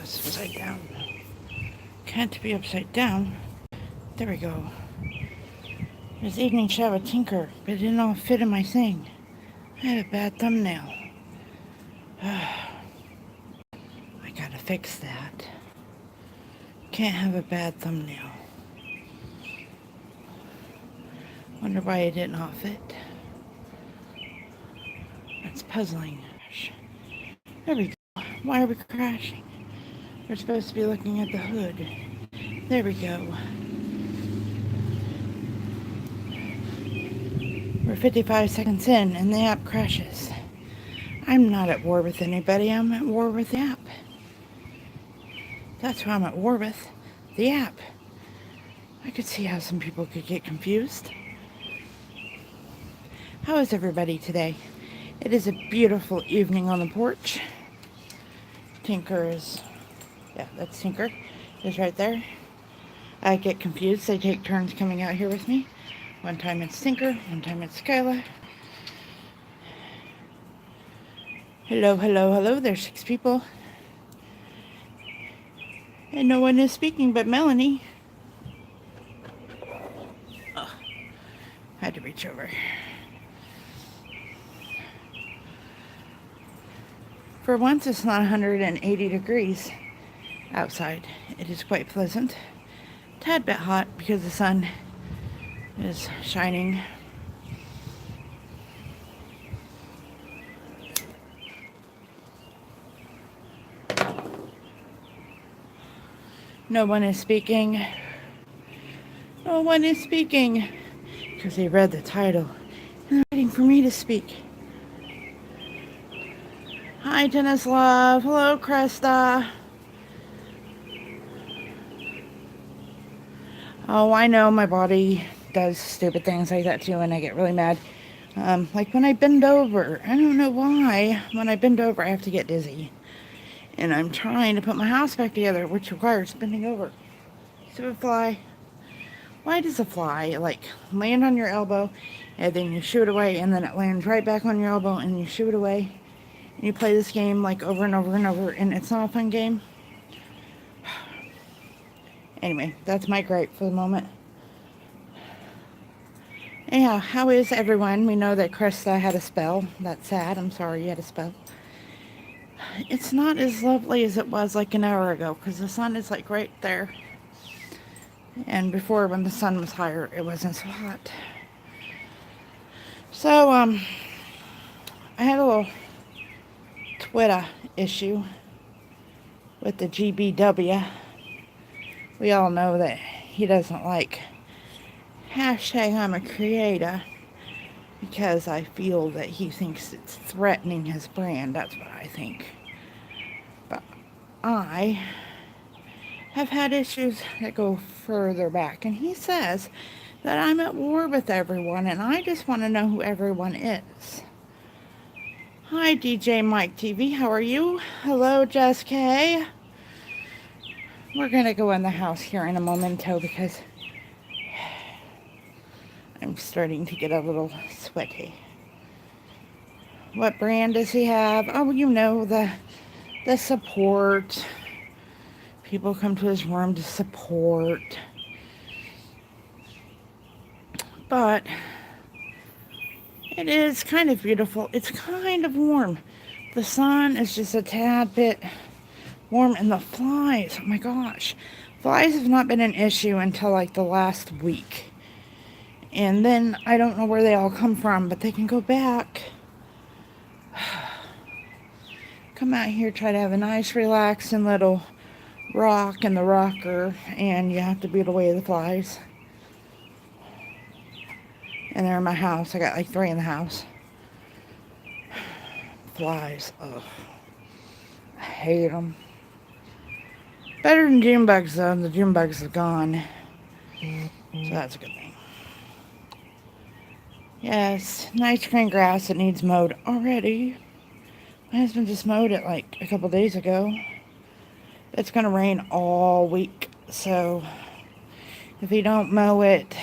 it's upside down. Can't be upside down. There we go. There's evening shot with Tinker, but it didn't all fit in my thing. I had a bad thumbnail. I gotta fix that. Can't have a bad thumbnail. Wonder why it did not fit. That's puzzling. There we go. Why are we crashing? We're supposed to be looking at the hood. There we go. We're 55 seconds in and the app crashes. I'm not at war with anybody. I'm at war with the app. That's who I'm at war with. The app. I could see how some people could get confused. How is everybody today? It is a beautiful evening on the porch. Tinker is, yeah, that's Tinker, is right there. I get confused. They take turns coming out here with me. One time it's Tinker, one time it's Skyla. Hello, hello, hello. There's 6 people. And no one is speaking but Melanie. Oh, had to reach over. For once, it's not 180 degrees outside. It is quite pleasant. Tad bit hot because the sun is shining. No one is speaking. No one is speaking because they read the title and they're waiting for me to speak. Hi, Tennis Love. Hello, Krista. Oh, I know my body does stupid things like that too, and I get really mad. Like when I bend over. I don't know why. When I bend over, I have to get dizzy. And I'm trying to put my house back together, which requires bending over. So a fly. Why does a fly, like, land on your elbow, and then you shoo it away, and then it lands right back on your elbow, and you shoo it away? And you play this game, like, over and over and over, and it's not a fun game. Anyway, that's my gripe for the moment. Anyhow, how is everyone? We know that Krista had a spell. That's sad. I'm sorry you had a spell. It's not as lovely as it was like an hour ago, because the sun is, like, right there. And before, when the sun was higher, it wasn't so hot. So, I had a little Twitter issue with the GBW. We all know that he doesn't like hashtag I'm a creator because I feel that he thinks it's threatening his brand. That's what I think. But I have had issues that go further back, and he says that I'm at war with everyone, and I just want to know who everyone is. Hi, DJ Mike TV. How are you? Hello, Jess K. We're going to go in the house here in a momento because I'm starting to get a little sweaty. What brand does he have? Oh, you know, the support. People come to his room to support. But it is kind of beautiful. It's kind of warm. The sun is just a tad bit warm, and the flies, oh my gosh. Flies have not been an issue until like the last week. And then I don't know where they all come from, but they can go back. Come out here, try to have a nice, relaxing little rock in the rocker, and you have to beat away the flies. And they're in my house. I got like 3 in the house. Flies. Ugh. I hate them. Better than June bugs though. The June bugs are gone. So that's a good thing. Yes, nice green grass that needs mowed already. My husband just mowed it like a couple days ago. It's going to rain all week. So if he don't mow it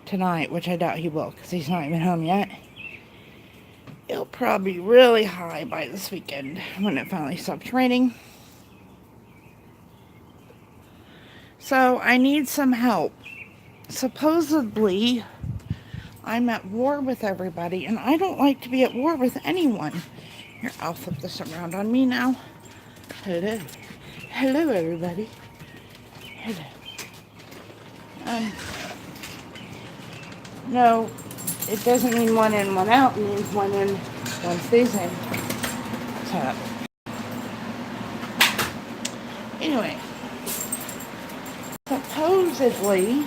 tonight, which I doubt he will because he's not even home yet, it'll probably be really high by this weekend when it finally stops raining. So I need some help. Supposedly, I'm at war with everybody, and I don't like to be at war with anyone. Here, I'll flip this around on me now. Hello. Hello, everybody. Hello. Um, no, it doesn't mean one in, one out. It means one in, one stays in. So, anyway, supposedly,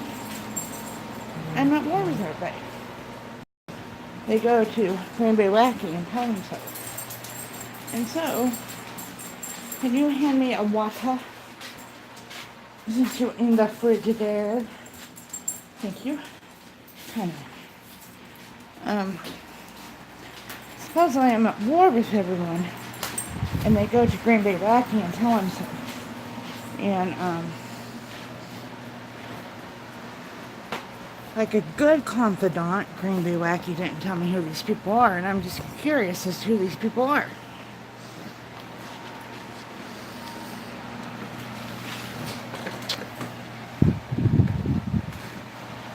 I'm at war with everybody. They go to Green Bay Wacky and tell them so. And so, can you hand me a water? Since you're in the Frigidaire. Thank you. Kind of. Supposedly I'm at war with everyone. And they go to Green Bay Wacky and tell them so. And, like a good confidant, Green Bay Wacky didn't tell me who these people are, and I'm just curious as to who these people are.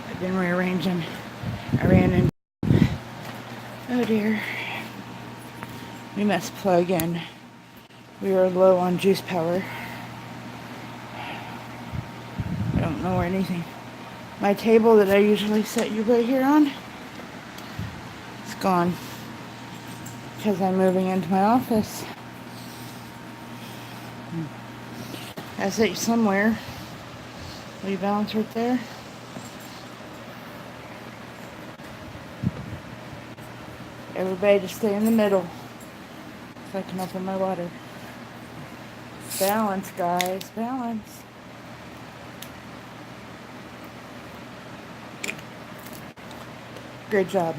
I've been rearranging. I ran in. Oh dear. We must plug in. We are low on juice power. I don't know where anything. My table that I usually set you right here on, it's gone. Because I'm moving into my office. I set you somewhere. Will you balance right there? Everybody just stay in the middle so I can open my water. Balance, guys, balance. Great job.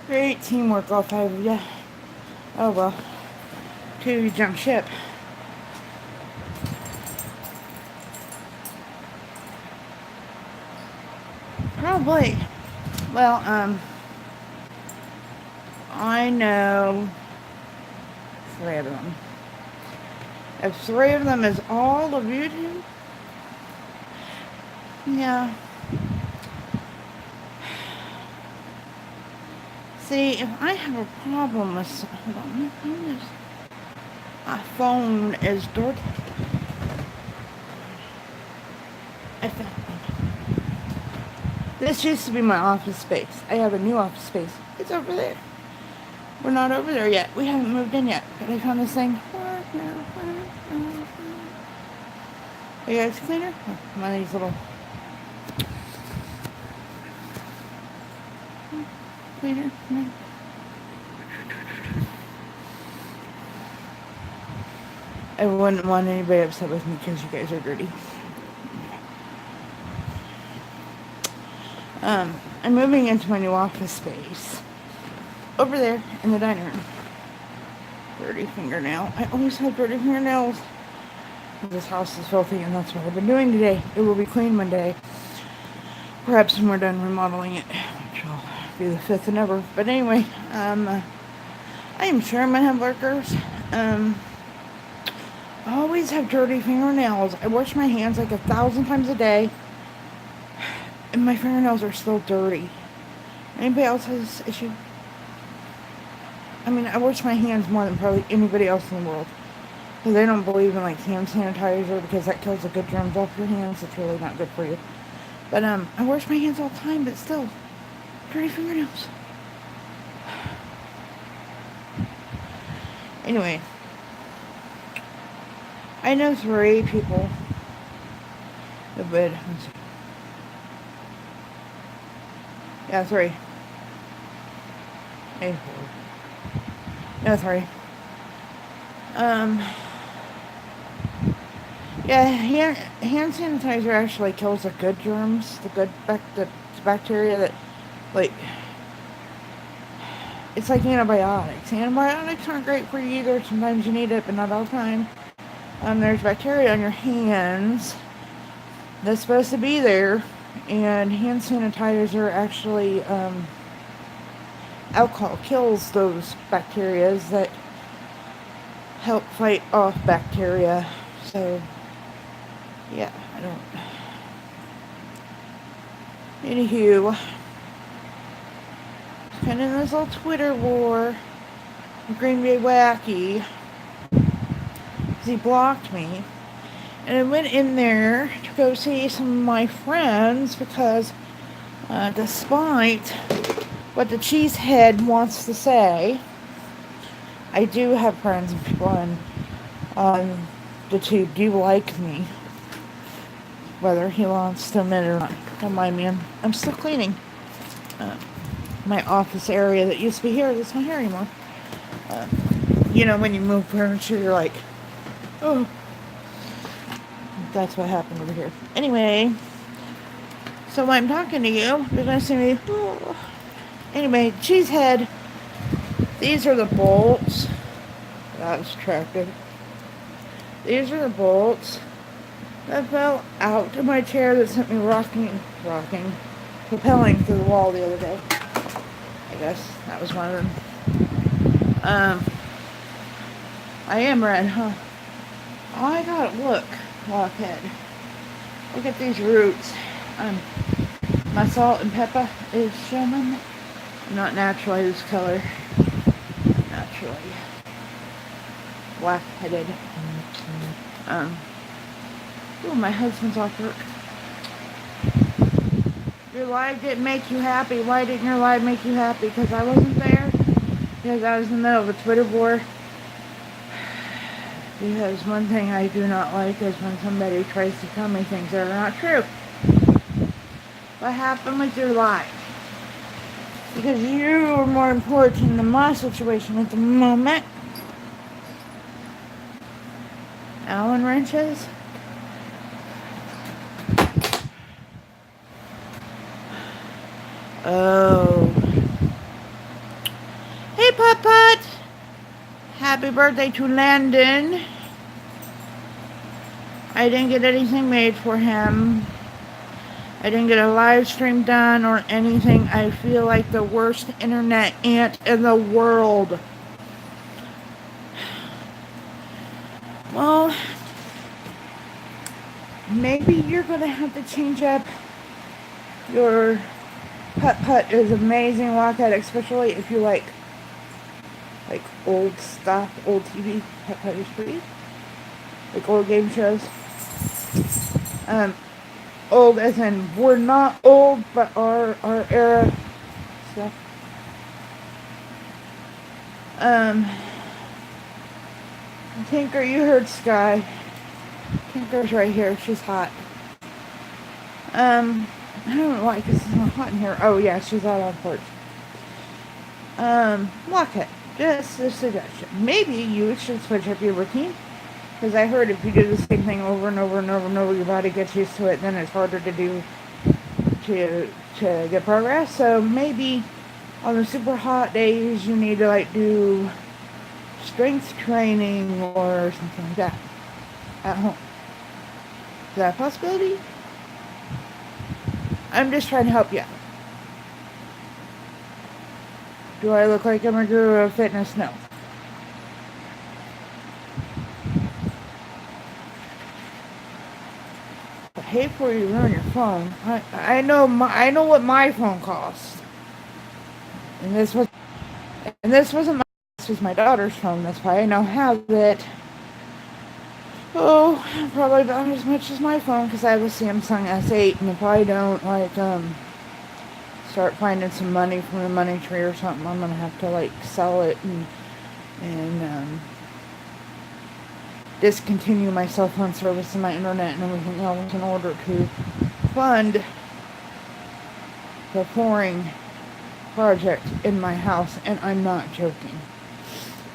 Great teamwork, all five of you. Oh well. Two of you jumped ship. Probably. Well, I know 3 of them. If 3 of them is all of you two, yeah. See, if I have a problem with, hold on, my phone is dirty. I found one. This used to be my office space. I have a new office space. It's over there. We're not over there yet. We haven't moved in yet. But I found this thing. Are you guys cleaner? One of these little cleaner. I wouldn't want anybody upset with me because you guys are dirty. I'm moving into my new office space. Over there in the dining room. Dirty fingernail. I always have dirty fingernails. This house is filthy and that's what I've been doing today. It will be clean one day. Perhaps when we're done remodeling it. Which will be the 5th and ever. But anyway, I am sure I'm going to have workers. I always have dirty fingernails. I wash my hands like 1,000 times a day. And my fingernails are still dirty. Anybody else has this issue? I mean, I wash my hands more than probably anybody else in the world. Because they don't believe in, like, hand sanitizer because that kills the good germs off your hands. It's really not good for you. But, I wash my hands all the time, but still, dirty fingernails. Anyway. I know 3 people that would... Yeah, 3. Maybe 4. No, 3. Yeah, hand sanitizer actually kills the good germs, the bacteria that, like, it's like antibiotics. Antibiotics aren't great for you either. Sometimes you need it, but not all the time. There's bacteria on your hands that's supposed to be there, and hand sanitizer actually, alcohol kills those bacteria that help fight off bacteria. So, yeah, I don't. Anywho, kind of this little Twitter war. Green Bay Wacky. He blocked me. And I went in there to go see some of my friends because despite what the cheesehead wants to say, I do have friends and people on the tube do like me. Whether he wants to admit it or not. Don't mind me, I'm still cleaning. My office area that used to be here, that's not here anymore. You know, when you move furniture, you're like, oh. That's what happened over here. Anyway, so when I'm talking to you, you're going to see me. Oh. Anyway, cheesehead. These are the bolts. That was attractive. These are the bolts that fell out of my chair that sent me rocking, propelling through the wall the other day. I guess that was one of them. I am red, huh? Oh, I got it. Look, Lockhead. Look at these roots. My salt and pepper is showing. Not naturally this color. Naturally. Black-headed. Oh, my husband's off work. Your live didn't make you happy. Why didn't your live make you happy? Because I wasn't there? Because I was in the middle of a Twitter war? Because one thing I do not like is when somebody tries to tell me things that are not true. What happened with your live? Because you are more important than my situation at the moment. Allen wrenches? Oh. Hey, Putt-Putt! Happy birthday to Landon. I didn't get anything made for him. I didn't get a live stream done or anything. I feel like the worst internet aunt in the world. Well, maybe you're going to have to change up your Putt-Putt is amazing Lockhead, especially if you like old stuff, old TV. Putt-Putt is pretty. Like old game shows. Old as in we're not old, but our era stuff. Tinker, you heard Sky. Tinker's right here. She's hot. I don't know why, because it's not hot in here. Oh yeah, she's out on porch. Lockhead. Just a suggestion. Maybe you should switch up your routine. Because I heard if you do the same thing over and over and over and over, your body gets used to it, then it's harder to do to get progress. So maybe on the super hot days you need to do strength training or something like that at home. Is that a possibility? I'm just trying to help you out. Do I look like I'm a guru of fitness? No. I hate for you to ruin your phone. I know what my phone costs. And this wasn't this was my daughter's phone. That's why I now have it. Oh, probably not as much as my phone because I have a Samsung S8, and if I don't start finding some money from the money tree or something, I'm gonna have to sell it and discontinue my cell phone service and my internet and everything else in order to fund the flooring project in my house. And I'm not joking,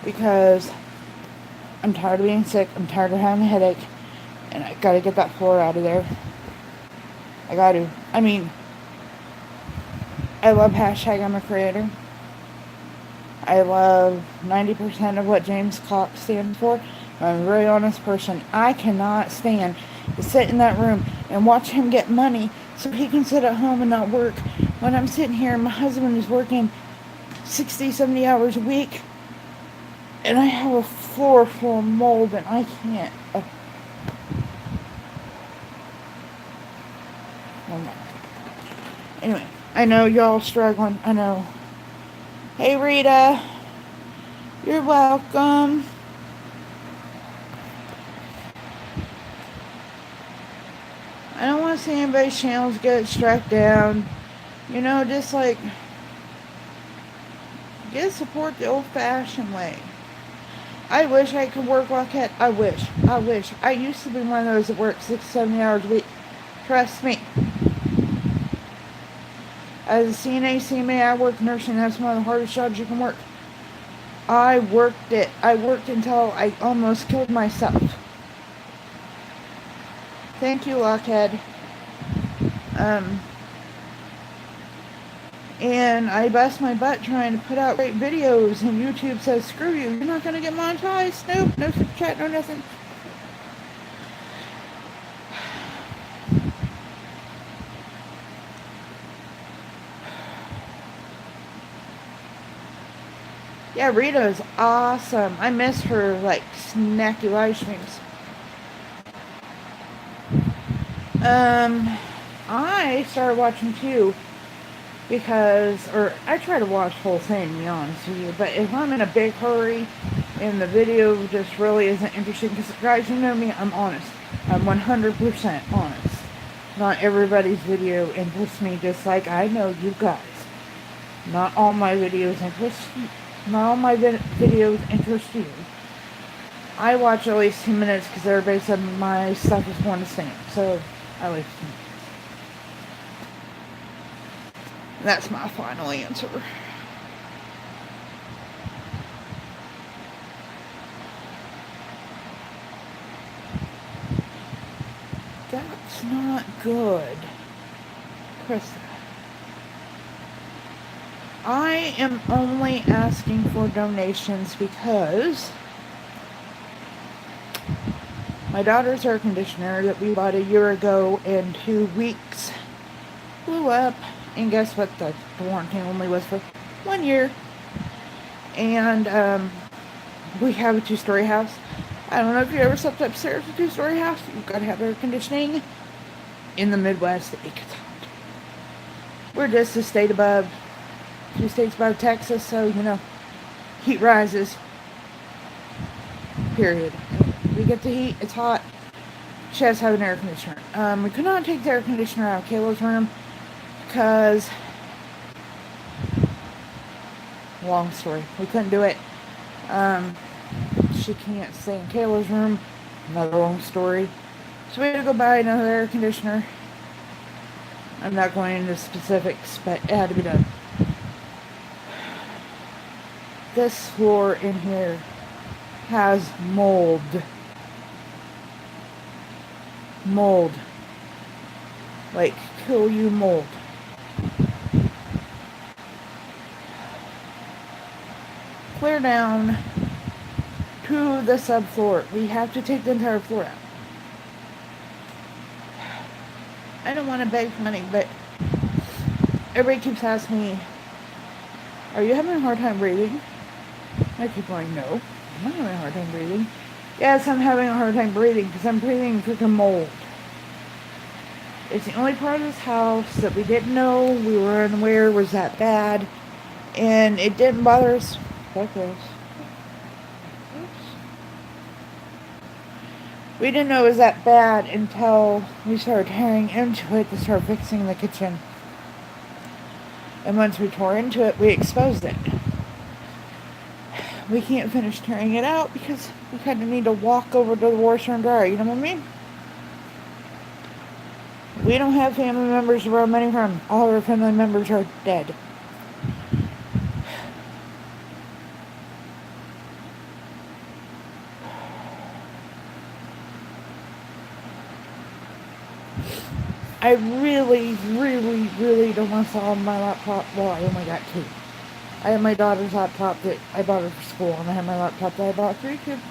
because I'm tired of being sick, I'm tired of having a headache, and I gotta get that floor out of there. I gotta. I mean, I love hashtag I'm a creator. I love 90% of what James Cox stands for. I'm a very honest person. I cannot stand to sit in that room and watch him get money so he can sit at home and not work. When I'm sitting here and my husband is working 60, 70 hours a week, and I have a floor full of mold and I can't. I know y'all struggling. I know. Hey, Rita. You're welcome. I don't want to see anybody's channels get struck down. You know, just like, get support the old-fashioned way. I wish I could work like that. I wish. I used to be one of those that worked 6-7 hours a week. Trust me. As a CNA, CMA, I worked nursing. That's one of the hardest jobs you can work. I worked it. I worked until I almost killed myself. Thank you, Lockhead. And I bust my butt trying to put out great videos, and YouTube says, screw you, you're not going to get monetized. Nope, no super chat, no nothing. Yeah, Rita is awesome. I miss her, like, snacky live streams. I started watching too because, or I try to watch the whole thing, to be honest with you, but if I'm in a big hurry and the video just really isn't interesting, because guys, you know me, I'm honest. I'm 100% honest. Not everybody's video interests me just like I know you guys. Not all my videos interest you. Not all my videos interest you. I watch at least 2 minutes because everybody said my stuff is one to stand. So, at least 2 minutes. That's my final answer. That's not good. Krista. I am only asking for donations because my daughter's air conditioner that we bought a year ago in 2 weeks blew up. And guess what? The warranty only was for 1 year. And we have a 2-story house. I don't know if you ever slept upstairs in a 2-story house. You've got to have air conditioning. In the Midwest, it gets hot. We're just a state above, 2 states above Texas, so, you know, heat rises. Period. We get the heat, it's hot. She has to have an air conditioner. We could not take the air conditioner out of Kayla's room because, long story, we couldn't do it. She can't stay in Kayla's room. Another long story. So we had to go buy another air conditioner. I'm not going into specifics, but it had to be done. This floor in here has mold. Mold. Like, kill you mold. Clear down to the subfloor. We have to take the entire floor out. I don't want to beg for money, but everybody keeps asking me, are you having a hard time breathing? I keep going, no, I'm not having a hard time breathing. Yes, I'm having a hard time breathing because I'm breathing freaking mold. It's the only part of this house that we didn't know, we were unaware was that bad, and it didn't bother us. Like this. We didn't know it was that bad until we started tearing into it to start fixing the kitchen. And once we tore into it, we exposed it. We can't finish tearing it out because we kind of need to walk over to the washer and dryer, you know what I mean? We don't have family members to borrow money from. All of our family members are dead. I really, really, really don't want to sell my laptop. Well, I only got 2. I have my daughter's laptop that I bought her for school, and I have my laptop that I bought for YouTube.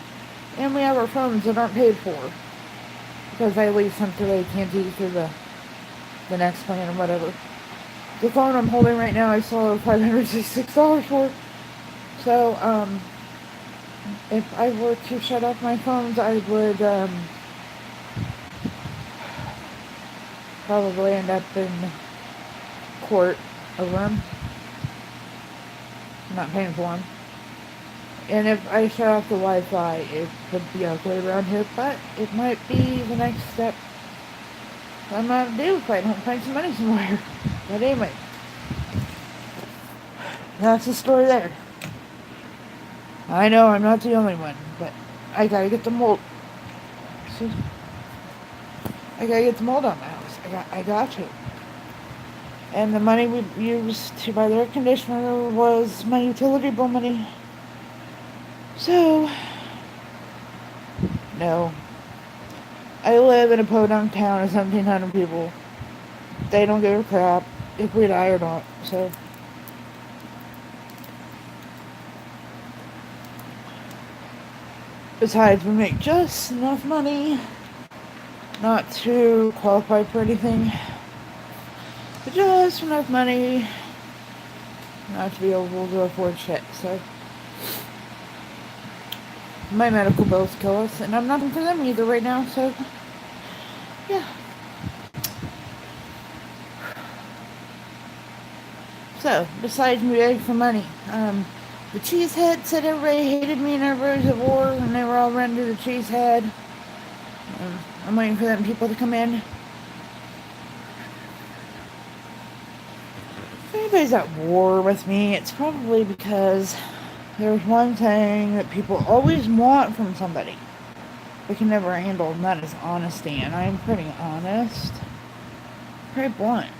And we have our phones that aren't paid for. Because I lease them to AT&T through the next plan or whatever. The phone I'm holding right now, I sold $566 for. So, if I were to shut off my phones, I would, probably end up in court over them. I'm not paying for them. And if I shut off the Wi-Fi, it could be ugly around here, but it might be the next step I'm gonna do if I don't find some money somewhere. But anyway, that's the story there. I know I'm not the only one, but I gotta get the mold. I gotta get the mold on my house. I got to. And the money we used to buy the air conditioner was my utility bill money. So, no. I live in a podunk town of 1,700 people. They don't give a crap if we die or not, so. Besides, we make just enough money not to qualify for anything. But just enough money not to be able to afford shit, so. My medical bills kill us, and I'm not for them either right now, so. Yeah. So, besides me begging for money, the cheesehead said everybody hated me and everybody was at war, and they were all running to the cheesehead. I'm waiting for them people to come in. If anybody's at war with me, it's probably because there's one thing that people always want from somebody they can never handle, and that is honesty. And I'm pretty honest, pretty blunt.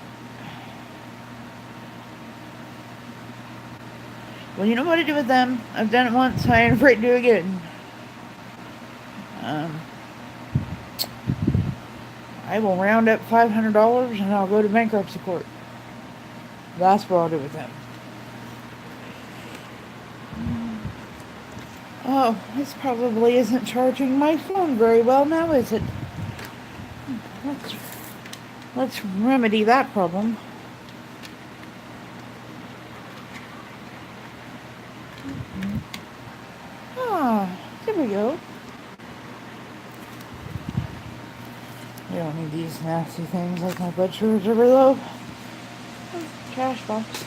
Well, you know what to do with them. I've done it once, so I ain't afraid to do it again. I will round up $500 and I'll go to bankruptcy court. That's what I'll do with them. Oh, this probably isn't charging my phone very well now, is it? Let's remedy that problem. Ah, there we go. We don't need these nasty things like my blood sugars are really low. Trash box.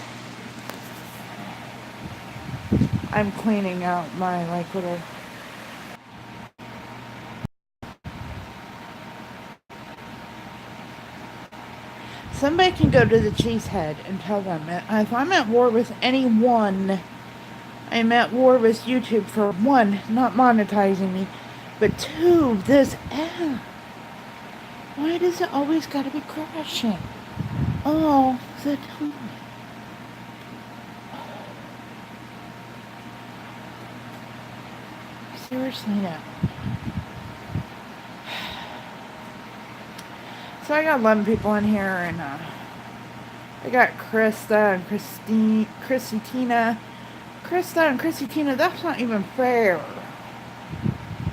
I'm cleaning out my little. Somebody can go to the cheesehead and tell them if I'm at war with anyone, I'm at war with YouTube for one, not monetizing me, but two, this app. Why does it always gotta be crashing? All the time. Seriously now. So I got 11 people in here, and I got Krista and Chrissy Tina. Krista and Chrissy Tina, that's not even fair.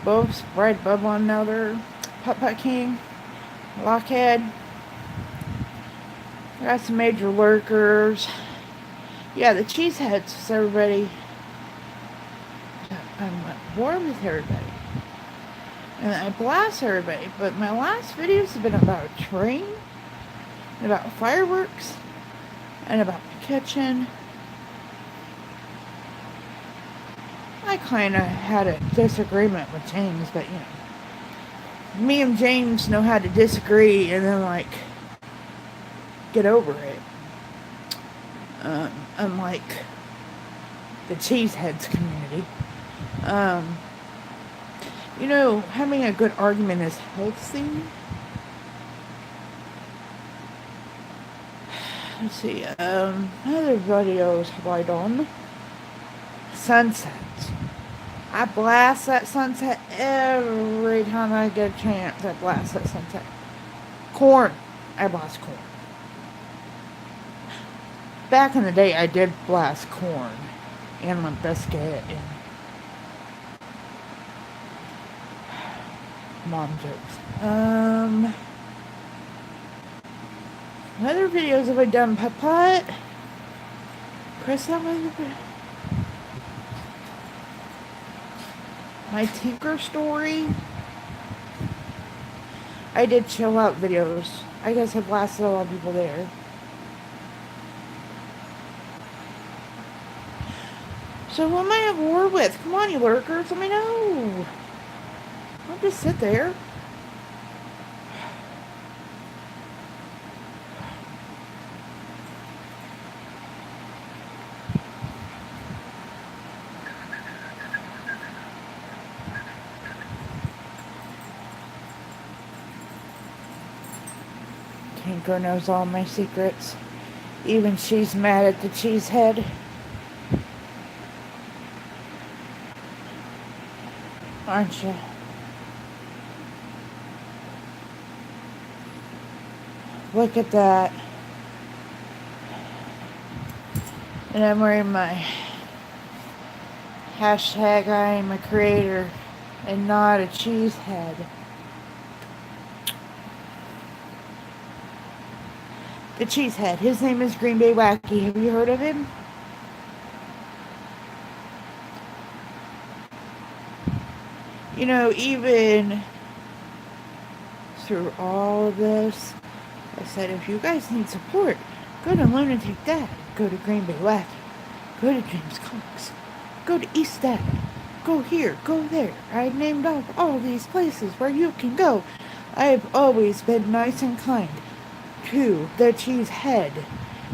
Both spread above one another. Putt King, Lockhead. I got some major lurkers. Yeah, the cheeseheads is everybody. I'm at war with everybody. And I blast everybody, but my last videos have been about a train, and about fireworks, and about the kitchen. I kind of had a disagreement with James, but you know, me and James know how to disagree and then get over it. Unlike the cheeseheads community. You know, having a good argument is healthy. Let's see, other videos have I done? Sunsets. I blast that sunset every time I get a chance. I blast that sunset. Corn. I blast corn. Back in the day, I did blast corn and my biscuit and mom jokes. What other videos have I done? Putt. Chris, that was my Tinker story. I did chill out videos. I guess I blasted a lot of people there. So who am I at war with? Come on, you lurkers, let me know. Don't just sit there. Tinker knows all my secrets. Even she's mad at the cheesehead. Aren't you? Look at that. And I'm wearing my hashtag I am a creator and not a cheesehead. The cheesehead. His name is Green Bay Wacky. Have you heard of him? You know, even through all of this, I said, if you guys need support, go to Lunatic Dad. Go to Green Bay Wacky. Go to James Comics. Go to East Dad. Go here. Go there. I've named off all these places where you can go. I've always been nice and kind to the cheesehead.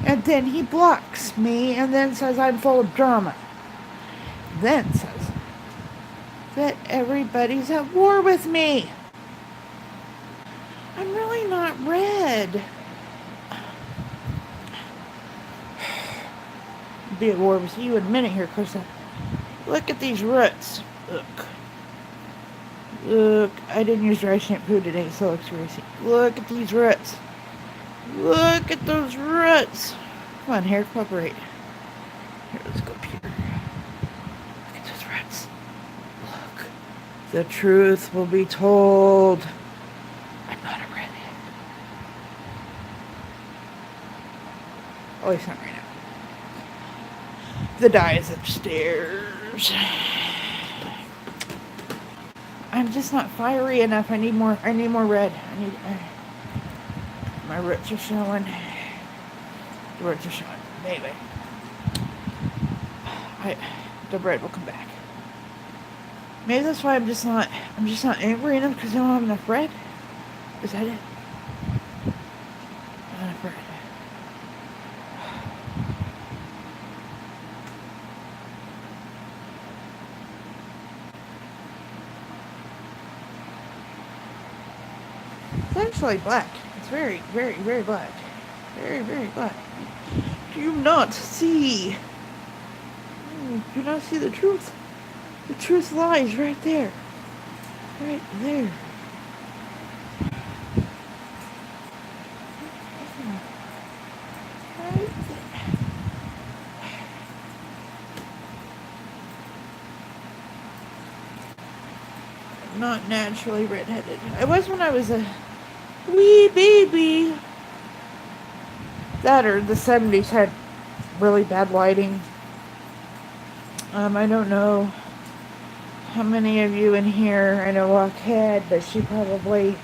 And then he blocks me and then says I'm full of drama. Then says that everybody's at war with me. I'm really not red. Be at war with you in a minute here, Krista. Look at these roots. Look. I didn't use dry shampoo today, so it looks greasy. Look at these roots. Look at those roots. Come on, hair, cooperate. Here, let's go up here. Look at those roots. Look. The truth will be told. I'm not a redhead. Oh, it's not right now. The dye is upstairs. I'm just not fiery enough. I need more red. My roots are showing. The roots are showing. Anyway. The red will come back. Maybe that's why I'm just not angry enough because I don't have enough red. Is that it? Not enough red. It's actually black. It's very, very, very black. Very, very black. Do you not see? Do you not see the truth? The truth lies right there. Right there. Right there. I'm not naturally redheaded. I was when I was a wee baby. That or the 70s had really bad lighting. I don't know how many of you in here, I know Walk had, but she probably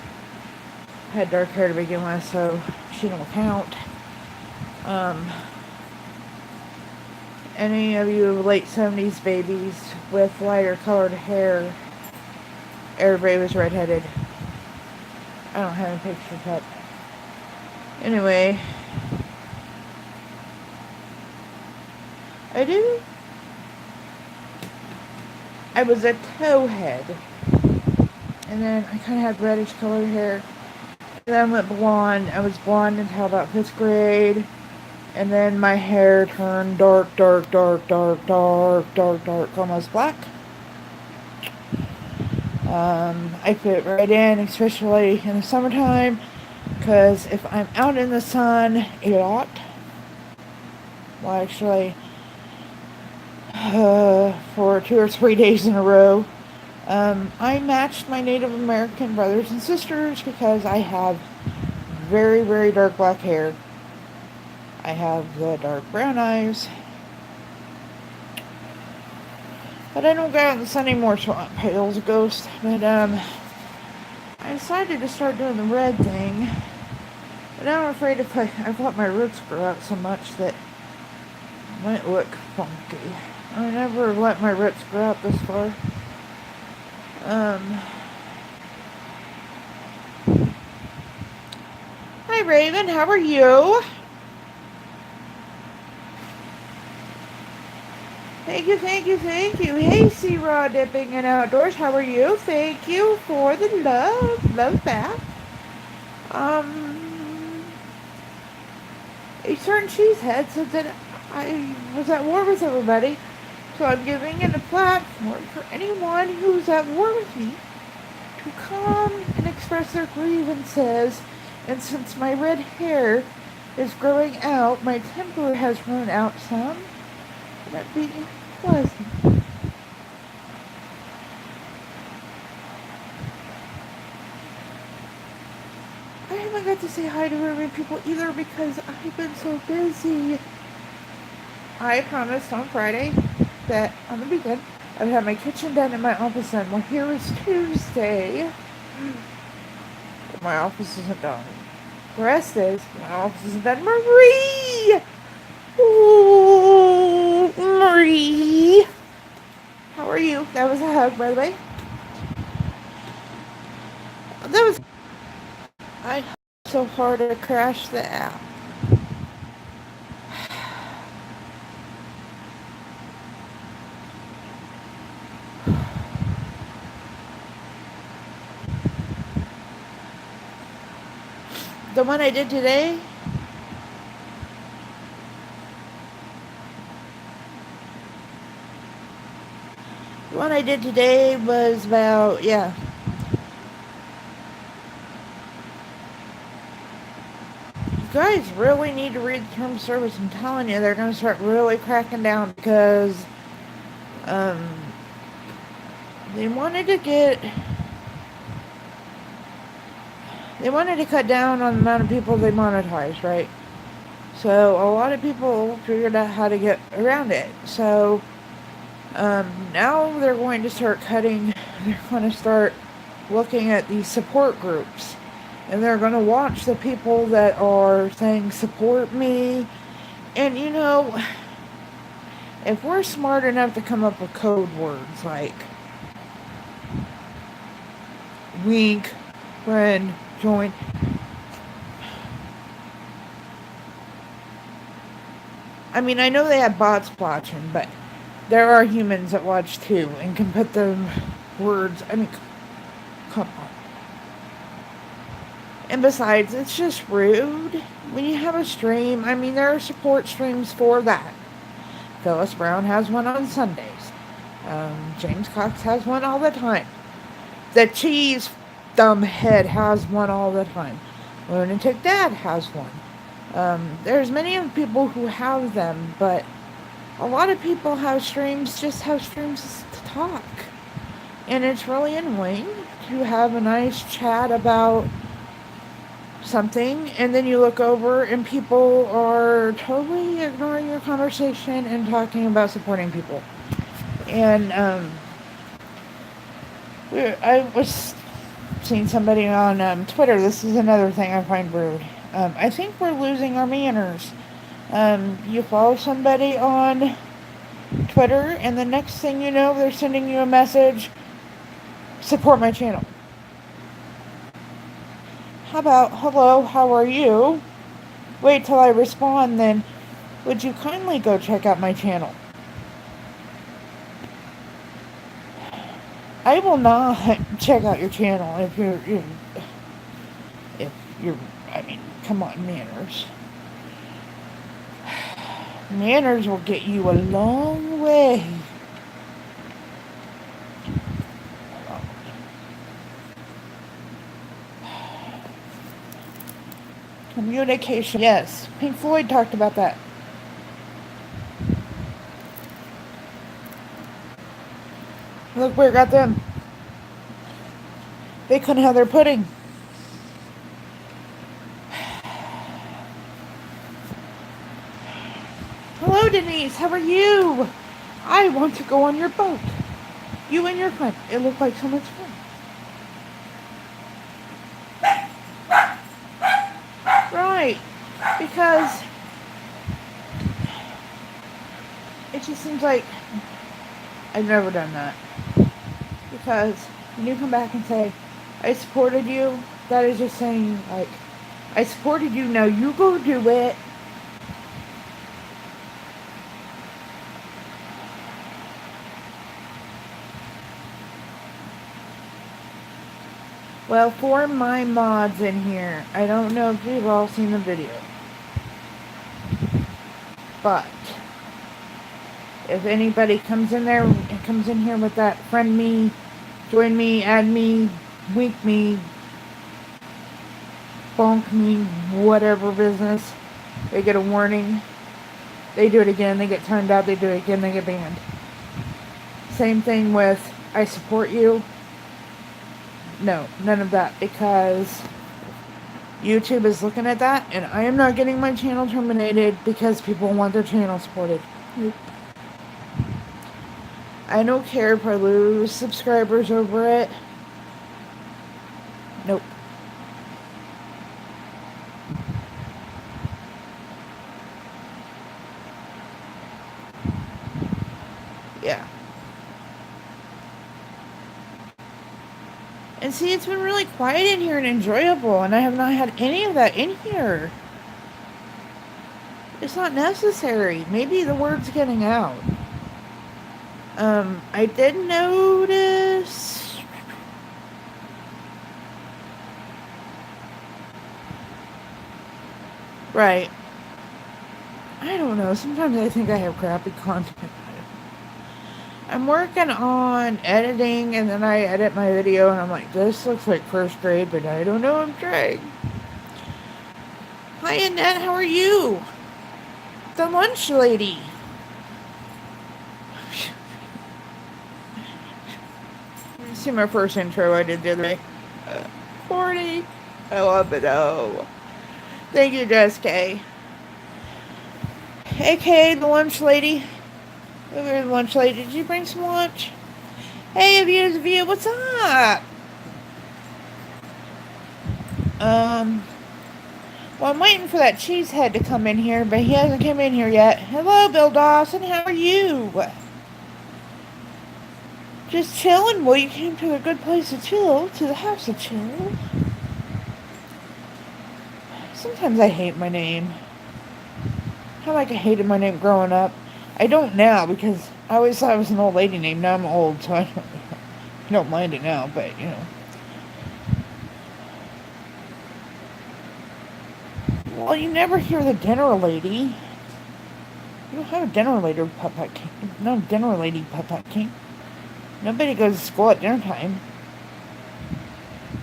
had dark hair to begin with, so she don't count. Any of you late 70s babies with lighter colored hair, everybody was redheaded. I don't have any pictures yet. Anyway, I was a towhead. And then I kind of had reddish colored hair. And then I went blonde. I was blonde until about 5th grade. And then my hair turned dark, almost black. I fit right in, especially in the summertime. Because if I'm out in the sun a lot, well, actually, for 2 or 3 days in a row, I matched my Native American brothers and sisters because I have very, very dark black hair. I have the dark brown eyes. But I don't go out in the sun anymore, so I'm pale as a ghost. But, I decided to start doing the red thing. But now I'm afraid I've let my roots grow out so much that it might look funky. I never let my roots grow out this far. Hi Raven, how are you? Thank you, thank you, thank you. Hey, C-Raw Dipping and Outdoors, how are you? Thank you for the love. Love back. A certain cheesehead said that I was at war with everybody, so I'm giving it a platform for anyone who's at war with me to come and express their grievances. And since my red hair is growing out, my temper has run out some. That'd be pleasant. I haven't got to say hi to very many people either because I've been so busy. I promised on Friday that on the weekend I would have my kitchen done and my office done. Well, here is Tuesday. But my office isn't done. The rest is my office isn't done. Marie! Ooh, Marie! How are you? That was a hug, by the way. That was... I so hard to crash the app. The one I did today, was about, yeah. You guys really need to read the terms of service. I'm telling you, they're going to start really cracking down because they wanted to cut down on the amount of people they monetize, right? So a lot of people figured out how to get around it. So now they're going to start cutting. They're going to start looking at these support groups. And they're going to watch the people that are saying, support me. And, you know, if we're smart enough to come up with code words like wink, friend, join. I mean, I know they have bots watching, but there are humans that watch too and can put the words. I mean, come on. And besides, it's just rude when you have a stream. I mean, there are support streams for that. Phyllis Brown has one on Sundays. James Cox has one all the time. The cheese dumbhead has one all the time. Lunatic Dad has one. There's many of people who have them, but a lot of people have streams, just have streams to talk. And it's really annoying to have a nice chat about something, and then you look over and people are totally ignoring your conversation and talking about supporting people. And I was seeing somebody on Twitter. This is another thing I find rude. I think we're losing our manners. You follow somebody on Twitter, and the next thing you know, they're sending you a message, support my channel. How about, hello, how are you? Wait till I respond, then would you kindly go check out my channel? I will not check out your channel if you're I mean, come on, manners. Manners will get you a long way. Communication. Yes, Pink Floyd talked about that. Look where it got them. They couldn't have their pudding. Hello, Denise. How are you? I want to go on your boat. You and your friend. It looked like so much fun. Right. Because it just seems like I've never done that. Because when you come back and say, I supported you, that is just saying, like, I supported you, now you go do it. Well, for my mods in here, I don't know if you've all seen the video, but if anybody comes in there and comes in here with that friend me, join me, add me, wink me, bonk me, whatever business, they get a warning. They do it again, they get turned out, they do it again, they get banned. Same thing with I support you. No, none of that, because YouTube is looking at that, and I am not getting my channel terminated because people want their channel supported. Nope. I don't care if I lose subscribers over it. Nope. Yeah. And see, it's been really quiet in here and enjoyable, and I have not had any of that in here. It's not necessary. Maybe the word's getting out. I did notice... Right. I don't know. Sometimes I think I have crappy content. I'm working on editing, and then I edit my video, and I'm like, this looks like first grade, but I don't know, I'm trying. Hi, Annette, how are you? The lunch lady. You see my first intro I did the other day? 40. I love it, oh. Thank you, Jess K. AKA the lunch lady. Over the lunch lady. Did you bring some lunch? Hey, View, what's up? Well, I'm waiting for that cheesehead to come in here, but he hasn't come in here yet. Hello, Bill Dawson. How are you? Just chilling. Well, you came to a good place to chill, to the house to chill. Sometimes I hate my name. I hated my name growing up. I don't now, because I always thought it was an old lady name. Now I'm old, so I don't mind it now, but, you know. Well, you never hear the dinner lady. You don't have a dinner lady, Putt King. No dinner lady, Putt King. Nobody goes to school at dinner time.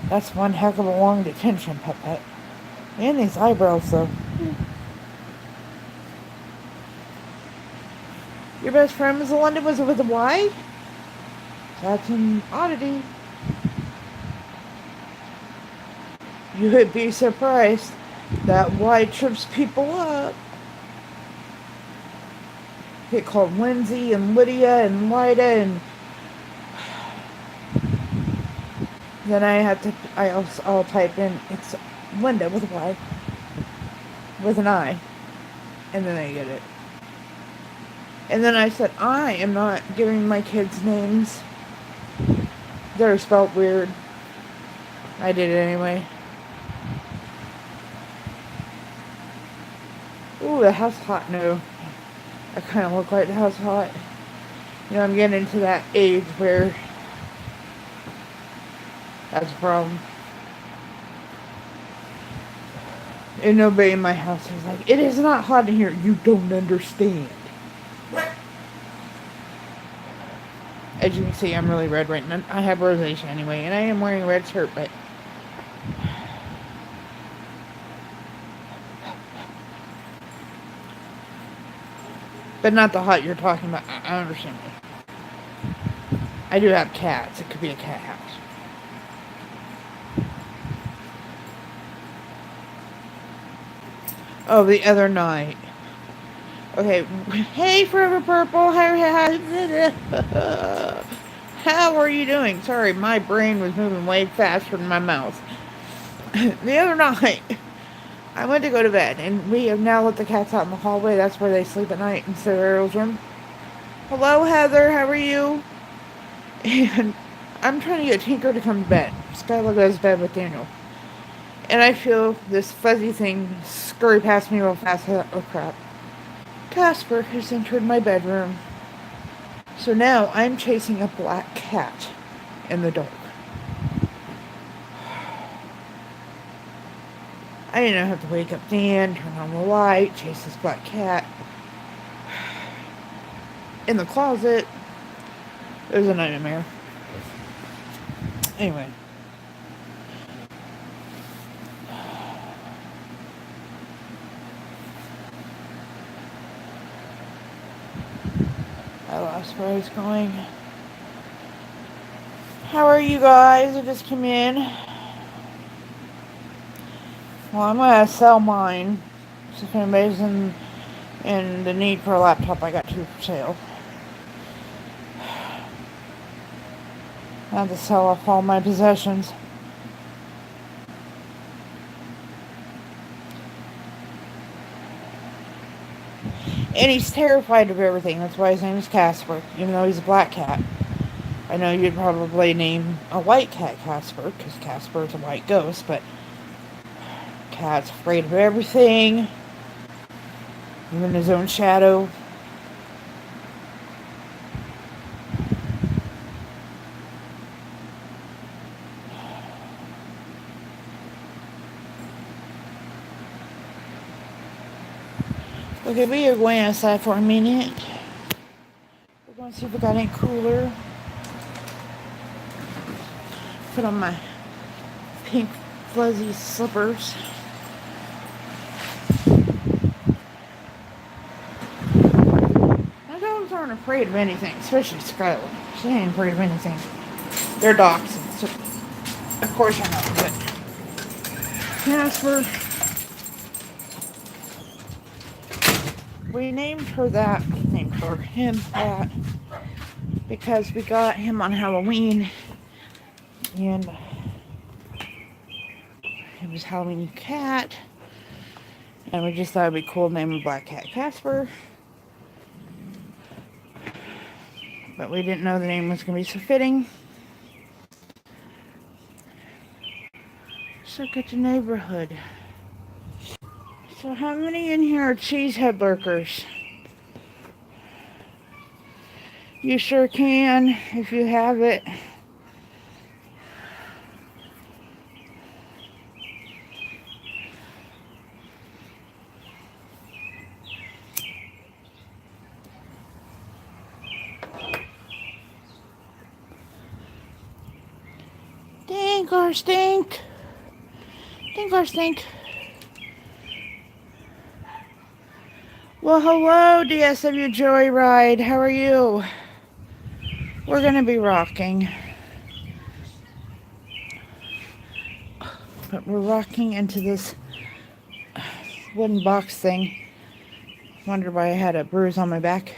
That's one heck of a long detention, Putt. And these eyebrows, though. Your best friend was London, was it with a Y? That's an oddity. You would be surprised. That Y trips people up. Get called Lindsay and Lydia and Lida, and then I'll type in, it's Linda with a Y. With an I. And then I get it. And then I said, I am not giving my kids names. They're spelled weird. I did it anyway. Ooh, the house hot. No. I kind of look like the house hot. You know, I'm getting into that age where that's a problem. And nobody in my house is like, it is not hot in here. You don't understand. As you can see, I'm really red right now. I have rosacea anyway, and I am wearing a red shirt, but not the hot you're talking about. I understand. I do have cats. It could be a cat house. Oh, the other night. Okay. Hey, Forever Purple. How are you doing? Sorry, my brain was moving way faster than my mouth. The other night, I went to go to bed, and we have now let the cats out in the hallway. That's where they sleep at night instead of Ariel's room. Hello, Heather. How are you? And I'm trying to get Tinker to come to bed. Skylar goes to bed with Daniel. And I feel this fuzzy thing scurry past me real fast. Oh, crap. Casper has entered my bedroom. So now I'm chasing a black cat in the dark. I didn't have to wake up Dan, turn on the light, chase this black cat. In the closet, it was a nightmare. Anyway. I lost where I was going. How are you guys? I just came in. Well, I'm gonna sell mine. So if anybody's in the need for a laptop, I got 2 for sale. I have to sell off all my possessions. And he's terrified of everything. That's why his name is Casper, even though he's a black cat. I know you'd probably name a white cat Casper, because Casper is a white ghost, but cat's afraid of everything, even his own shadow. Okay, we are going outside for a minute. We're going to see if we got any cooler. Put on my pink fuzzy slippers. My dogs aren't afraid of anything, especially Skylar. She ain't afraid of anything. They're dachshunds, so of course I'm not, but Casper, we named him that, because we got him on Halloween, and it was Halloween cat, and we just thought it'd be cool to name a black cat Casper, but we didn't know the name was going to be so fitting. So look at the neighborhood. So how many in here are cheesehead lurkers? You sure can, if you have it. Dink or stink. Dink or stink. Well, hello, DSW Joyride. How are you? We're going to be rocking. But we're rocking into this wooden box thing. Wondered why I had a bruise on my back.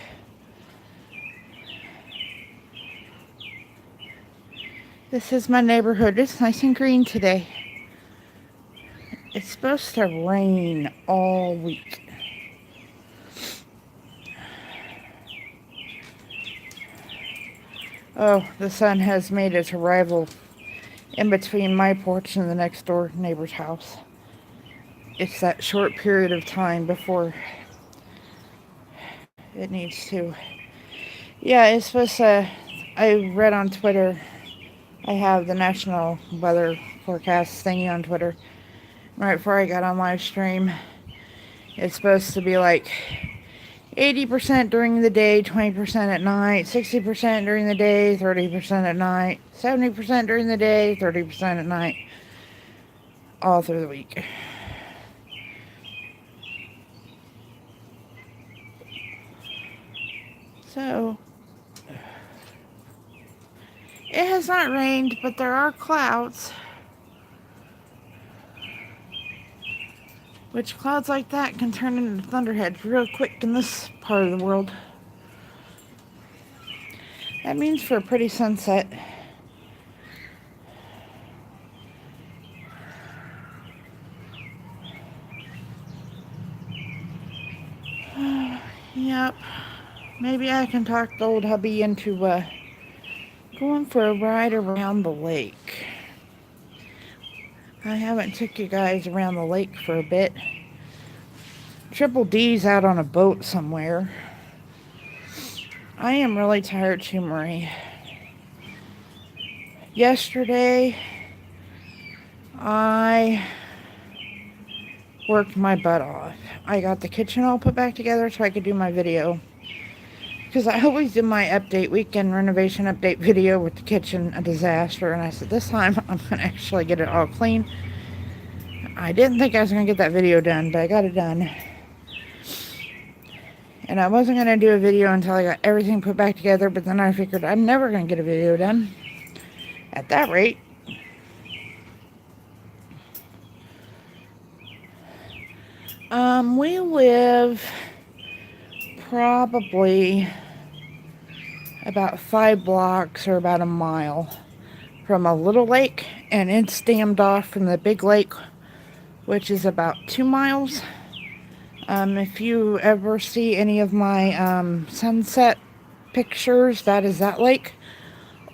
This is my neighborhood. It's nice and green today. It's supposed to rain all week. Oh, the sun has made its arrival in between my porch and the next door neighbor's house. It's that short period of time before it needs to. Yeah, it's supposed to. I read on Twitter. I have the national weather forecast thingy on Twitter. Right before I got on live stream, it's supposed to be like 80% during the day, 20% at night, 60% during the day, 30% at night, 70% during the day, 30% at night, all through the week. So, it has not rained, but there are clouds. Which clouds like that can turn into thunderheads real quick in this part of the world. That means for a pretty sunset. Yep. maybe I can talk the old hubby into going for a ride around the lake. I haven't took you guys around the lake for a bit. Triple D's out on a boat somewhere. I am really tired too, Marie. Yesterday, I worked my butt off. I got the kitchen all put back together so I could do my video. Because I always do my update, weekend renovation update video with the kitchen a disaster. And I said, this time I'm going to actually get it all clean. I didn't think I was going to get that video done, but I got it done. And I wasn't going to do a video until I got everything put back together. But then I figured I'm never going to get a video done at that rate. We live probably about 5 blocks or about a mile from a little lake, and it's dammed off from the big lake, which is about 2 miles. If you ever see any of my sunset pictures, that is that lake.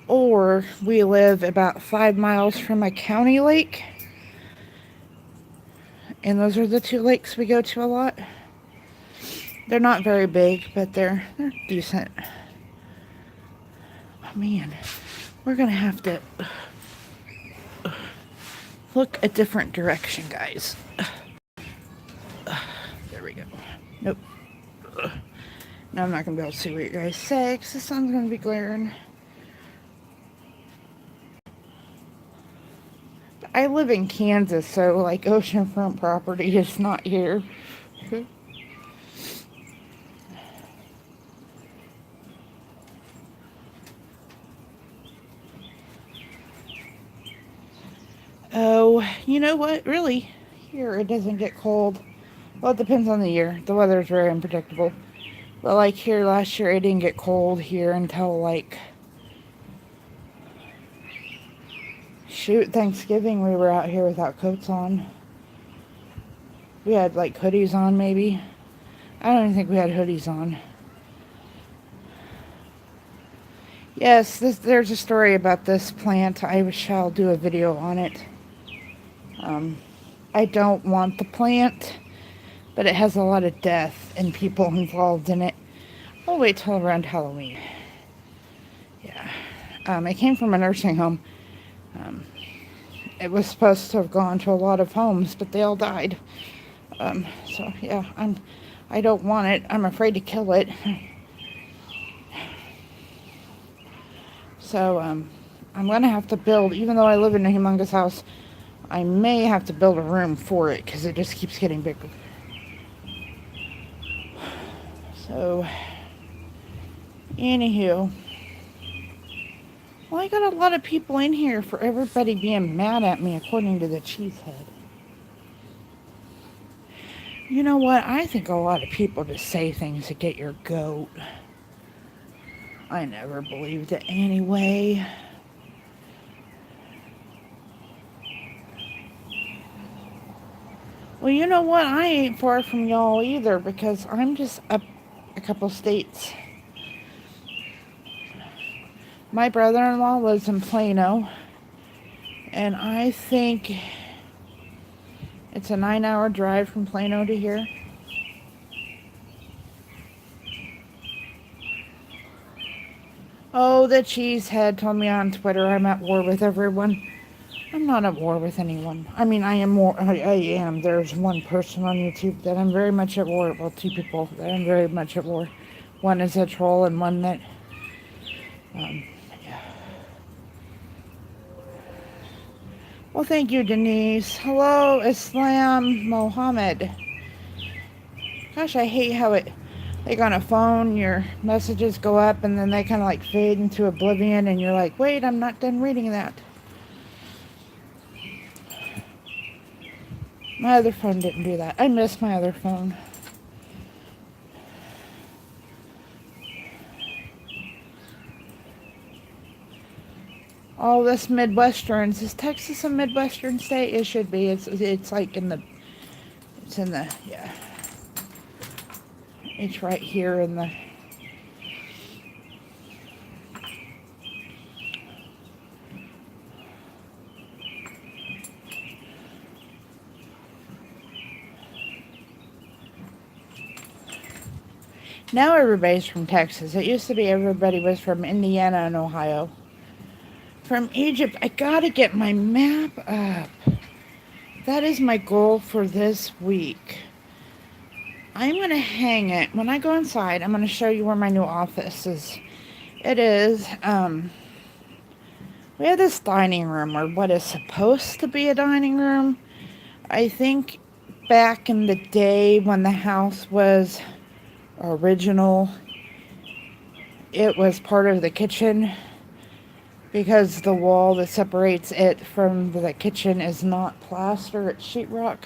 Or we live about 5 miles from a county lake, and those are the 2 lakes we go to a lot. They're not very big, but they're decent. Oh man, we're gonna have to look a different direction, guys. There we go. Nope. Now I'm not gonna be able to see what you guys say because the sun's gonna be glaring. I live in Kansas, so like oceanfront property is not here. Oh, you know what? Really, here it doesn't get cold. Well, it depends on the year. The weather is very unpredictable. But like here last year, it didn't get cold here until like, shoot, Thanksgiving. We were out here without coats on. We had like hoodies on maybe. I don't even think we had hoodies on. Yes, there's a story about this plant. I shall do a video on it. I don't want the plant, but it has a lot of death and people involved in it. I'll wait till around Halloween. Yeah. It came from a nursing home. It was supposed to have gone to a lot of homes, but they all died. So yeah, I don't want it. I'm afraid to kill it. So I'm gonna have to build, even though I live in a humongous house, I may have to build a room for it because it just keeps getting bigger. So, anywho, well, I got a lot of people in here for everybody being mad at me, according to the cheesehead. You know what? I think a lot of people just say things to get your goat. I never believed it anyway. Well, you know what? I ain't far from y'all either because I'm just up a couple states. My brother-in-law lives in Plano, and I think it's a 9-hour drive from Plano to here. Oh, the cheesehead told me on Twitter I'm at war with everyone. I'm not at war with anyone. I mean, I am. There's one person on YouTube that I'm very much at war. Well, 2 people that I'm very much at war. One is a troll and one that, yeah. Well, thank you, Denise. Hello, Islam Mohammed. Gosh, I hate how like on a phone, your messages go up and then they kind of like fade into oblivion and you're like, wait, I'm not done reading that. My other phone didn't do that. I miss my other phone. All this Midwesterns. Is Texas a Midwestern state? It should be. It's like yeah. It's right here in the Now everybody's from Texas. It used to be everybody was from Indiana and Ohio. From Egypt, I gotta get my map up. That is my goal for this week. I'm going to hang it. When I go inside, I'm going to show you where my new office is. It is, we have this dining room, or what is supposed to be a dining room. I think back in the day when the house was original, it was part of the kitchen, because the wall that separates it from the kitchen is not plaster, it's sheetrock.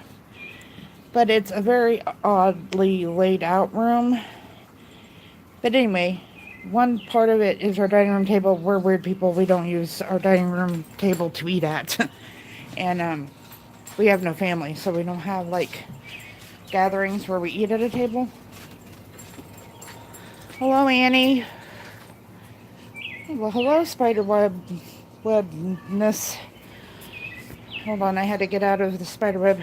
But it's a very oddly laid out room. But anyway, one part of it is our dining room table. We're weird people. We don't use our dining room table to eat at. And we have no family, so we don't have like gatherings where we eat at a table. Hello, Annie. Well, hello, spider webness. Hold on, I had to get out of the spider web.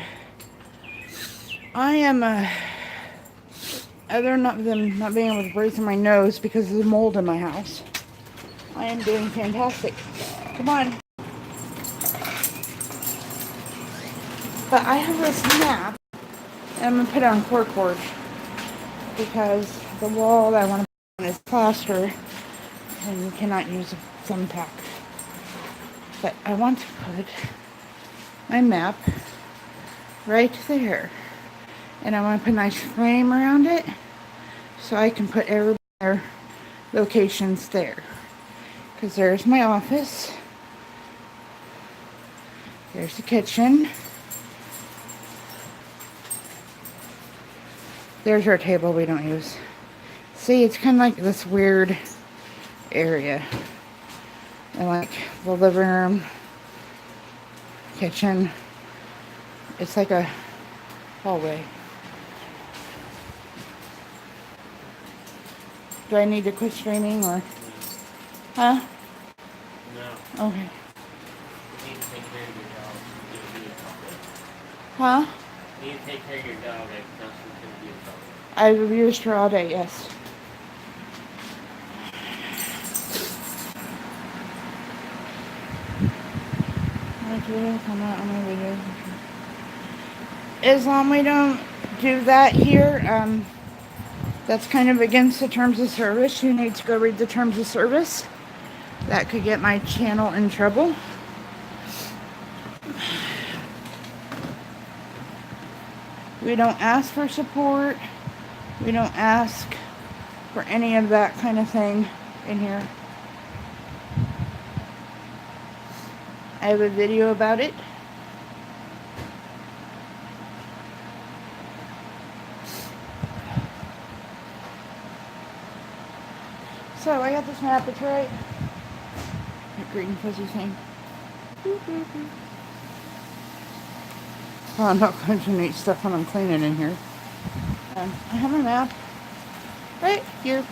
I am, other than not being able to breathe through my nose because of the mold in my house, I am doing fantastic. Come on. But I have this map, and I'm going to put it on corkboard because the wall that I want to put on is plaster, and you cannot use a thumbtack. But I want to put my map right there. And I want to put a nice frame around it so I can put their locations there. Because there's my office. There's the kitchen. There's our table we don't use. See, it's kind of like this weird area. And like the living room, kitchen. It's like a hallway. Do I need to quit streaming or? Huh? No. Okay. You need to take care of your dog. Huh? You need to take care of your dog. That's what's going to be a problem. I've used her all day, yes. As long as we don't do that here, that's kind of against the terms of service. You need to go read the terms of service. That could get my channel in trouble. We don't ask for support. We don't ask for any of that kind of thing in here. I have a video about it. So I got this map, it's right. That green fuzzy thing. Oh, I'm not going to neat stuff when I'm cleaning in here. I have a map right here.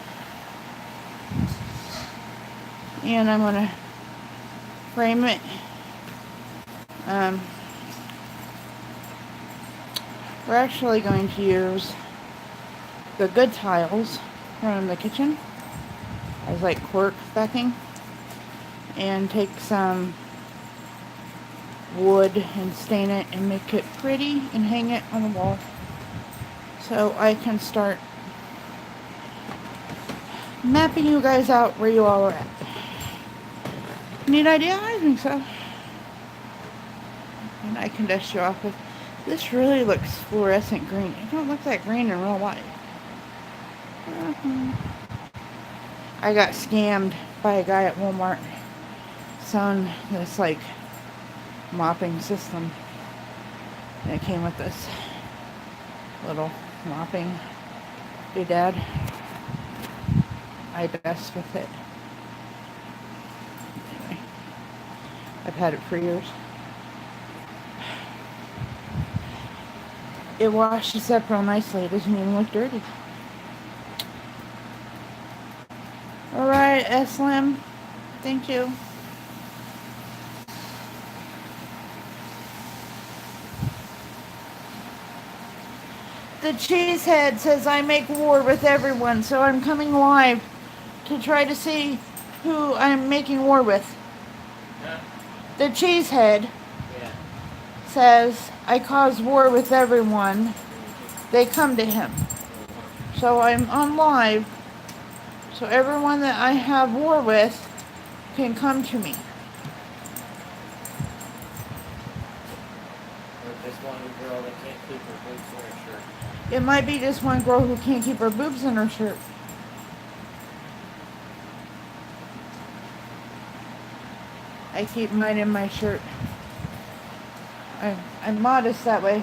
And I'm going to frame it. We're actually going to use the good tiles from the kitchen as like cork backing, and take some wood and stain it and make it pretty and hang it on the wall so I can start mapping you guys out where you all are at. Neat idea? I think so. And I can dust you off with this. Really looks fluorescent green. It don't look that green in real life. I got scammed by a guy at Walmart selling this like mopping system. And it came with this little mopping doodad. I dust with it. Anyway, I've had it for years. It washes up real nicely. It doesn't even look dirty. Alright, Slim. Thank you. The cheesehead says I make war with everyone, so I'm coming live to try to see who I'm making war with. Huh? The cheesehead Yeah. says I cause war with everyone. They come to him. So I'm on live, so everyone that I have war with can come to me. Or just one girl that can't keep her boots in her shirt. It might be just one girl who can't keep her boobs in her shirt. I keep mine in my shirt. I'm modest that way.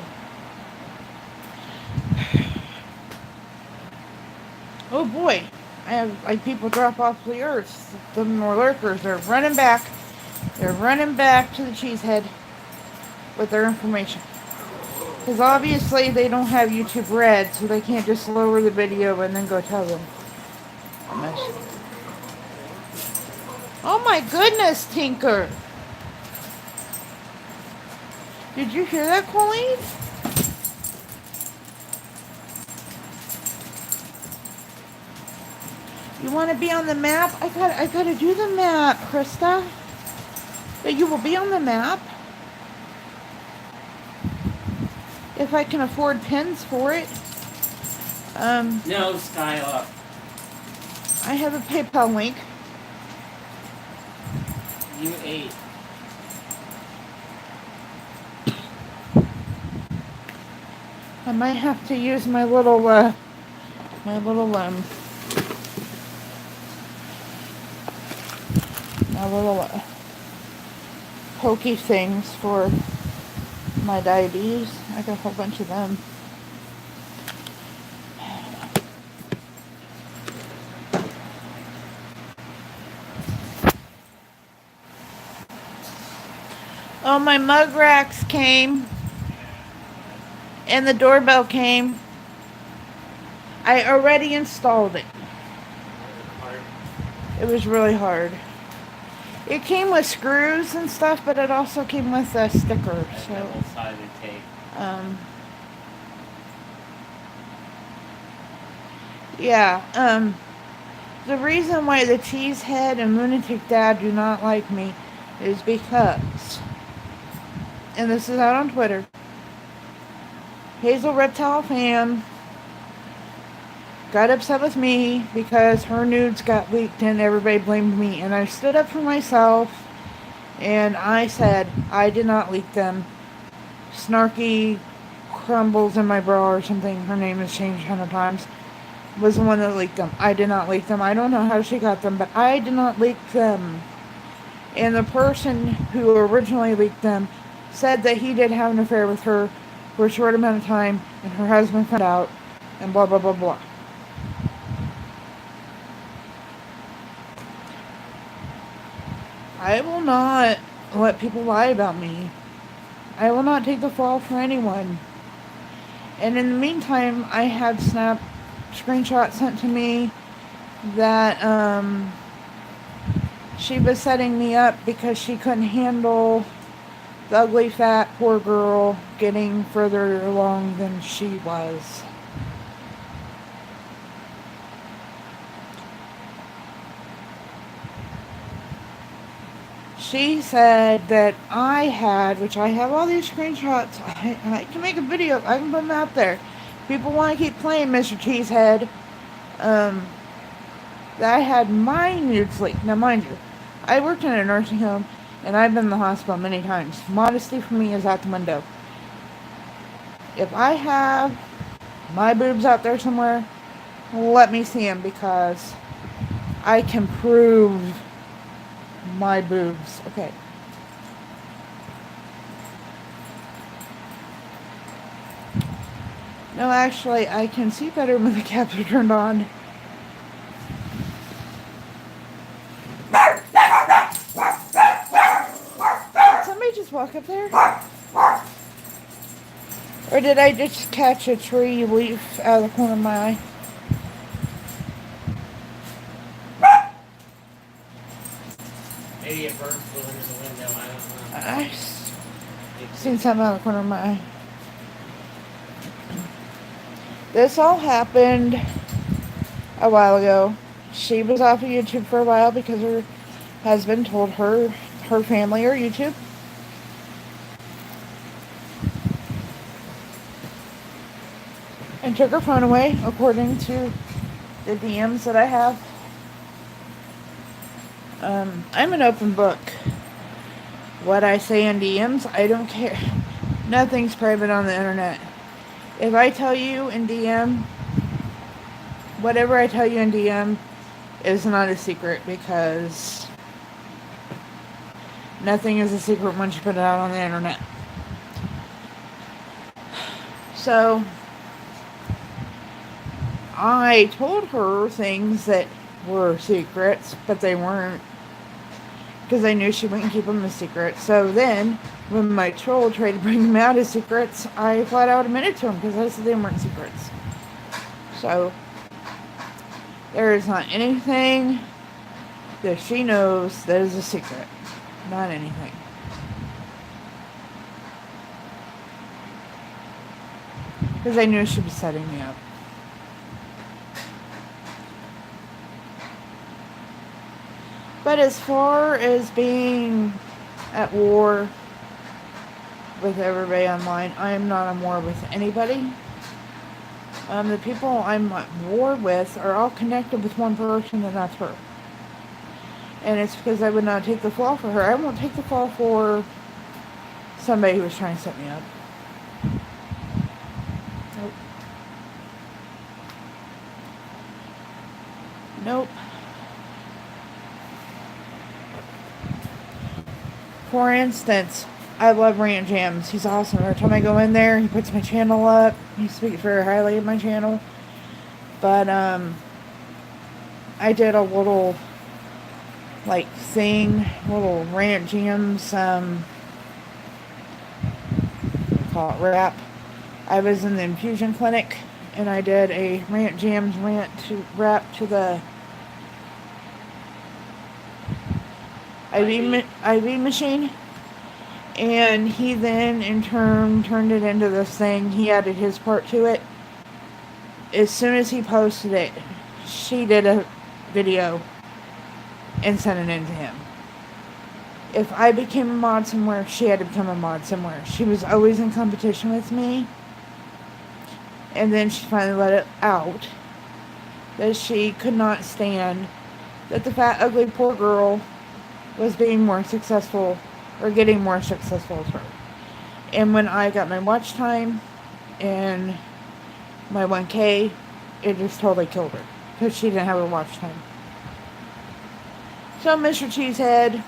Oh boy, I have like people drop off the earth. The more lurkers, they're running back. They're running back to the cheesehead with their information. Because obviously they don't have YouTube Red, so they can't just lower the video and then go tell them. Oh my goodness, Tinker! Did you hear that, Colleen? You want to be on the map? I gotta do the map, Krista. But you will be on the map. If I can afford pins for it. No, Skylar. I have a PayPal link. You ate. I might have to use my little pokey things for my diabetes. I got a whole bunch of them. Oh, my mug racks came. And the doorbell came. I already installed it. It was really hard. It came with screws and stuff, but it also came with a sticker. So, double-sided tape. Yeah. The reason why the Cheesehead and Lunatic Dad do not like me is because, and this is out on Twitter, Hazel Reptile fan got upset with me because her nudes got leaked and everybody blamed me. And I stood up for myself and I said, I did not leak them. Snarky Crumbles in my bra or something, her name has changed 100 times, was the one that leaked them. I did not leak them. I don't know how she got them, but I did not leak them. And the person who originally leaked them said that he did have an affair with her for a short amount of time and her husband found out and blah blah blah blah. I will not let people lie about me. I will not take the fall for anyone. And in the meantime, I had Snap screenshots sent to me that she was setting me up because she couldn't handle the ugly, fat, poor girl getting further along than she was. She said that I had, which I have all these screenshots, I can make a video, I can put them out there. People want to keep playing Mr. Cheesehead. That I had my nudes leaked. Now mind you, I worked in a nursing home and I've been in the hospital many times. Modesty for me is out the window. If I have my boobs out there somewhere, let me see them because I can prove my boobs. Okay. No, actually, I can see better when the caps are turned on. Did somebody just walk up there? Or did I just catch a tree leaf out of the corner of my eye? Maybe a bird flew into the window, I don't know. I've seen something out of the corner of my eye. This all happened a while ago. She was off of YouTube for a while because her husband told her family are YouTube. And took her phone away, according to the DMs that I have. I'm an open book. What I say in DMs, I don't care. Nothing's private on the internet. If I tell you in DM, whatever I tell you in DM is not a secret, because nothing is a secret once you put it out on the internet. So, I told her things that were secrets, but they weren't, because I knew she wouldn't keep them a secret. So then, when my troll tried to bring them out as secrets, I flat out admitted to them, because I said they weren't secrets. So, there is not anything that she knows that is a secret. Not anything. Because I knew she was setting me up. But as far as being at war with everybody online, I am not at war with anybody. The people I'm at war with are all connected with one person, and that's her. And it's because I would not take the fall for her. I won't take the fall for somebody who was trying to set me up. Nope. Nope. For instance, I love Rant Jams. He's awesome. Every time I go in there, he puts my channel up. He speaks very highly of my channel. But, I did a little, little Rant Jams, call it rap. I was in the infusion clinic, and I did a Rant Jams rap to the IV machine, and he then in turn turned it into this thing. He added his part to it. As soon as he posted it, she did a video and sent it in to him. If I became a mod somewhere, she had to become a mod somewhere. She was always in competition with me, and then she finally let it out that she could not stand that the fat, ugly, poor girl was being more successful, or getting more successful as her. And when I got my watch time and my 1K, it just totally killed her, because she didn't have her watch time. So Mr. Cheesehead,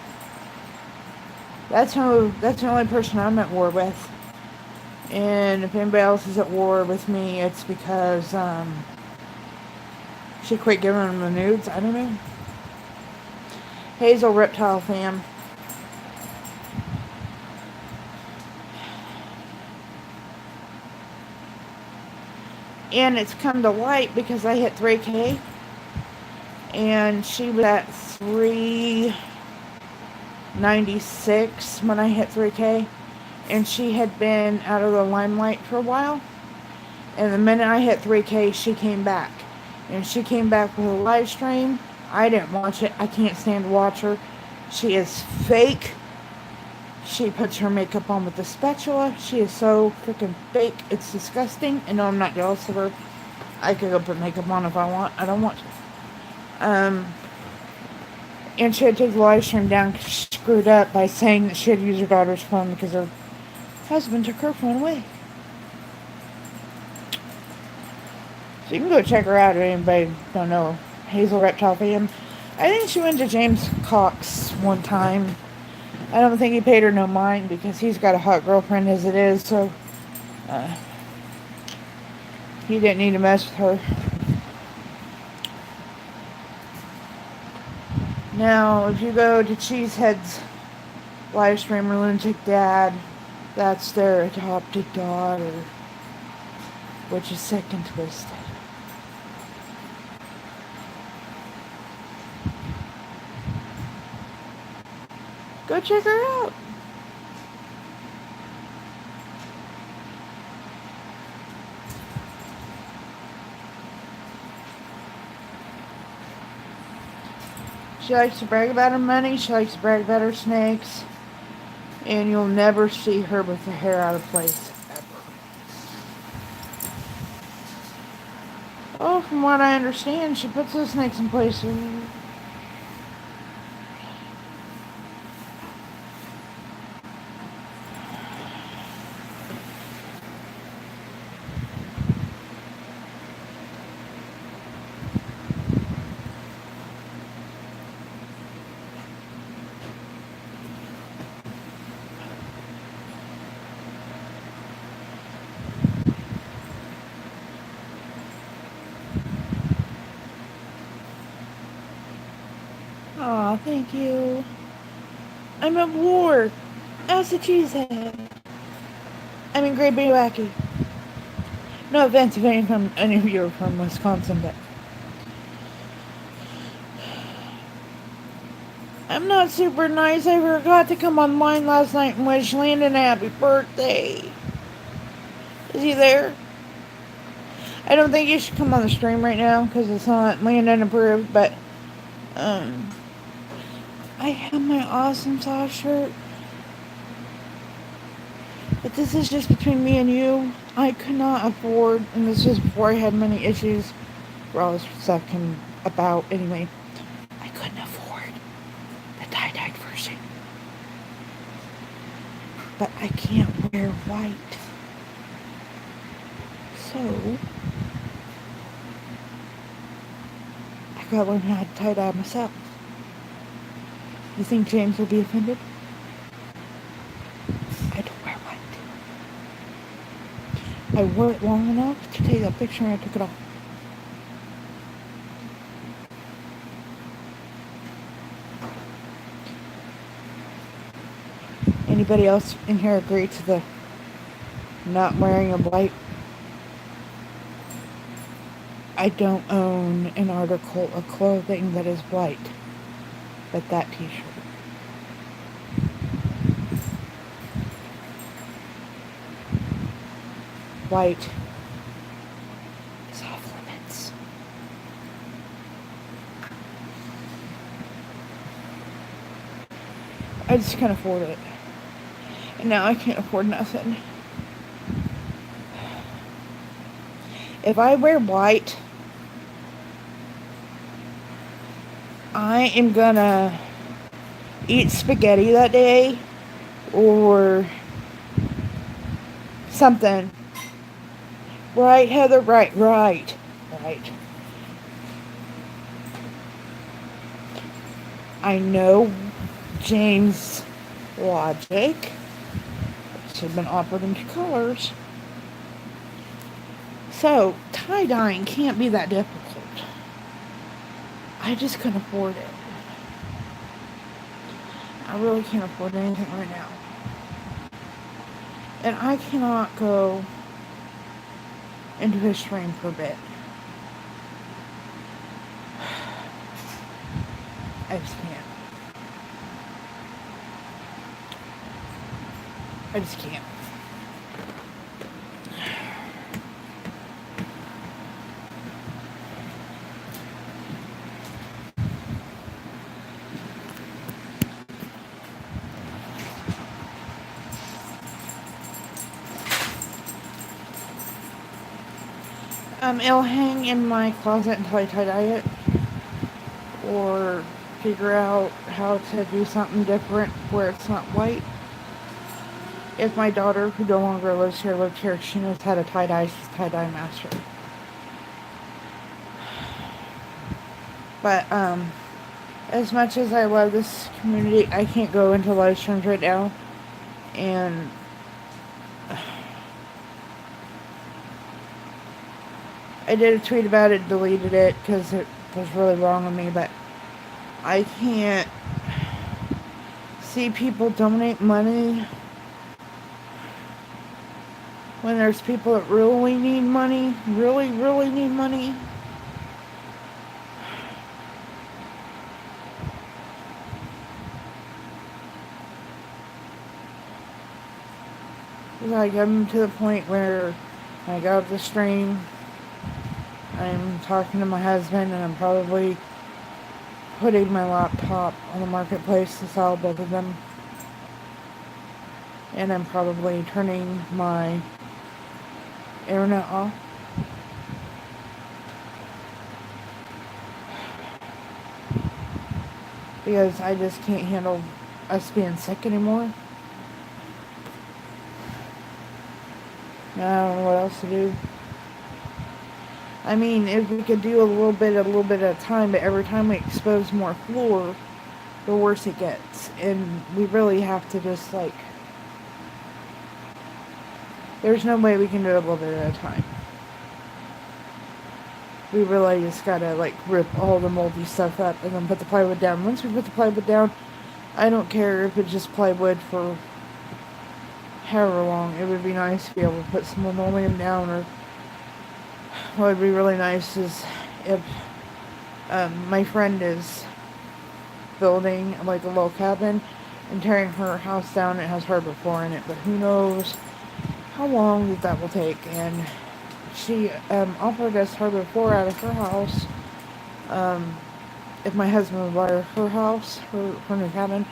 that's the only person I'm at war with. And if anybody else is at war with me, it's because she quit giving them the nudes. I don't know. Hazel Reptile Fam. And it's come to light because I hit 3K. And she was at 396 when I hit 3K. And she had been out of the limelight for a while. And the minute I hit 3K, she came back. And she came back with a live stream. I didn't watch it. I can't stand to watch her. She is fake. She puts her makeup on with a spatula. She is so freaking fake. It's disgusting. And no, I'm not jealous of her. I could go put makeup on if I want. I don't want to. And she had to take the live stream down because she screwed up by saying that she had used her daughter's phone because her husband took her phone away. So you can go check her out if anybody don't know her. Hazel Reptile Fam. I think she went to James Cox one time. I don't think he paid her no mind because he's got a hot girlfriend as it is, so he didn't need to mess with her. Now, if you go to Cheesehead's live stream, Lunatic Dad, that's their adopted daughter, which is sick and twisted. Go check her out. She likes to brag about her money. She likes to brag about her snakes. And you'll never see her with the hair out of place. Ever. Oh, from what I understand, she puts those snakes in place. Aw, thank you. I'm at war. As a cheesehead. I mean, Great Big Wacky. No offense if any of you are from Wisconsin, but I'm not super nice. I forgot to come online last night and wish Landon a happy birthday. Is he there? I don't think you should come on the stream right now because it's not Landon approved, but I have my awesome soft shirt. But this is just between me and you. I could not afford, and this was before I had many issues where all this stuff came about anyway. I couldn't afford the tie-dyed version. But I can't wear white. So, I gotta learn how to tie-dye myself. You think James will be offended? I don't wear white. I wore it long enough to take that picture and I took it off. Anybody else in here agree to the not wearing a white? I don't own an article of clothing that is white, but that t-shirt. White is off limits. I just can't afford it. And now I can't afford nothing. If I wear white, I am gonna eat spaghetti that day or something. Right, Heather? Right. I know James' logic. Which has been offered into colors. So, tie-dyeing can't be that difficult. I just couldn't afford it. I really can't afford anything right now. And I cannot go into his stream for a bit. I just can't. I just can't. It'll hang in my closet until I tie-dye it. Or figure out how to do something different where it's not white. If my daughter, who no longer lives here, lived here, she knows how to tie-dye. She's a tie-dye master. But, as much as I love this community, I can't go into live streams right now. And I did a tweet about it, deleted it, because it was really wrong on me, but I can't see people donate money when there's people that really need money, really need money. Like, I'm to the point where I got off the stream, I'm talking to my husband, and I'm probably putting my laptop on the marketplace to sell both of them. And I'm probably turning my internet off. Because I just can't handle us being sick anymore. I don't know what else to do. I mean, if we could do a little bit at a time, but every time we expose more floor, the worse it gets. And we really have to just, like, there's no way we can do it a little bit at a time. We really just gotta, like, rip all the moldy stuff up and then put the plywood down. Once we put the plywood down, I don't care if it's just plywood for however long. It would be nice to be able to put some linoleum down, or what would be really nice is if my friend is building like a little cabin and tearing her house down. It has hardwood floor in it, but who knows how long that will take. And she offered us hardwood floor out of her house. If my husband would buy her house, her new cabin,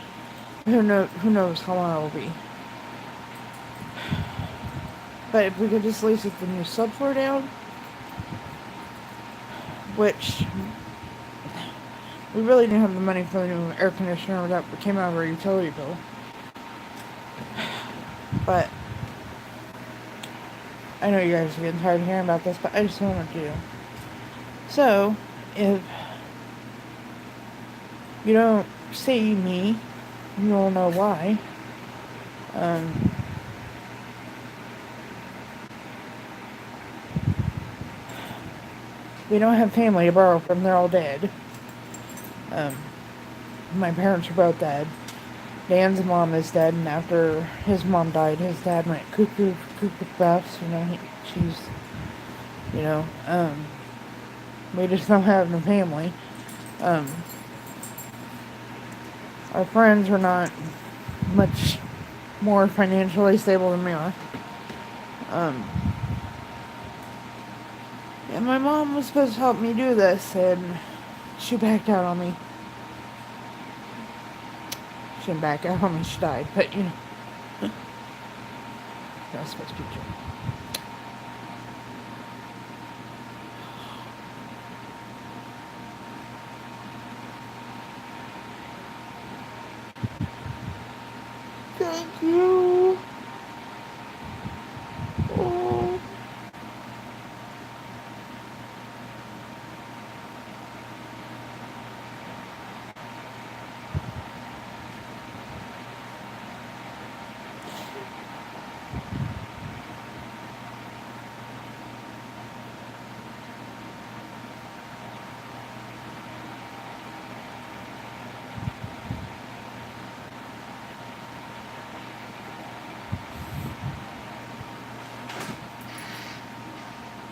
who knows how long it will be. But if we could just at least get the new subfloor down, which we really didn't have the money for the new air conditioner that came out of our utility bill. But I know you guys are getting tired of hearing about this, but I just wanted to. So, if you don't see me, you'll know why. We don't have family to borrow from. They're all dead. My parents are both dead. Dan's mom is dead, and after his mom died, his dad went cuckoo buffs. We just don't have no family. Our friends are not much more financially stable than we are. And my mom was supposed to help me do this, and she backed out on me. She didn't back out on me, she died, but you know. That was supposed to be true. Thank you. Oh.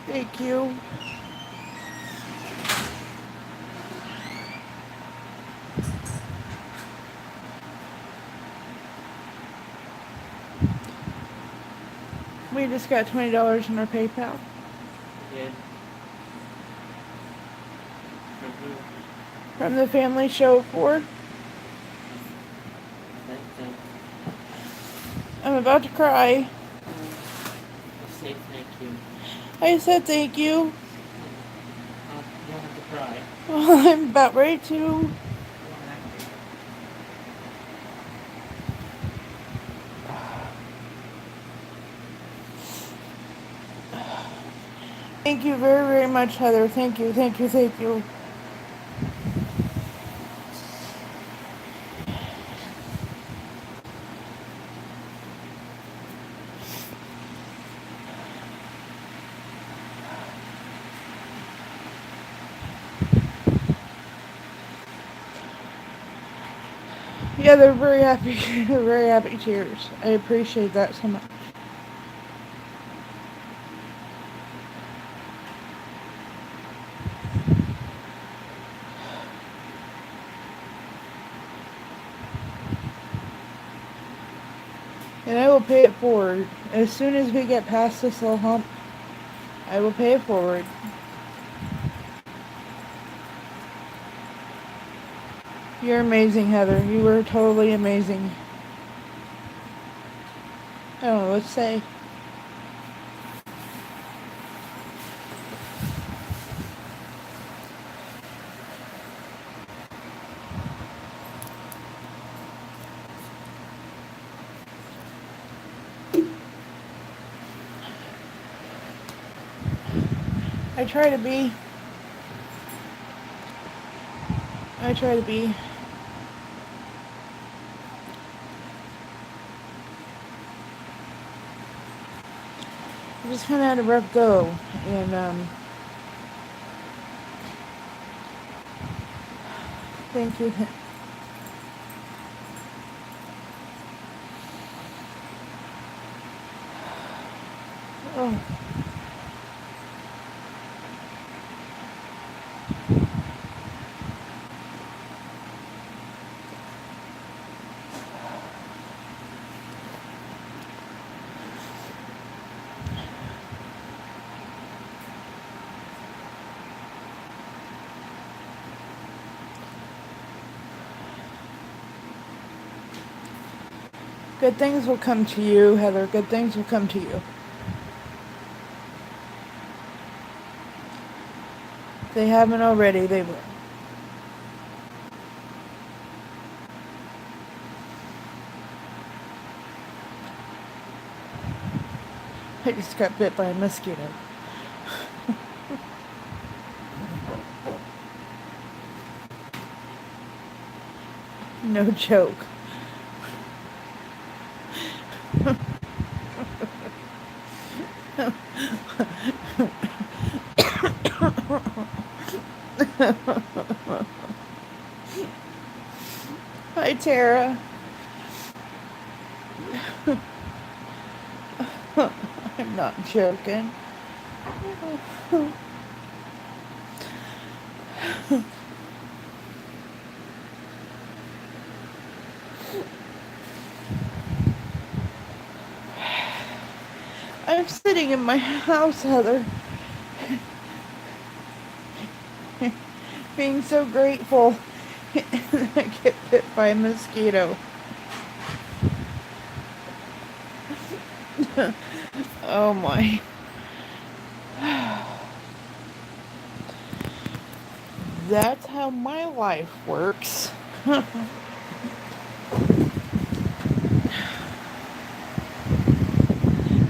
Thank you. We just got $20 in our PayPal. Yeah. From the family show Ford. I'm about to cry. Say thank you. I said thank you. You don't have to cry. Well, I'm about ready to. Thank you very, very much, Heather. Thank you, thank you, thank you. Yeah, they're very happy. They're very happy tears. I appreciate that so much. And I will pay it forward. As soon as we get past this little hump, I will pay it forward. You're amazing, Heather. You were totally amazing. I don't know what to say. I try to be. I try to be. I just kind of had a rough go, and thank you. Oh, good things will come to you, Heather. Good things will come to you. If they haven't already, they will. I just got bit by a mosquito. No joke. Hi, Tara. I'm not joking. I'm sitting in my house, Heather, being so grateful. And I get bit by a mosquito. Oh my. That's how my life works.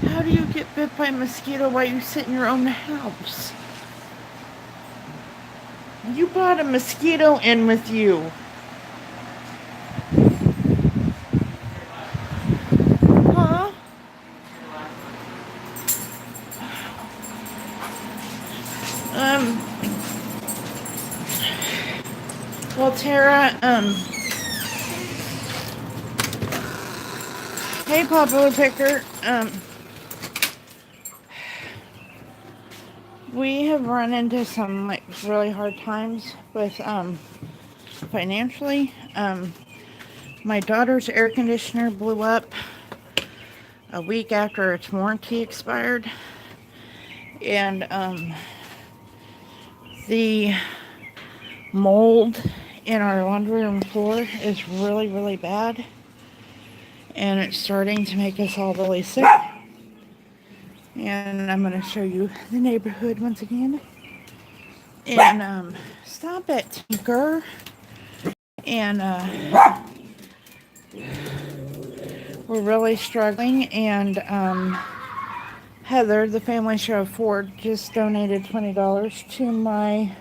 How do you get bit by a mosquito while you sit in your own house? You brought a mosquito in with you. Huh? Well, Tara, hey, Papa Woodpecker, we have run into some, like, really hard times with, financially. My daughter's air conditioner blew up a week after its warranty expired. And, the mold in our laundry room floor is really, really bad. And it's starting to make us all really sick. And I'm going to show you the neighborhood once again. And, stop it, Tinker. And, we're really struggling. And, Heather, the family show Ford, just donated $20 to my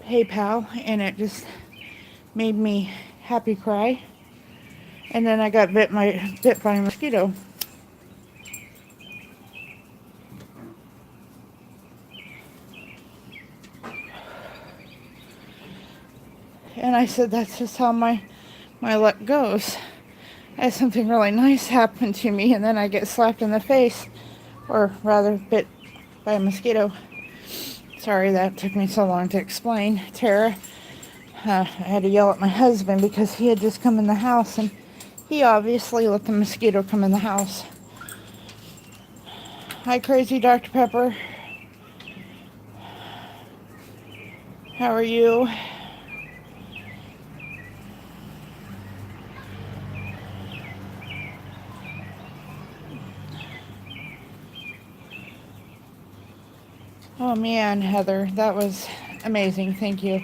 PayPal. And it just made me happy cry. And then I got bit by a mosquito. And I said, that's just how my luck goes. I had something really nice happen to me, and then I get slapped in the face, or rather bit by a mosquito. Sorry that took me so long to explain, Tara. I had to yell at my husband because he had just come in the house, and he obviously let the mosquito come in the house. Hi, crazy Dr. Pepper. How are you? Oh man, Heather, that was amazing. Thank you.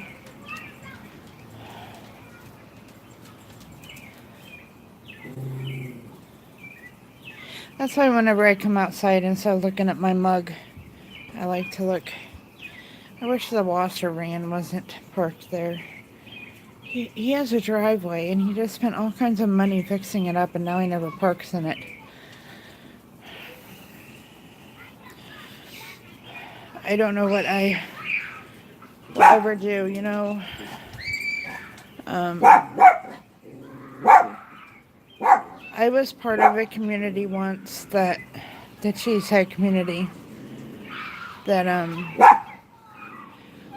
That's why whenever I come outside instead of looking at my mug, I like to look. I wish the washer ran wasn't parked there. He has a driveway and he just spent all kinds of money fixing it up and now he never parks in it. I don't know what I will ever do, you know. I was part of a community once that the Cheesehead community that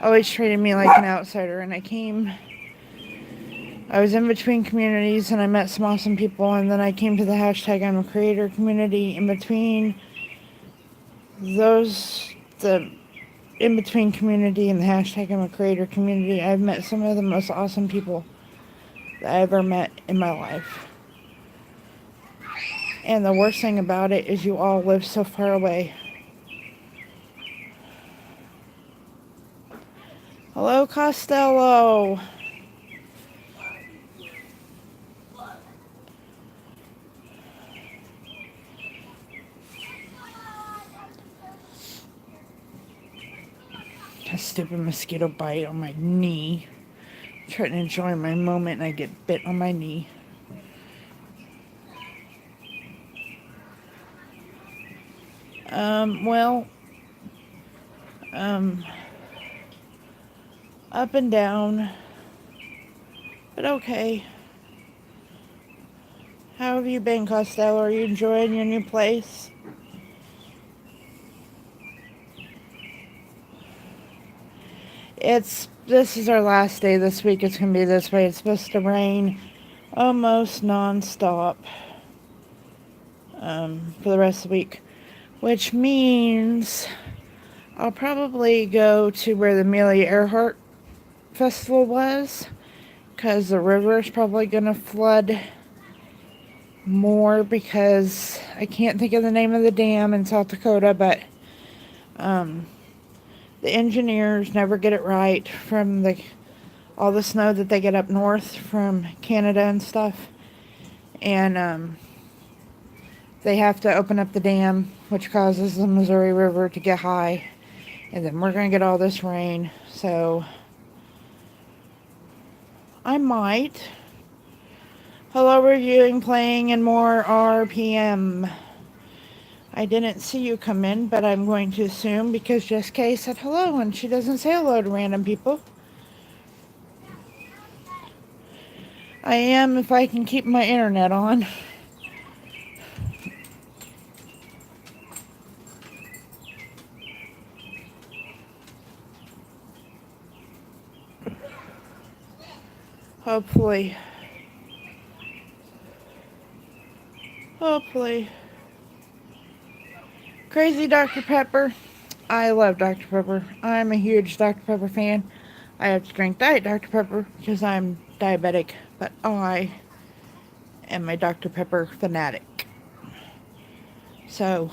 always treated me like an outsider, and I was in between communities and I met some awesome people, and then I came to the hashtag I'm a creator community. In between the in between community and the hashtag I'm a creator community, I've met some of the most awesome people that I ever met in my life. And the worst thing about it is you all live so far away. Hello, Costello. A stupid mosquito bite on my knee. I'm trying to enjoy my moment and I get bit on my knee. Well, up and down, but okay. How have you been, Costello? Are you enjoying your new place? This is our last day this week. It's going to be this way. It's supposed to rain almost non-stop for the rest of the week, which means I'll probably go to where the Amelia Earhart Festival was, because the river is probably going to flood more because I can't think of the name of the dam in South Dakota, but the engineers never get it right from all the snow that they get up north from Canada and stuff. And they have to open up the dam, which causes the Missouri River to get high. And then we're going to get all this rain. So I might. Hello, reviewing, playing, and more RPM. I didn't see you come in, but I'm going to assume because Jess K said hello and she doesn't say hello to random people. I am if I can keep my internet on. Hopefully. Crazy Dr. Pepper. I love Dr. Pepper. I'm a huge Dr. Pepper fan. I have to drink Diet Dr. Pepper because I'm diabetic, but I am a Dr. Pepper fanatic. So,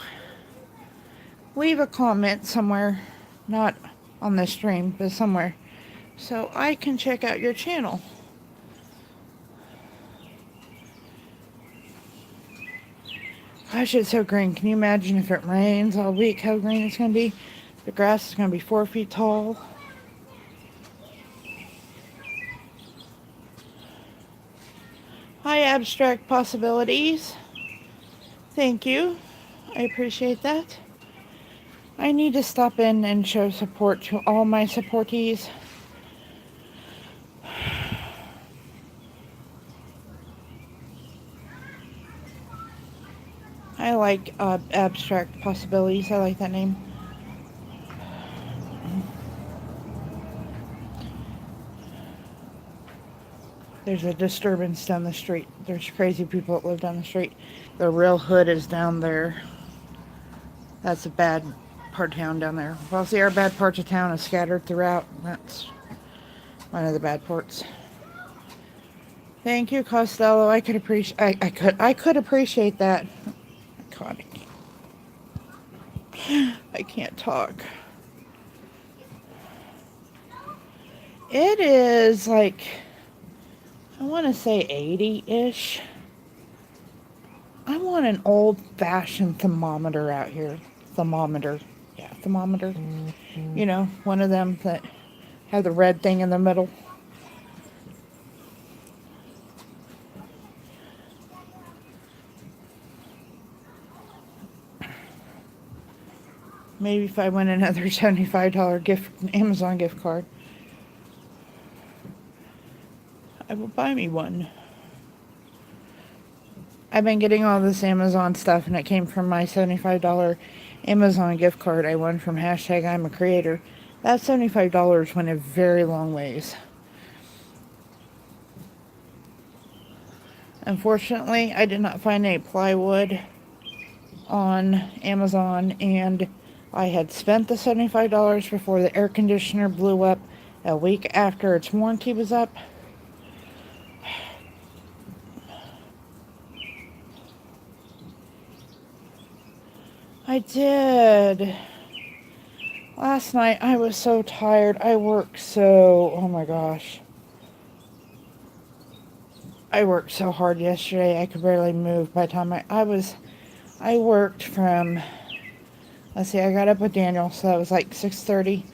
leave a comment somewhere, not on this stream, but somewhere, so I can check out your channel. Gosh, it's so green. Can you imagine if it rains all week, how green it's going to be? The grass is going to be 4 feet tall. Hi, Abstract Possibilities. Thank you. I appreciate that. I need to stop in and show support to all my supportees. I like Abstract Possibilities. I like that name. There's a disturbance down the street. There's crazy people that live down the street. The real hood is down there. That's a bad part of town down there. Well, see, our bad parts of town is scattered throughout. That's one of the bad parts. Thank you, Costello. I could appreciate. I could appreciate that. God, I can't talk. It is like, I want to say 80-ish. I want an old-fashioned thermometer out here. Thermometer. Yeah, thermometer. You know, one of them that have the red thing in the middle. Maybe if I win another $75 Amazon gift card, I will buy me one. I've been getting all this Amazon stuff, and it came from my $75 Amazon gift card I won from hashtag I'm a creator. That $75 went a very long ways. Unfortunately, I did not find any plywood on Amazon, and I had spent the $75 before the air conditioner blew up a week after its warranty was up. I did. Last night I was so tired. I worked so, oh my gosh. I worked so hard yesterday I could barely move by the time I worked from, let's see, I got up with Daniel, so that was like 6:30.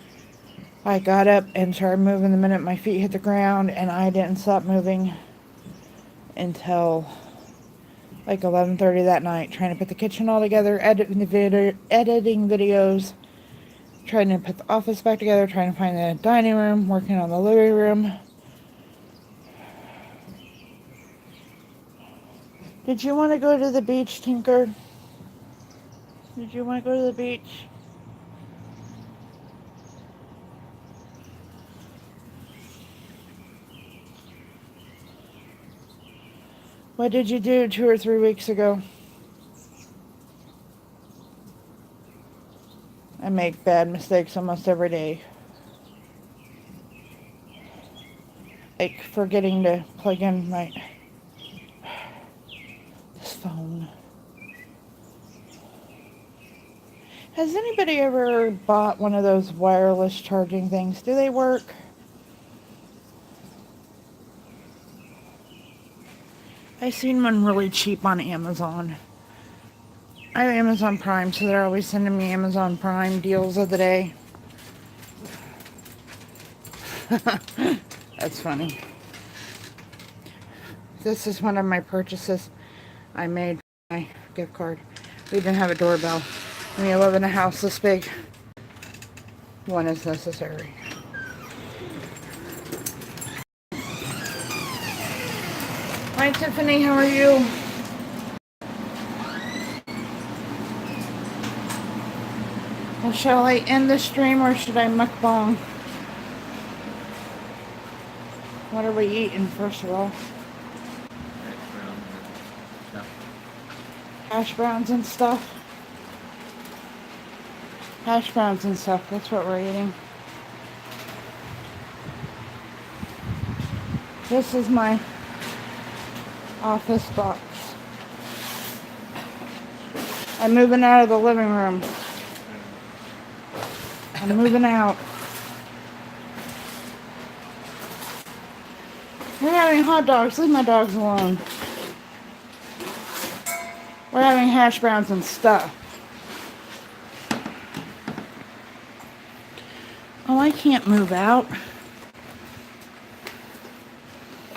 I got up and started moving the minute my feet hit the ground, and I didn't stop moving until like 11:30 that night, trying to put the kitchen all together, editing videos, trying to put the office back together, trying to find the dining room, working on the living room. Did you want to go to the beach, Tinker? Did you want to go to the beach? What did you do 2 or 3 weeks ago? I make bad mistakes almost every day. Like forgetting to plug in this phone. Has anybody ever bought one of those wireless charging things? Do they work? I seen one really cheap on Amazon. I have Amazon Prime, so they're always sending me Amazon Prime deals of the day. That's funny. This is one of my purchases I made for my gift card. We didn't have a doorbell. When you live in a house this big, one is necessary. Hi Tiffany, how are you? Well, shall I end the stream or should I mukbang? What are we eating first of all? Hash browns and stuff. Hash browns and stuff, that's what we're eating. This is my office box. I'm moving out of the living room. I'm moving out. We're having hot dogs. Leave my dogs alone. We're having hash browns and stuff. Oh, I can't move out.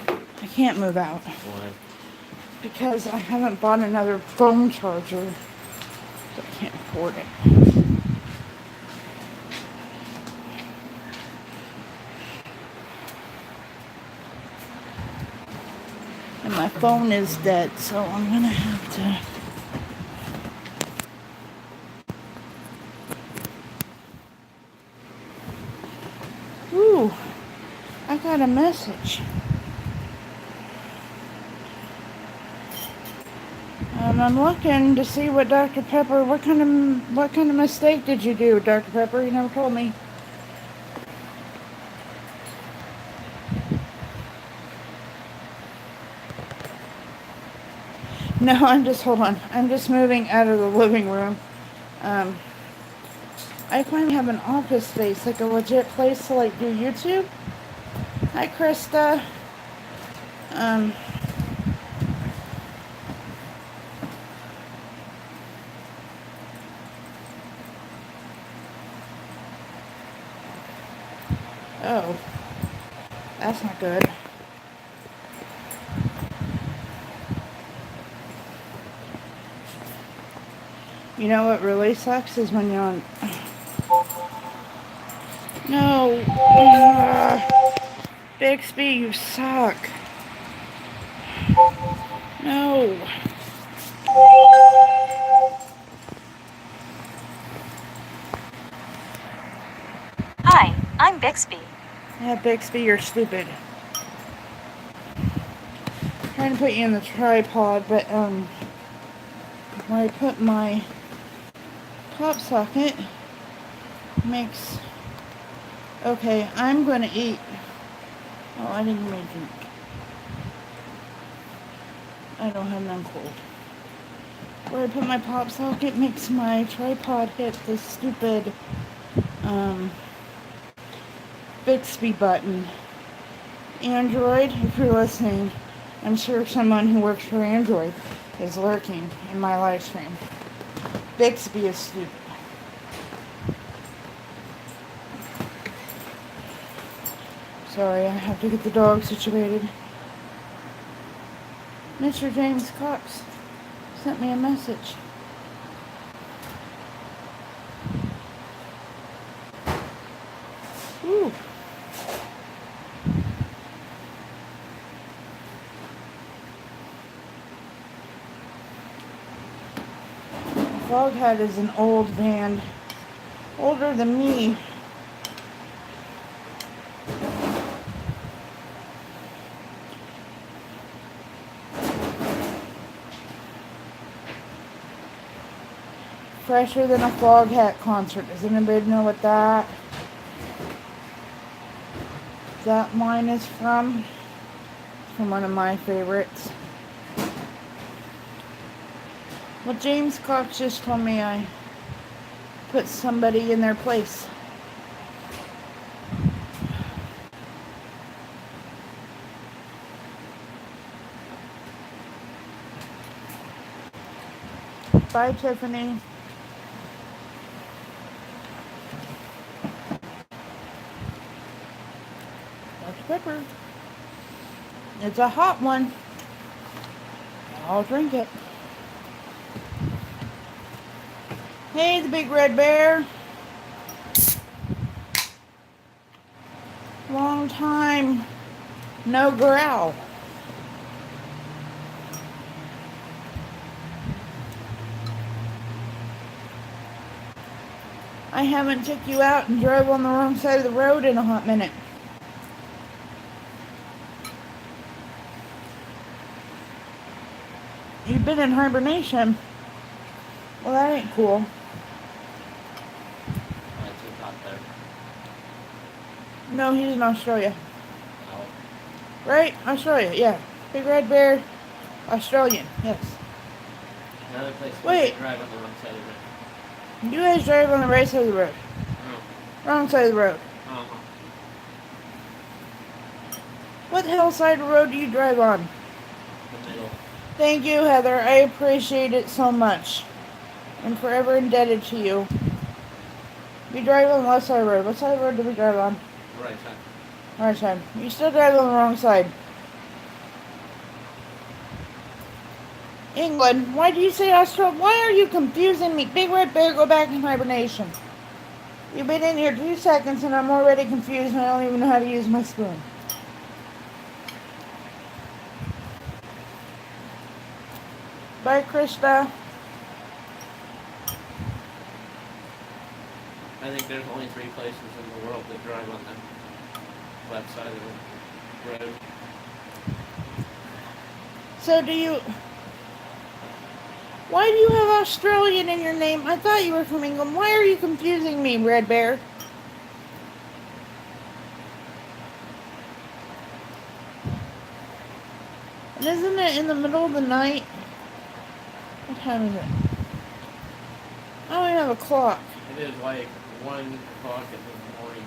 I can't move out. Why? Because I haven't bought another phone charger. So I can't afford it. And my phone is dead, so I'm gonna have to. Ooh, I got a message. I'm looking to see what Dr. Pepper, what kind of mistake did you do, Dr. Pepper? You never told me. No, hold on. I'm just moving out of the living room. I finally have an office space, like a legit place to like do YouTube. Hi, Krista. Um, oh, that's not good. You know what really sucks is when you're on... No. Bixby, you suck. No. Hi, I'm Bixby. Yeah, Bixby, you're stupid. Trying to put you in the tripod, but where I put my pop socket makes... Okay, I'm gonna eat. Oh, I didn't make drink. I don't have none cold. Where I put my pop socket makes my tripod hit the stupid Bixby button. Android, if you're listening, I'm sure someone who works for Android is lurking in my live stream. Bixby is stupid. Sorry, I have to get the dog situated. Mr. James Cox sent me a message. Ooh. Foghat is an old band. Older than me. Fresher than a Foghat concert. Does anybody know what that line is from? From one of my favorites. Well, James Cox just told me I put somebody in their place. Bye, Tiffany. Dr. Pepper. It's a hot one. I'll drink it. Hey, the big red bear. Long time no growl. I haven't took you out and drove on the wrong side of the road in a hot minute. You've been in hibernation. Well, that ain't cool. Why it's too hot there? No, he's in Australia. Oh. Right? Australia, yeah. Big red bear, Australian, yes. Another place Wait. we can drive on the wrong side of the road. You guys drive on the right side of the road. Oh. Wrong side of the road. Uh-huh. What hell side of the road do you drive on? The middle. Thank you, Heather. I appreciate it so much. I'm forever indebted to you. We drive on the left side of the road. What side of the road do we drive on? Right side. Right side. You still drive on the wrong side. England. Why do you say Australia? Why are you confusing me? Big red bear, go back in hibernation. You've been in here 2 seconds and I'm already confused and I don't even know how to use my spoon. Bye, Krista. I think there's only 3 places in the world that drive on the left side of the road. So do you... Why do you have Australian in your name? I thought you were from England. Why are you confusing me, Red Bear? And isn't it in the middle of the night? What time is it? I don't even have a clock. It is like 1 o'clock in the morning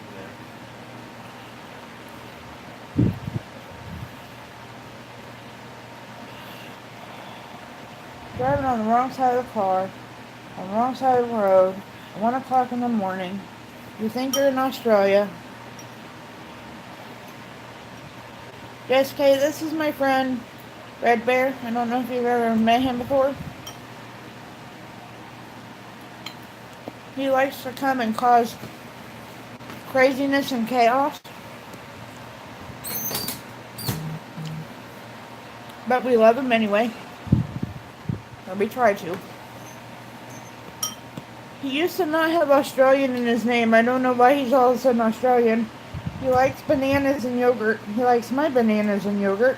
driving on the wrong side of the car, on the wrong side of the road, at 1 o'clock in the morning. You think you're in Australia. Jessica, this is my friend, Red Bear. I don't know if you've ever met him before. He likes to come and cause craziness and chaos. But we love him anyway. Or we try to. He used to not have Australian in his name. I don't know why he's all of a sudden Australian. He likes bananas and yogurt. He likes my bananas and yogurt.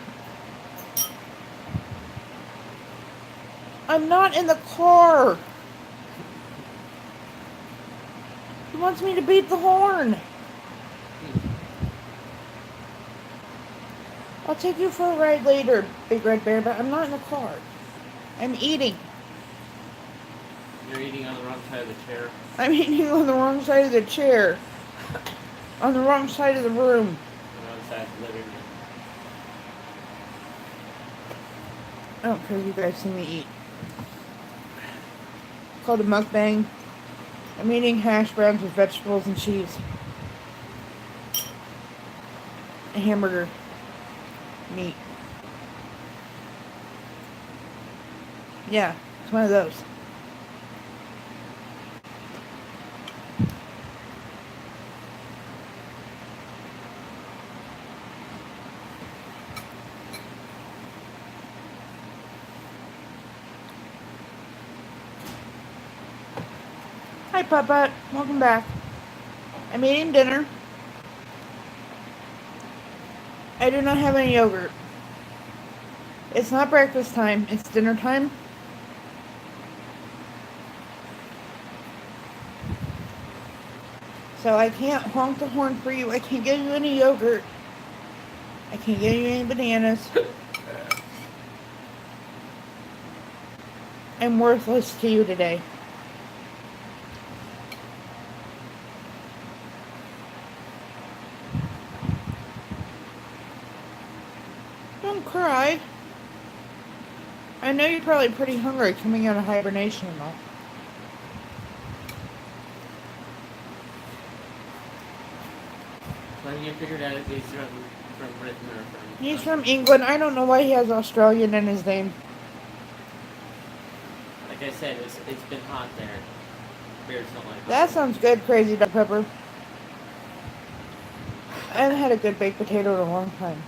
I'm not in the car. He wants me to beat the horn. I'll take you for a ride later, Big Red Bear, but I'm not in the car. I'm eating. You're eating on the wrong side of the chair. I'm eating on the wrong side of the chair. On the wrong side of the room. On the wrong side of the living room. I don't care if you guys see me eat. It's called a mukbang. I'm eating hash browns with vegetables and cheese. A hamburger. Meat. Yeah, it's one of those. Hi, Papa. Welcome back. I'm eating dinner. I do not have any yogurt. It's not breakfast time. It's dinner time. So I can't honk the horn for you. I can't give you any yogurt. I can't give you any bananas. I'm worthless to you today. Don't cry. I know you're probably pretty hungry coming out of hibernation and all. When you figured out he's from Britain or from... He's from England. I don't know why he has Australian in his name. Like I said, it's been hot there. Bears don't like That sounds good, Crazy Dog Pepper. I haven't had a good baked potato in a long time.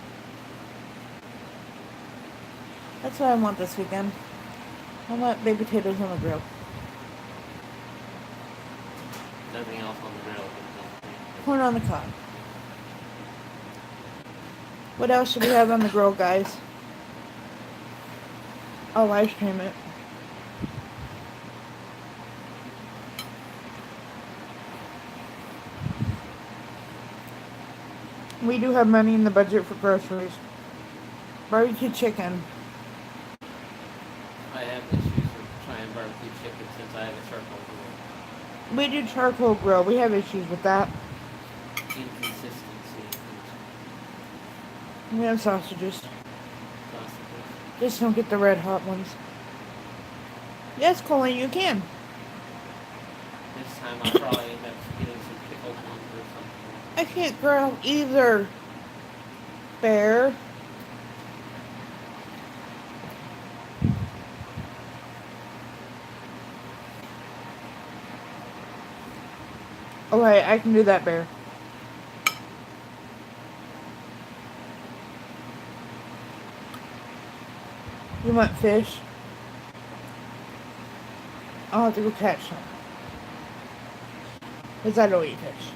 That's what I want this weekend. I want baked potatoes on the grill. Nothing else on the grill. Corn on the cob. What else should we have on the grill, guys? I'll live stream it. We do have money in the budget for groceries. Barbecue chicken. I have issues with trying barbecue chicken since I have a charcoal grill. We do charcoal grill. We have issues with that. Inconsistency. We have sausages. Sausages. Just don't get the red hot ones. Yes, Colleen, you can. This time I'll probably end up getting some pickled ones or something. I can't grill either. Bear. Okay, I can do that, Bear. You want fish? I'll have to go catch some. Because I don't eat fish.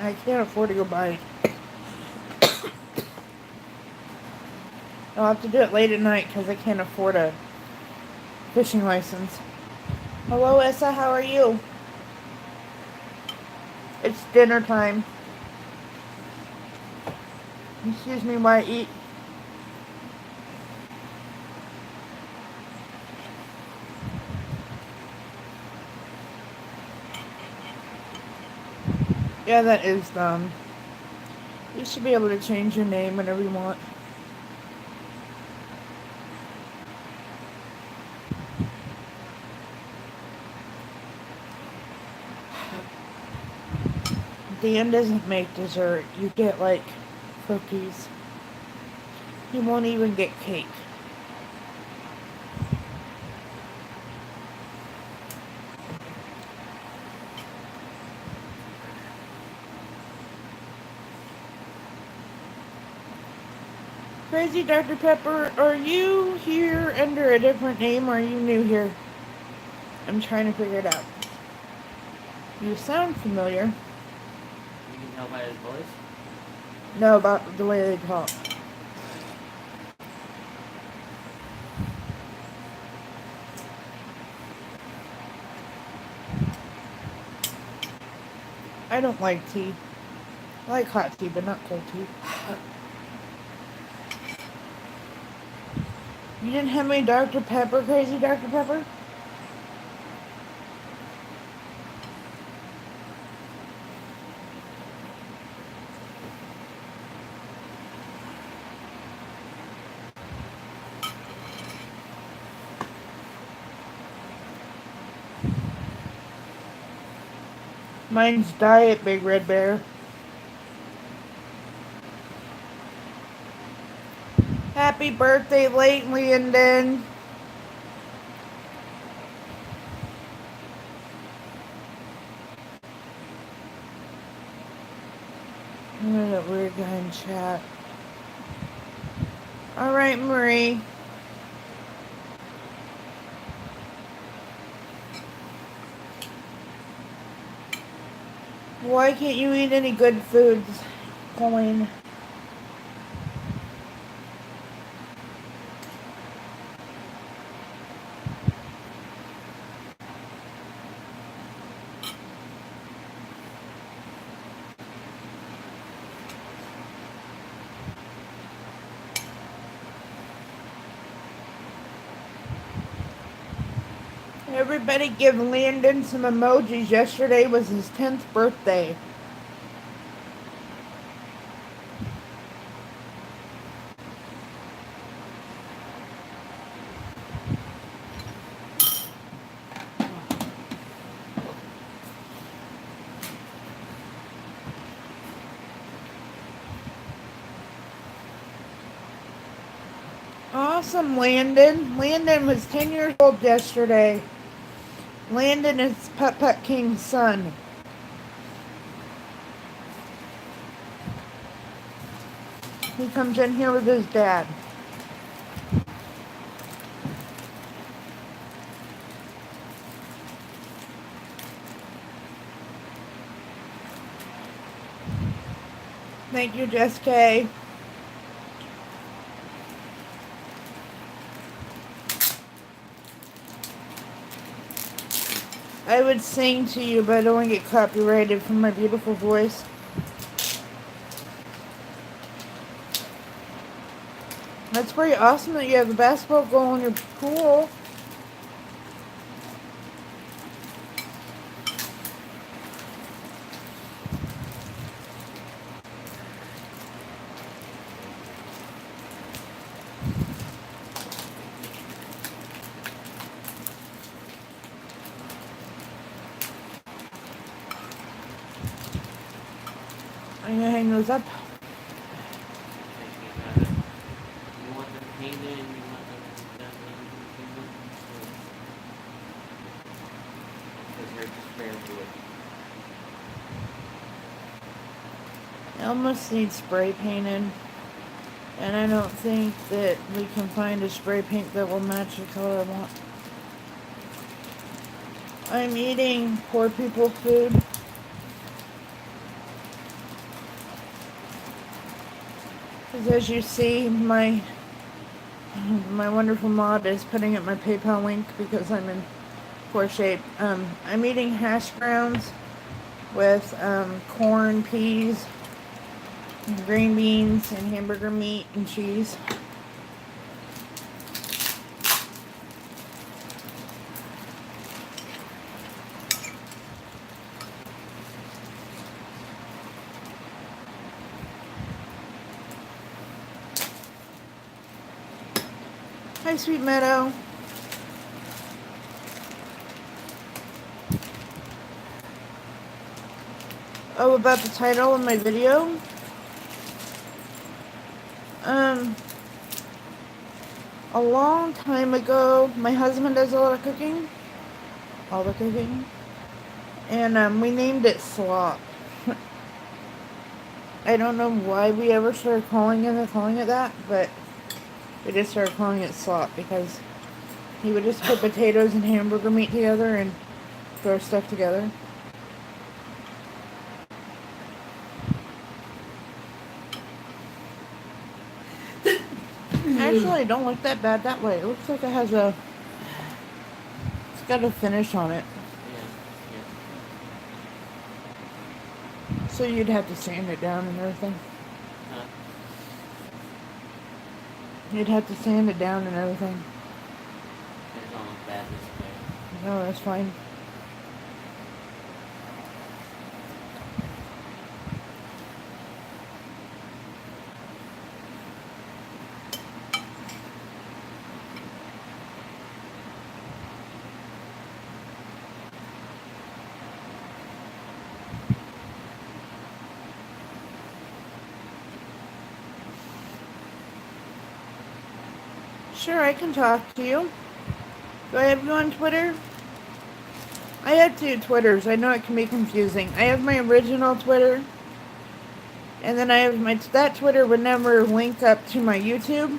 I can't afford to go buy. I'll have to do it late at night because I can't afford a fishing license. Hello, Essa. How are you? It's dinner time. Excuse me while I eat. Yeah, that is dumb. You should be able to change your name whenever you want. Dan doesn't make dessert. You get like cookies. He won't even get cake. Crazy Dr. Pepper, are you here under a different name or are you new here? I'm trying to figure it out. You sound familiar. You can tell by his voice. No, about the way they talk. I don't like tea. I like hot tea, but not cold tea. You didn't have any Dr. Pepper, Crazy Dr. Pepper? Mine's Diet Big Red Bear. Happy birthday late, Landon. Look at that weird guy in chat. Alright, Marie. Why can't you eat any good foods, Colleen? Everybody give Landon some emojis. Yesterday was his 10th birthday. Awesome, Landon. Landon was 10 years old yesterday. Landon is Putt Putt King's son. He comes in here with his dad. Thank you, Jess K. I would sing to you, but I don't want to get copyrighted from my beautiful voice. That's pretty awesome that you have a basketball goal in your pool. I'm gonna hang those up. You want them painted, you want them done, because they're just bare wood. I almost need spray painted. And I don't think that we can find a spray paint that will match the color I want. I'm eating poor people food. Because as you see, my wonderful mod is putting up my PayPal link because I'm in poor shape. I'm eating hash browns with corn, peas, and green beans, and hamburger meat and cheese. Hi, Sweet Meadow. Oh, about the title of my video? A long time ago, my husband does a lot of cooking. All the cooking. And, we named it Slop. I don't know why we ever started calling it that, but we just started calling it Slop because he would just put potatoes and hamburger meat together and throw stuff together. Actually, it don't look that bad that way. It looks like it's got a finish on it. Yeah. So you'd have to sand it down and everything. Huh? You'd have to sand it down and everything. It don't look bad this way. No, that's fine. Sure, I can talk to you. Do I have you on Twitter? I have 2 Twitters. I know it can be confusing. I have my original Twitter. And then I have that Twitter would never link up to my YouTube.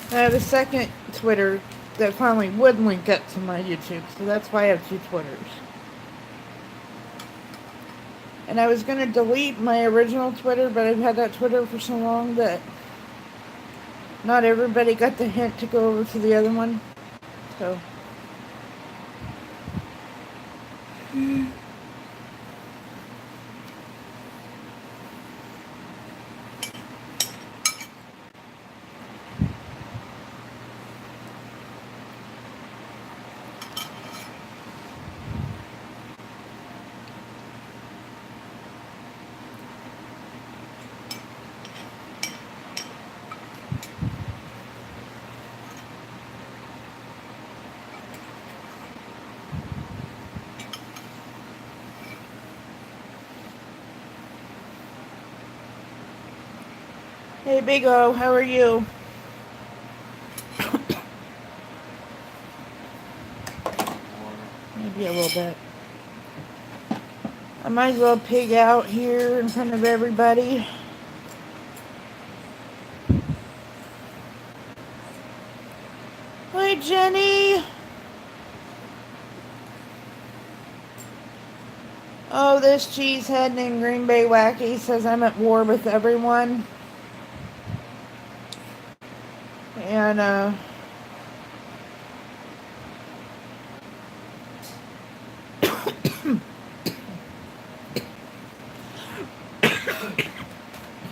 I have a second Twitter that finally would link up to my YouTube. So that's why I have 2 Twitters. And I was going to delete my original Twitter, but I've had that Twitter for so long that not everybody got the hint to go over to the other one. So. Hey, Big O, how are you? Maybe a little bit. I might as well pig out here in front of everybody. Hi, Jenny. Oh, this cheesehead named Green Bay Wacky says I'm at war with everyone. And, can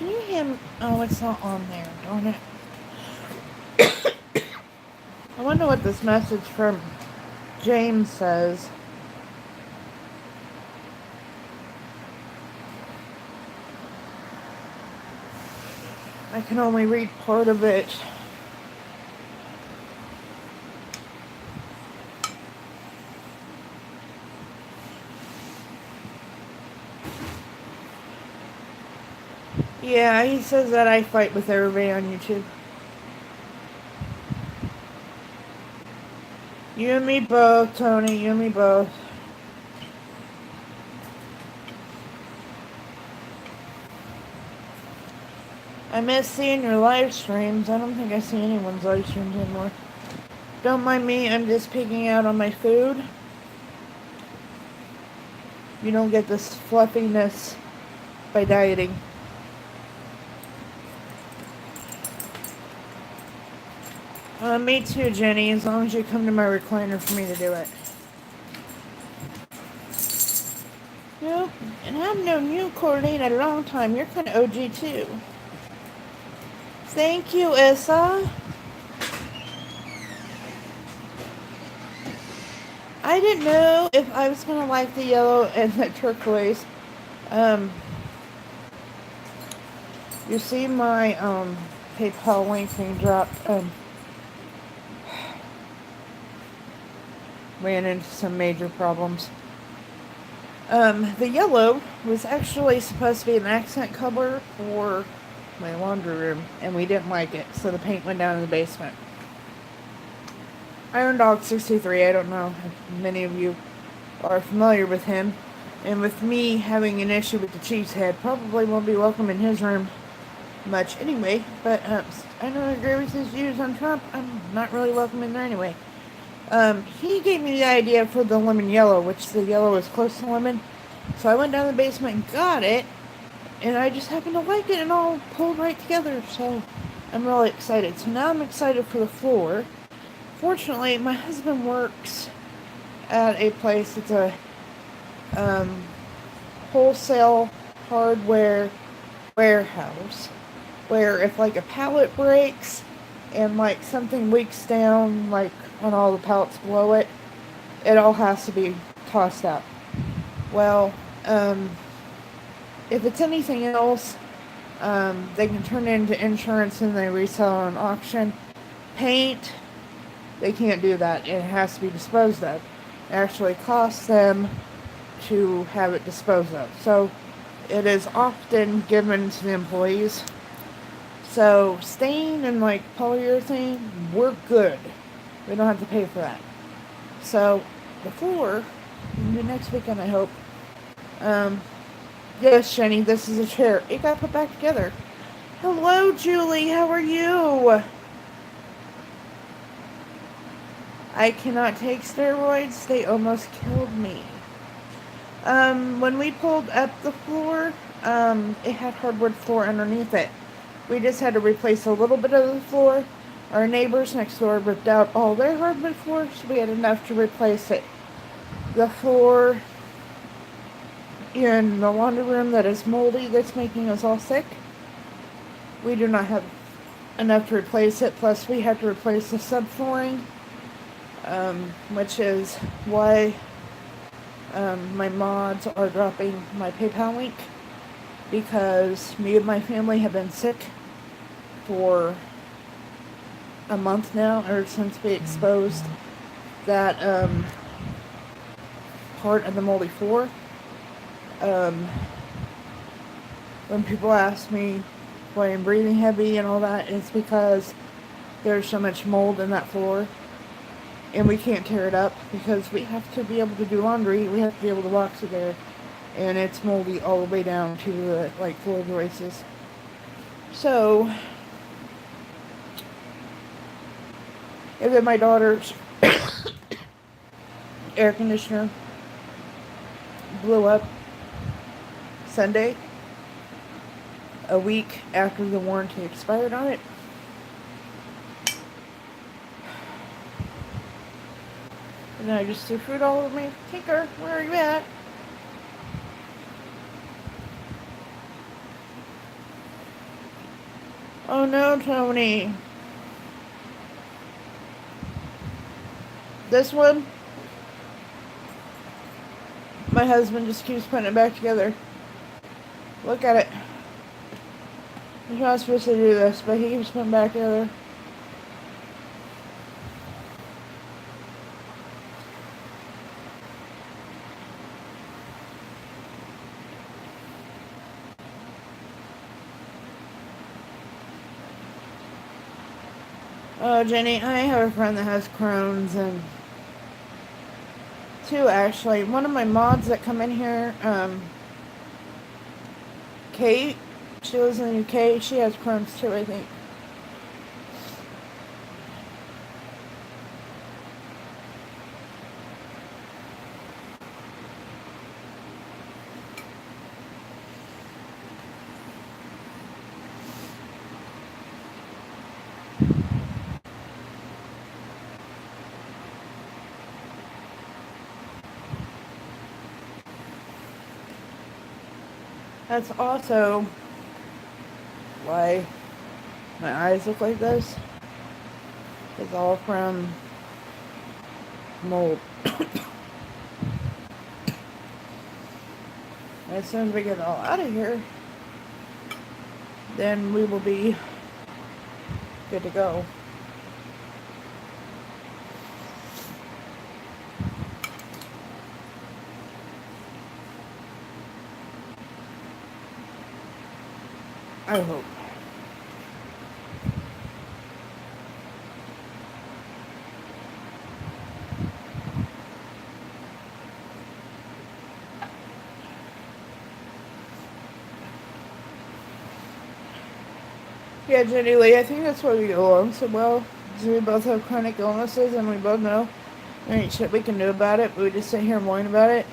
you hear me? Oh, it's not on there, darn it. I wonder what this message from James says. I can only read part of it. Yeah, he says that I fight with everybody on YouTube. You and me both, Tony. You and me both. I miss seeing your live streams. I don't think I see anyone's live streams anymore. Don't mind me, I'm just picking out on my food. You don't get this fluffiness by dieting. Me too, Jenny, as long as you come to my recliner for me to do it. Yep. And I've known you, Courtney, a long time. You're kind of OG too. Thank you, Issa. I didn't know if I was gonna like the yellow and the turquoise. Um, you see my PayPal link being dropped. Ran into some major problems. The yellow was actually supposed to be an accent color for my laundry room, and we didn't like it, so the paint went down in the basement. Iron Dog 63, I don't know if many of you are familiar with him, and with me having an issue with the Chiefs head, probably won't be welcome in his room much anyway, but I don't agree with his views on Trump. I'm not really welcome in there anyway. He gave me the idea for the lemon yellow, which the yellow is close to lemon. So I went down the basement and got it, and I just happened to like it and all pulled right together. So I'm really excited. So now I'm excited for the floor. Fortunately, my husband works at a place. It's a wholesale hardware warehouse where if like a pallet breaks and like something leaks down like on all the pallets below it, it all has to be tossed out. Well, if it's anything else, they can turn it into insurance and they resell on auction. Paint, they can't do that. It has to be disposed of. It actually costs them to have it disposed of. So it is often given to the employees. So stain and like polyurethane, we're good. We don't have to pay for that. So the floor, next weekend I hope. Yes, Jenny, this is a chair. It got put back together. Hello, Julie. How are you? I cannot take steroids. They almost killed me. When we pulled up the floor, it had hardwood floor underneath it. We just had to replace a little bit of the floor. Our neighbors next door ripped out all their hardwood floors, so we had enough to replace it. The floor in the laundry room that is moldy, that's making us all sick. We do not have enough to replace it, plus we have to replace the subflooring, which is why my mods are dropping my PayPal link, because me and my family have been sick for a month now, ever since we exposed that part of the moldy floor. When people ask me why I'm breathing heavy and all that, it's because there's so much mold in that floor, and we can't tear it up because we have to be able to do laundry. We have to be able to walk through there, and it's moldy all the way down to the like floor joists. So, and then my daughter's air conditioner blew up Sunday, a week after the warranty expired on it. And then I just threw food all over me. Tinker, where are you at? Oh no, Tony. This one, my husband just keeps putting it back together. Look at it. He's not supposed to do this, but he keeps putting it back together. Oh, Jenny, I have a friend that has Crohn's, and two actually. One of my mods that come in here, Kate, she lives in the UK. She has Crohn's too, I think. That's also why my eyes look like this. It's all from mold. As soon as we get it all out of here, then we will be good to go. I hope. Yeah, Jenny Lee, I think that's why we get along so well. Because we both have chronic illnesses and we both know there ain't shit we can do about it, but we just sit here and whine about it.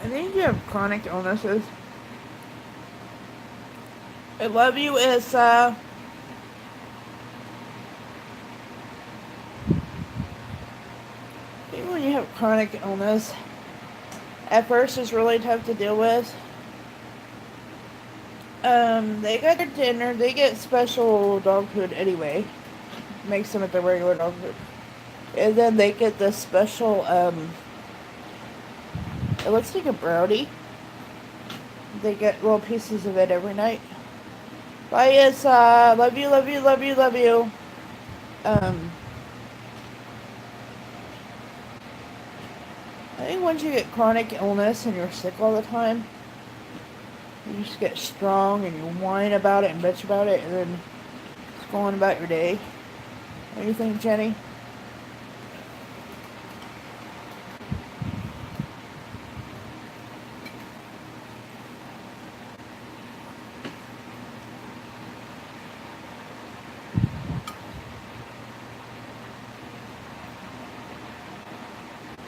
I think you have chronic illnesses. I love you, Issa. I think when you have chronic illness, at first it's really tough to deal with. They got their dinner. They get special dog food anyway. Makes them at the regular dog food. And then they get this special, it looks like a brownie. They get little pieces of it every night. Bye, Issa. Love you, love you, love you, love you. I think once you get chronic illness and you're sick all the time, you just get strong and you whine about it and bitch about it and then just go on about your day. What do you think, Jenny?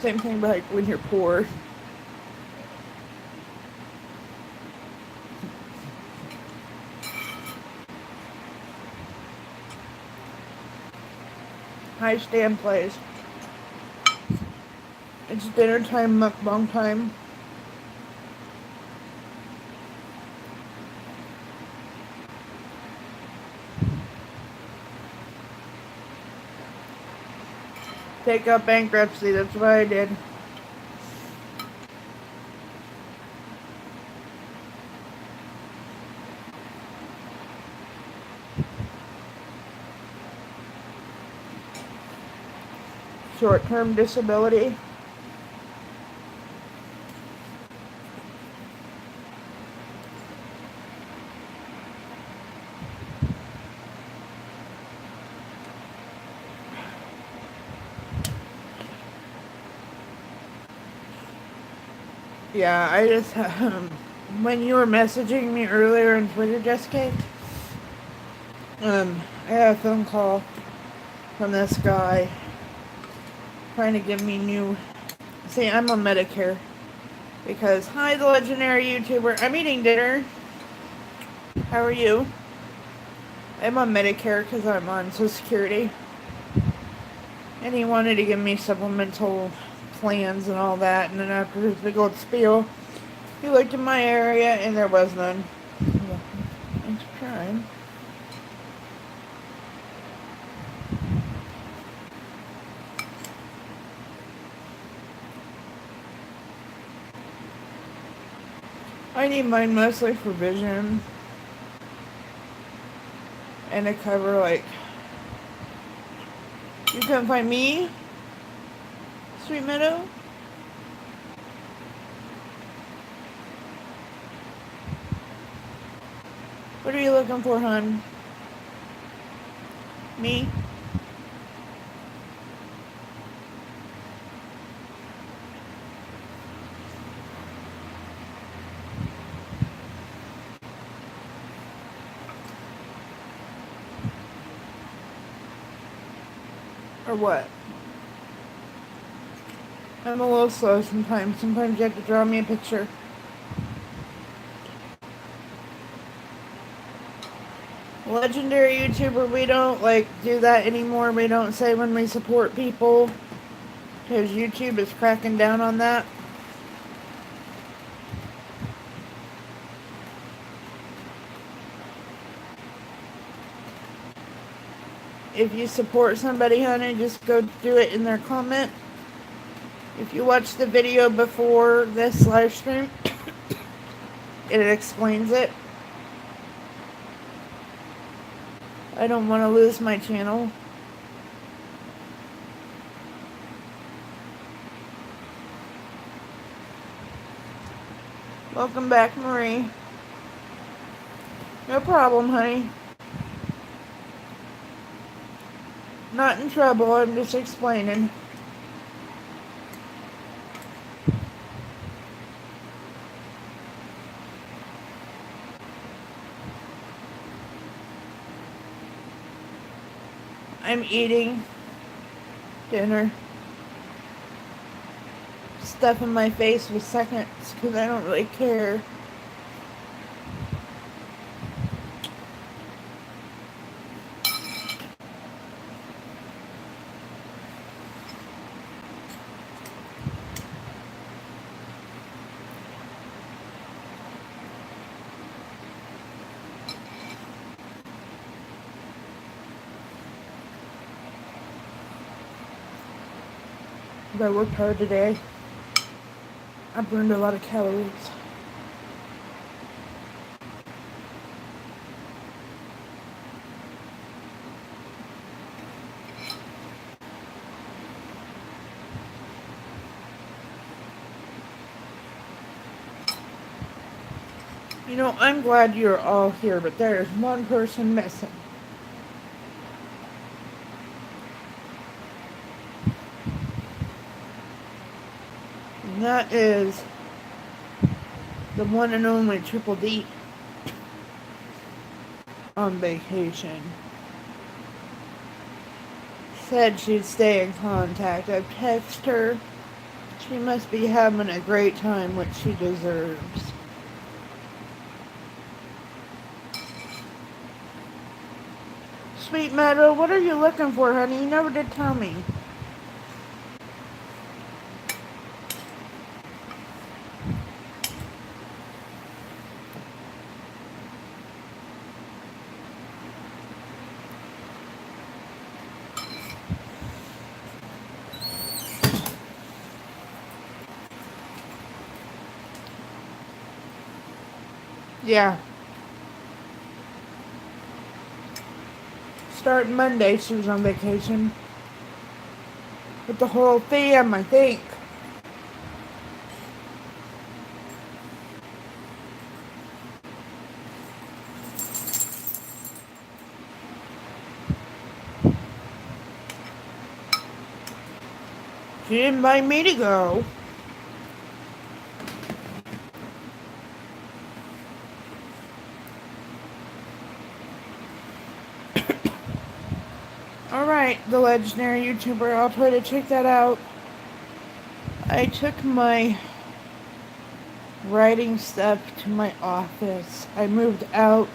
Same thing like when you're poor. Hi, Stan plays. It's dinner time, mukbang time. Take up bankruptcy, that's what I did. Short-term disability. Yeah, I just, when you were messaging me earlier on Twitter, Jessica, I got a phone call from this guy trying to give me new, see, I'm on Medicare, because, hi, the legendary YouTuber, I'm eating dinner, how are you? I'm on Medicare because I'm on Social Security, and he wanted to give me supplemental plans and all that, and then after his big old spiel, he looked in my area, and there was none. Yeah, thanks for trying. I need mine mostly for vision, and to cover, like, you couldn't find me, Sweet Meadow? What are you looking for, hon? Me? Or what? I'm a little slow sometimes. Sometimes you have to draw me a picture. Legendary YouTuber, we don't like do that anymore. We don't say when we support people because YouTube is cracking down on that. If you support somebody, honey, just go do it in their comment. If you watch the video before this live stream, it explains it. I don't want to lose my channel. Welcome back, Marie. No problem, honey. Not in trouble, I'm just explaining. I'm eating dinner. Stuffing my face with seconds because I don't really care. I worked hard today. I burned a lot of calories. You know, I'm glad you're all here, but there's one person missing. And that is the one and only Triple D on vacation. Said she'd stay in contact. I've texted her. She must be having a great time, which she deserves. Sweet Meadow, what are you looking for, honey? You never did tell me. Yeah. Starting Monday, she was on vacation. With the whole fam, I think. She didn't invite me to go. Alright, the legendary YouTuber, I'll try to check that out. I took my writing stuff to my office. I moved out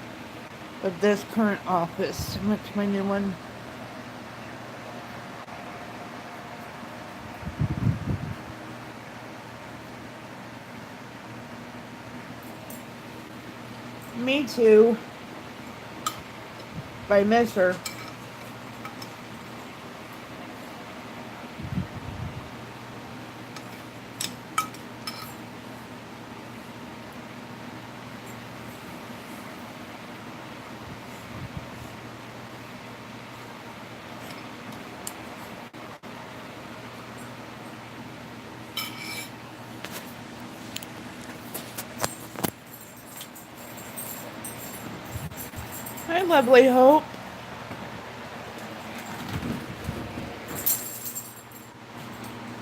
of this current office and went to my new one. Me too. I miss her. Hi, lovely Hope.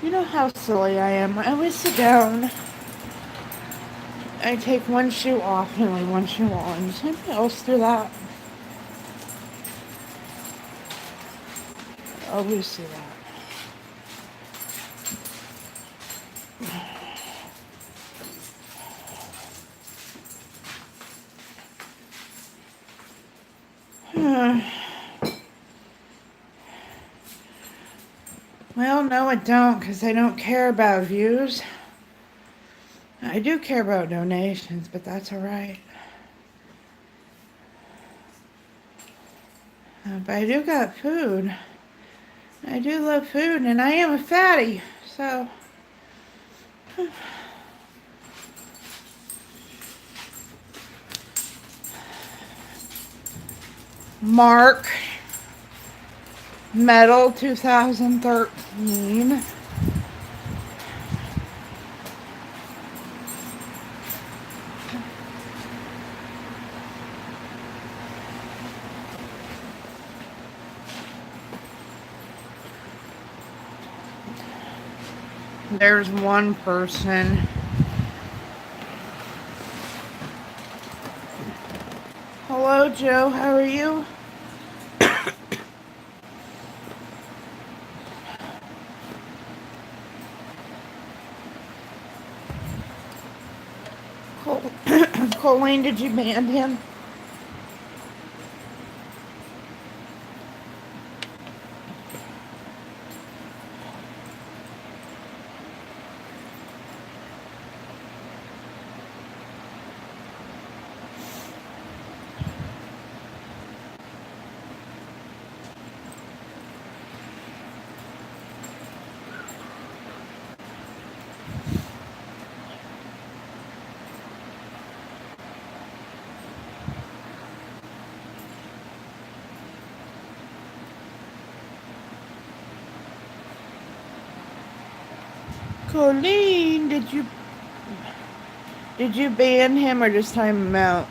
You know how silly I am. I always sit down. I take one shoe off and only one shoe on. Does anybody else do that? I always do that. Well, no, it don't, because I don't care about views. I do care about donations, but that's alright. But I do got food. I do love food, and I am a fatty, so. Mark Metal 2013. There's one person. Hello, Joe. How are you? Colleen, did you ban him? Colleen, did you ban him or just time him out?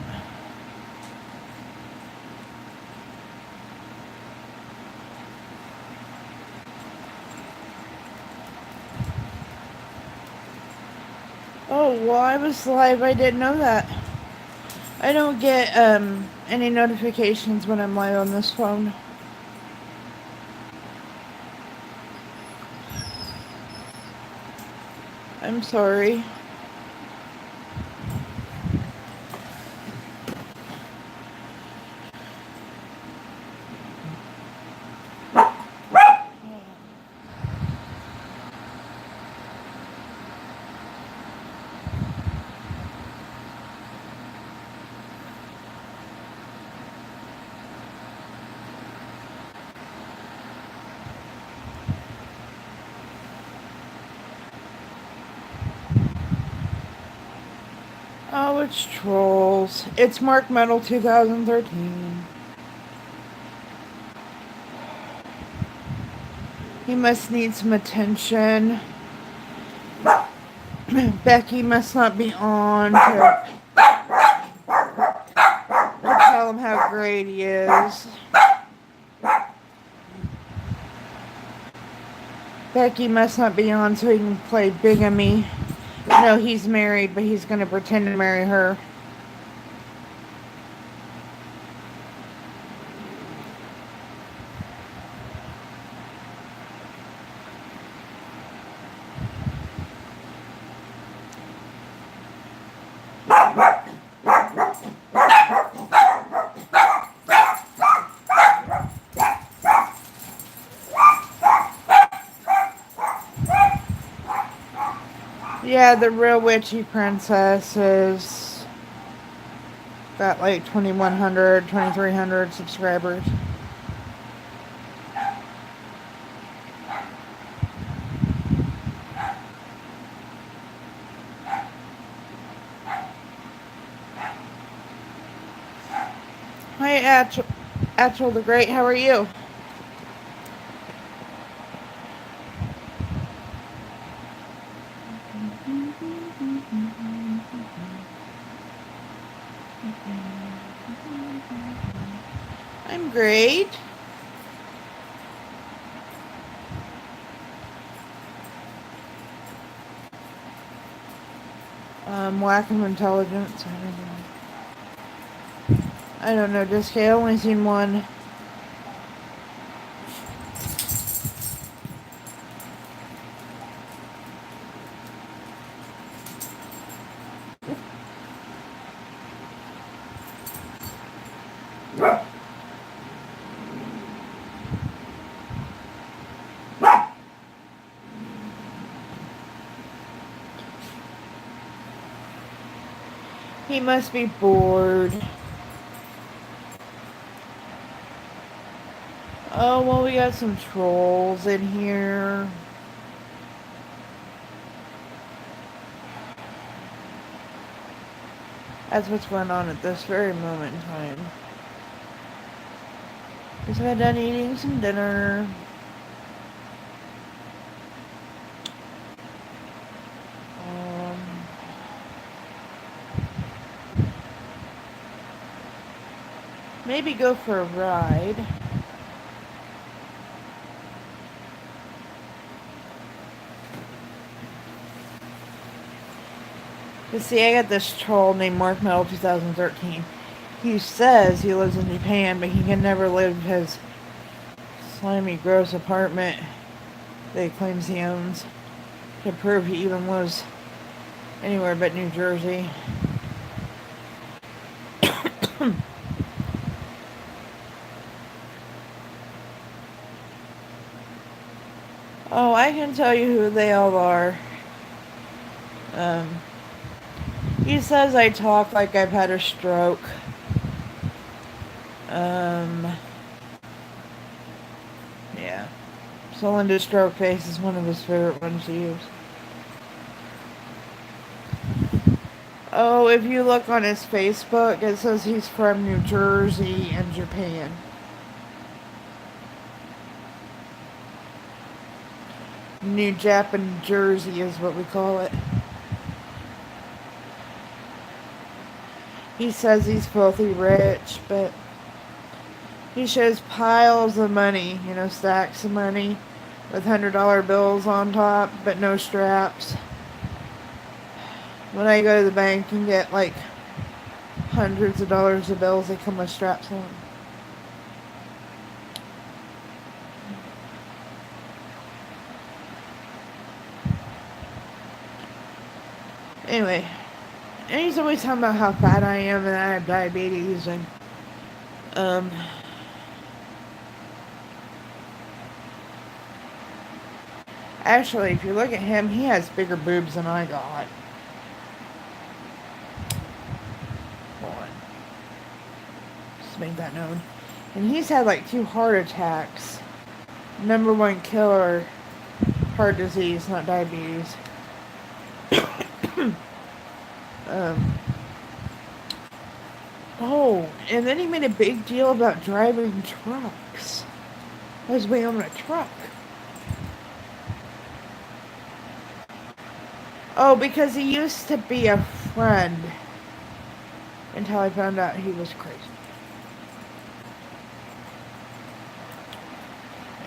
Oh, well, I was live. I didn't know that. I don't get any notifications when I'm live on this phone. I'm sorry. Oh, it's trolls. It's Mark Metal 2013. He must need some attention. Becky must not be on to tell him how great he is. Becky must not be on so he can play bigamy. No, he's married, but he's going to pretend to marry her. Yeah, the real witchy princess is got like 2,100, 2,300 subscribers. Hi, Atchel the Great. How are you? I'm great. Lack of intelligence. I don't know, just I only seen one. He must be bored. Oh, well, we got some trolls in here. That's what's going on at this very moment in time. Just got done eating some dinner. Maybe go for a ride. You see, I got this troll named Mark Metal 2013. He says he lives in Japan, but he can never leave his slimy, gross apartment that he claims he owns to prove he even lives anywhere but New Jersey. Oh, I can tell you who they all are. He says I talk like I've had a stroke. Yeah. So Linda Stroke Face is one of his favorite ones to use. Oh, if you look on his Facebook, it says he's from New Jersey and Japan. New Japan Jersey is what we call it. He says he's filthy rich, but he shows piles of money, stacks of money with $100 bills on top, but no straps. When I go to the bank and get like hundreds of dollars of bills, they come with straps on. Anyway, and he's always talking about how fat I am and I have diabetes and actually, if you look at him, he has bigger boobs than I got. Hold on. Just make that known. And he's had like 2 heart attacks. Number 1 killer, heart disease, not diabetes. Oh, and then he made a big deal about driving trucks. I was way on a truck. Oh, because he used to be a friend until I found out he was crazy.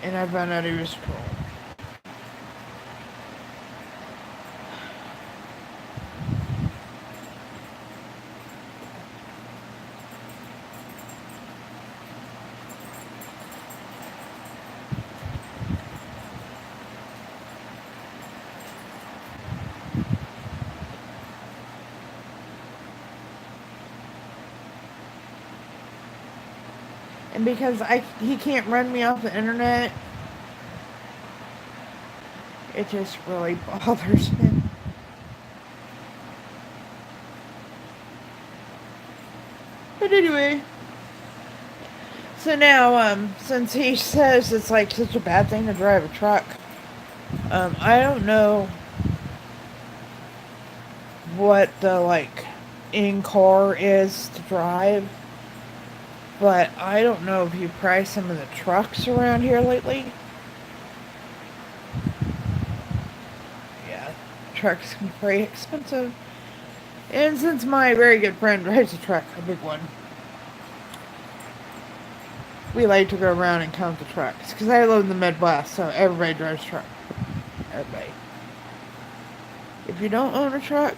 And I found out he was a troll. And because he can't run me off the internet, it just really bothers him. But anyway, so now, since he says it's like such a bad thing to drive a truck, I don't know what the in car is to drive. But I don't know if you price some of the trucks around here lately. Yeah, trucks can be pretty expensive. And since my very good friend drives a truck, a big one, we like to go around and count the trucks. Because I live in the Midwest, so everybody drives a truck. Everybody. If you don't own a truck,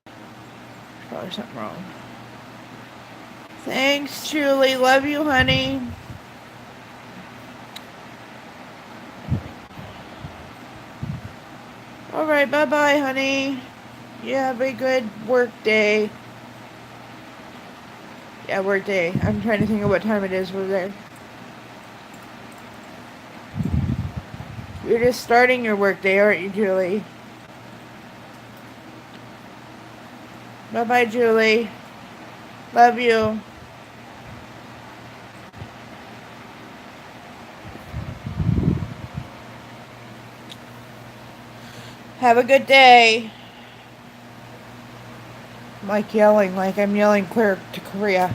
there's probably something wrong. Thanks, Julie. Love you, honey. Alright, bye-bye, honey. You have a good work day. Yeah, work day. I'm trying to think of what time it is over there. You're just starting your work day, aren't you, Julie? Bye-bye, Julie. Love you. Have a good day. I'm like yelling, like I'm yelling clear to Korea.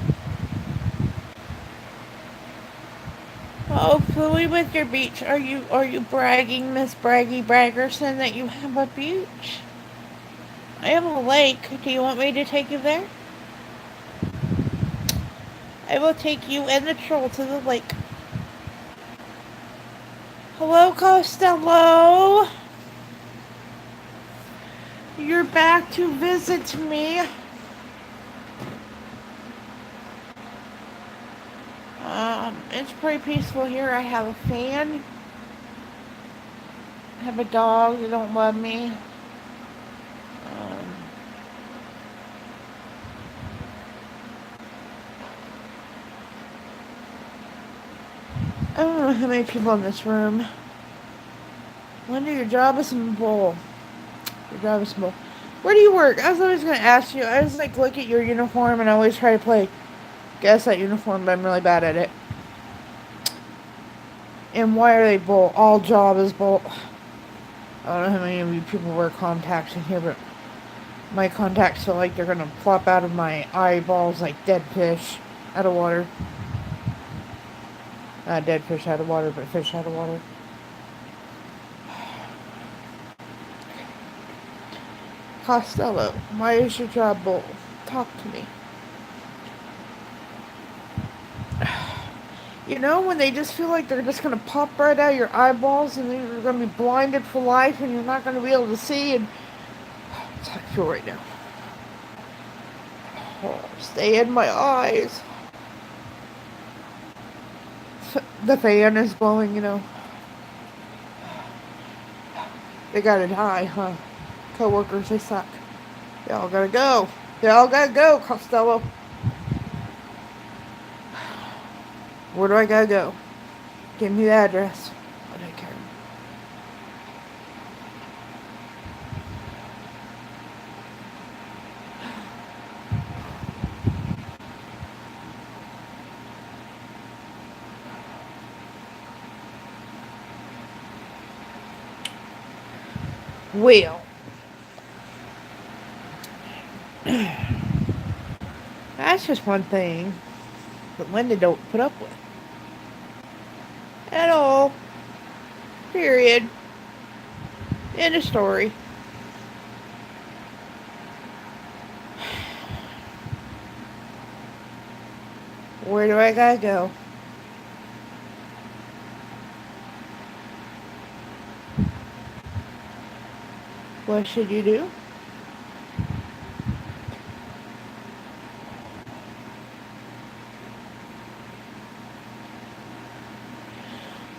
Oh, Philly with your beach. Are you bragging, Miss Braggy Braggerson, that you have a beach? I have a lake. Do you want me to take you there? I will take you and the troll to the lake. Hello, Costello. You're back to visit me. It's pretty peaceful here. I have a fan. I have a dog that don't love me. Um, I don't know how many people in this room. Linda, your job is in bull. Your job is in bull. Where do you work? I was always going to ask you. I was like, look at your uniform, and I always try to play guess that uniform, but I'm really bad at it. And why are they bull? All job is bull. I don't know how many of you people wear contacts in here, but my contacts feel like they're going to plop out of my eyeballs like dead fish out of water. Not dead fish out of water, but fish out of water. Costello, why is your job bull? Talk to me. You know, when they just feel like they're just going to pop right out of your eyeballs and you're going to be blinded for life and you're not going to be able to see, and that's how I feel right now. Oh, stay in my eyes. The fan is blowing, you know. They gotta die, huh? Co-workers, they suck. They all gotta go. They all gotta go, Costello. Where do I gotta go? Give me the address. I don't care. Well, that's just one thing that Linda don't put up with. At all. Period. End of story. Where do I gotta go? What should you do?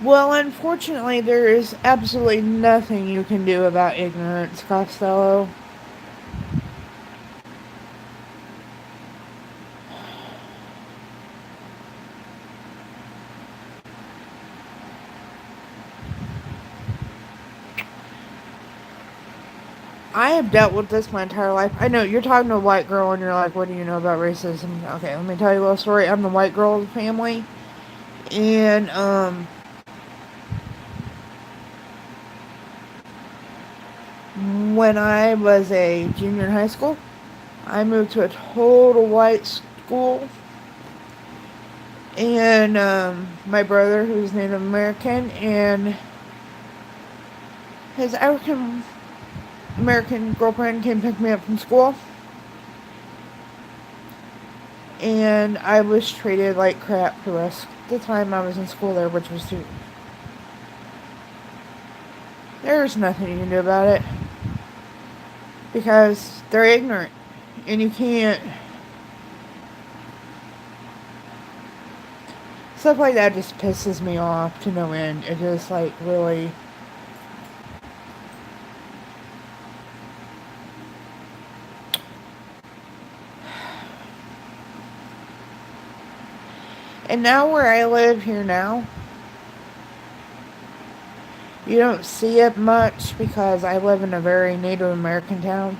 Well, unfortunately, there is absolutely nothing you can do about ignorance, Costello. I have dealt with this my entire life. I know you're talking to a white girl and you're like, what do you know about racism? Okay, let me tell you a little story. I'm the white girl of the family. And, when I was a junior in high school, I moved to a total white school. And, my brother, who's Native American, and his African American girlfriend came pick me up from school. And I was treated like crap for the rest of the time I was in school there, which was there's nothing you can do about it. Because they're ignorant. And you can't. Stuff like that just pisses me off to no end. It just, like, really. And now where I live here now, you don't see it much because I live in a very Native American town.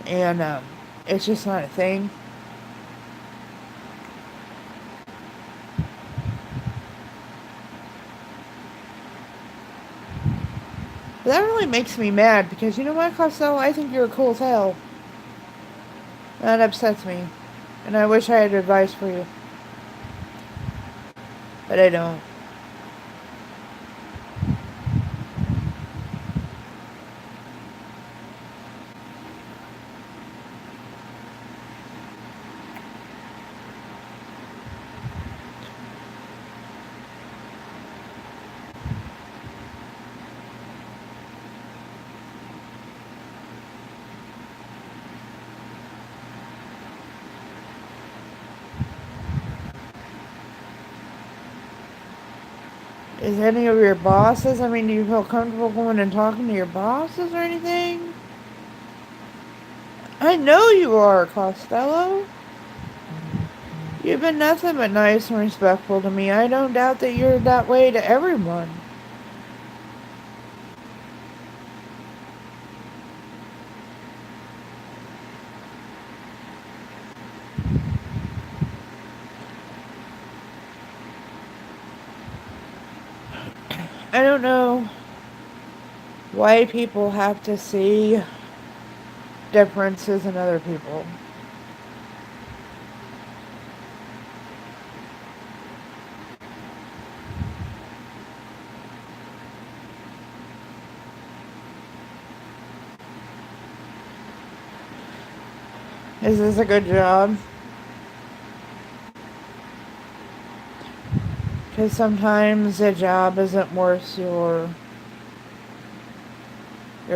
And, It's just not a thing. But that really makes me mad because you know what, Costello? I think you're cool as hell. That upsets me. And I wish I had advice for you. But I don't. Is any of your bosses, I mean, do you feel comfortable going and talking to your bosses or anything? I know you are, Costello. You've been nothing but nice and respectful to me. I don't doubt that you're that way to everyone. I don't know why people have to see differences in other people. Is this a good job? Because sometimes a job isn't worth your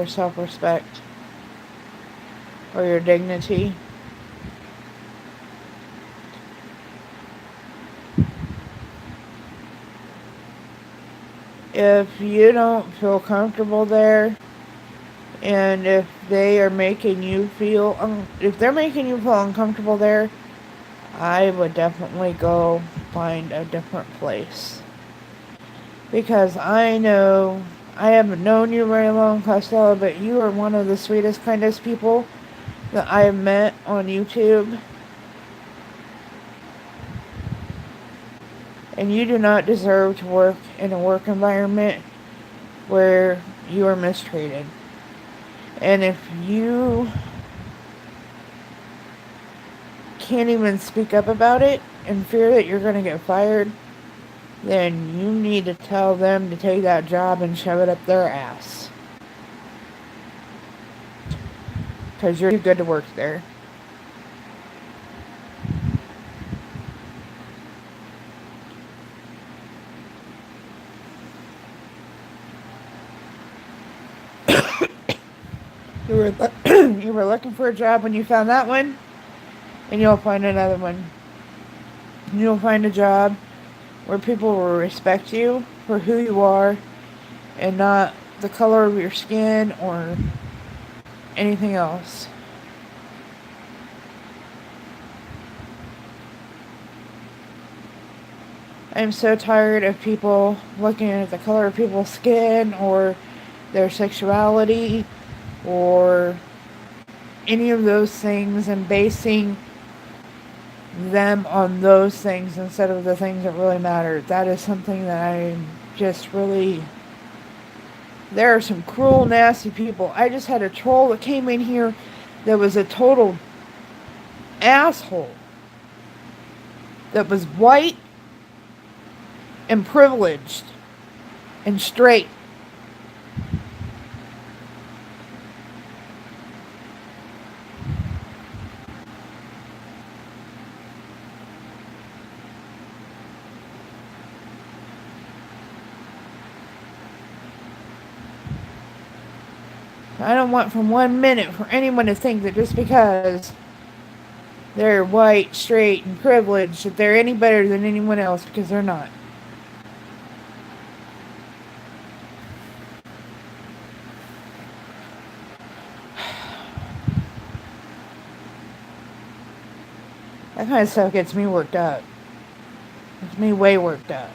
self-respect or your dignity. If you don't feel comfortable there, and if they are making you feel, if they're making you feel uncomfortable there, I would definitely go find a different place. Because I know, I haven't known you very long, Costello, but you are one of the sweetest, kindest people that I have met on YouTube. And you do not deserve to work in a work environment where you are mistreated. And if you can't even speak up about it in fear that you're going to get fired, then you need to tell them to take that job and shove it up their ass. Because you're too good to work there. You were looking for a job when you found that one, and you'll find another one. You'll find a job where people will respect you for who you are and not the color of your skin or anything else. I'm so tired of people looking at the color of people's skin or their sexuality or any of those things and basing them on those things instead of the things that really matter. That is something that I'm just really... There are some cruel, nasty people. I just had a troll that came in here that was a total asshole. That was white and privileged and straight. I don't want for 1 minute for anyone to think that just because they're white, straight, and privileged that they're any better than anyone else, because they're not. That kind of stuff gets me worked up. Gets me way worked up.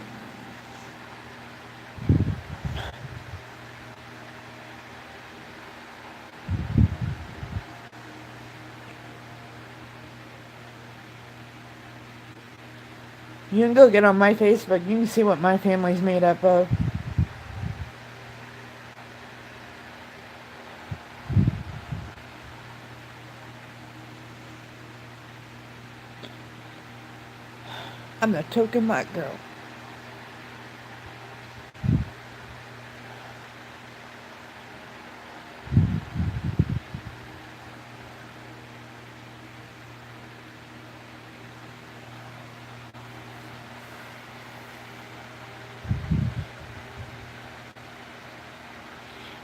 You can go get on my Facebook. You can see what my family's made up of. I'm the token black girl.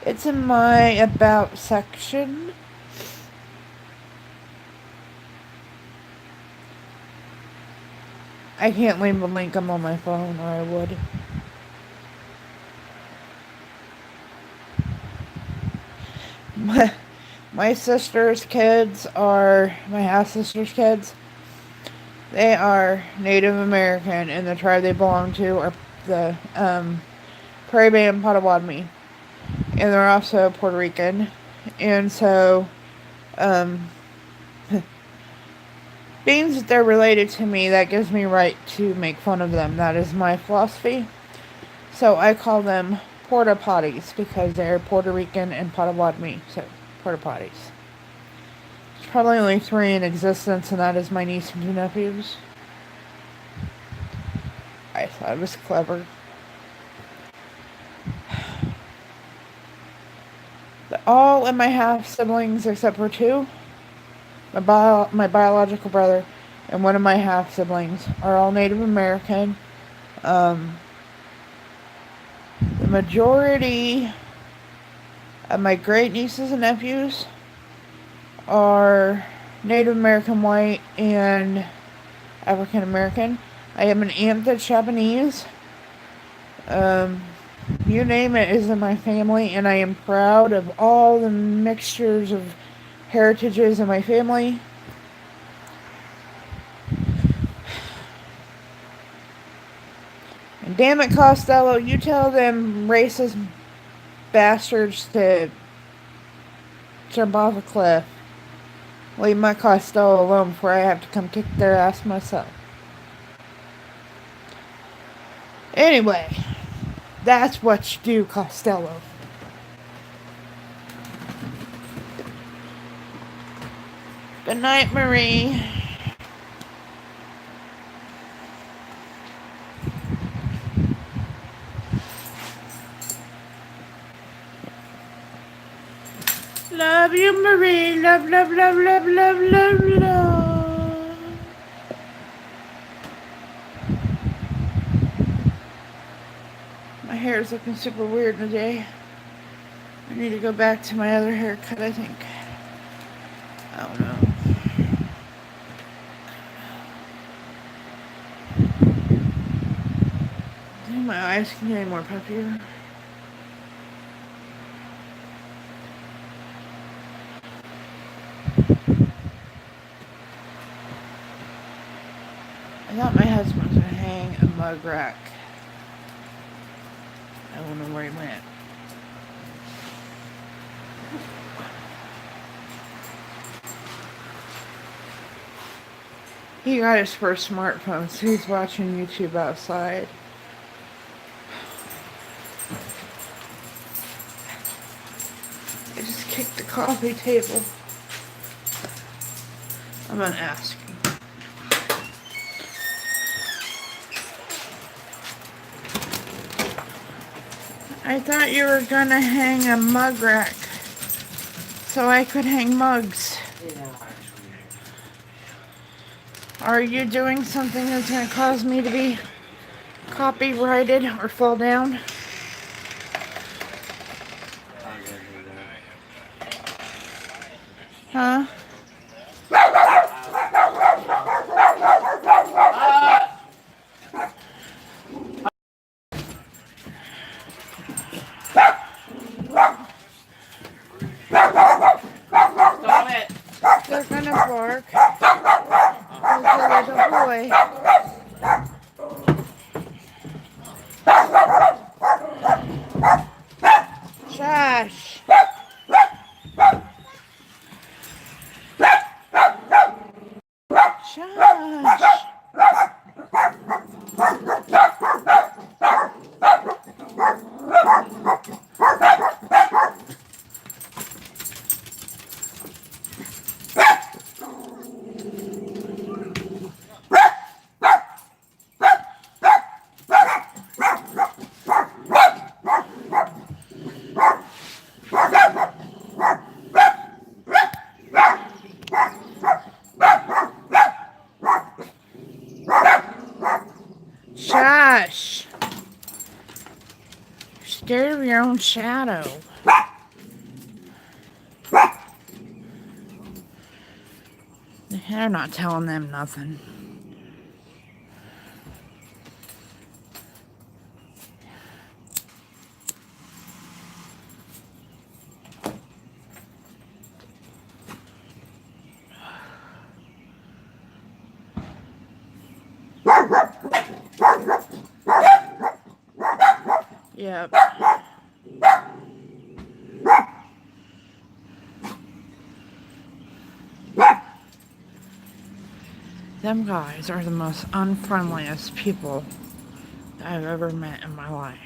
It's in my About section. I can't leave a link. I'm on my phone, or I would. My sister's kids are, my half-sister's kids, they are Native American, and the tribe they belong to are the Prairie Band Potawatomi. And they're also Puerto Rican. And so, being that they're related to me, that gives me right to make fun of them. That is my philosophy. So I call them Porta Potties because they're Puerto Rican and Potawatomi. So, Porta Potties. There's probably only 3 in existence, and that is my niece and 2 nephews. I thought it was clever. All of my half-siblings, except for 2, my biological brother and one of my half-siblings, are all Native American. The majority of my great-nieces and nephews are Native American white and African American. I have an aunt that's Japanese. You name it is in my family, and I am proud of all the mixtures of heritages in my family. And damn it, Costello, you tell them racist bastards to jump off a cliff. Leave my Costello alone before I have to come kick their ass myself. Anyway, that's what you do, Costello. Good night, Marie. Love you, Marie. Love, love, love, love, love, love, love. My hair is looking super weird today. I need to go back to my other haircut, I think. I don't know. I think my eyes can get any more puffier. I thought my husband was going to hang a mug rack. I don't know where he went. He got his first smartphone, so he's watching YouTube outside. I just kicked the coffee table. I'm gonna ask him. I thought you were gonna hang a mug rack so I could hang mugs. Are you doing something that's gonna cause me to be copyrighted or fall down? Huh? Stop it! They're gonna bark. There's a little boy. Josh. Josh. scared of your own shadow. They're not telling them nothing. Yep. Them guys are the most unfriendliest people I've ever met in my life.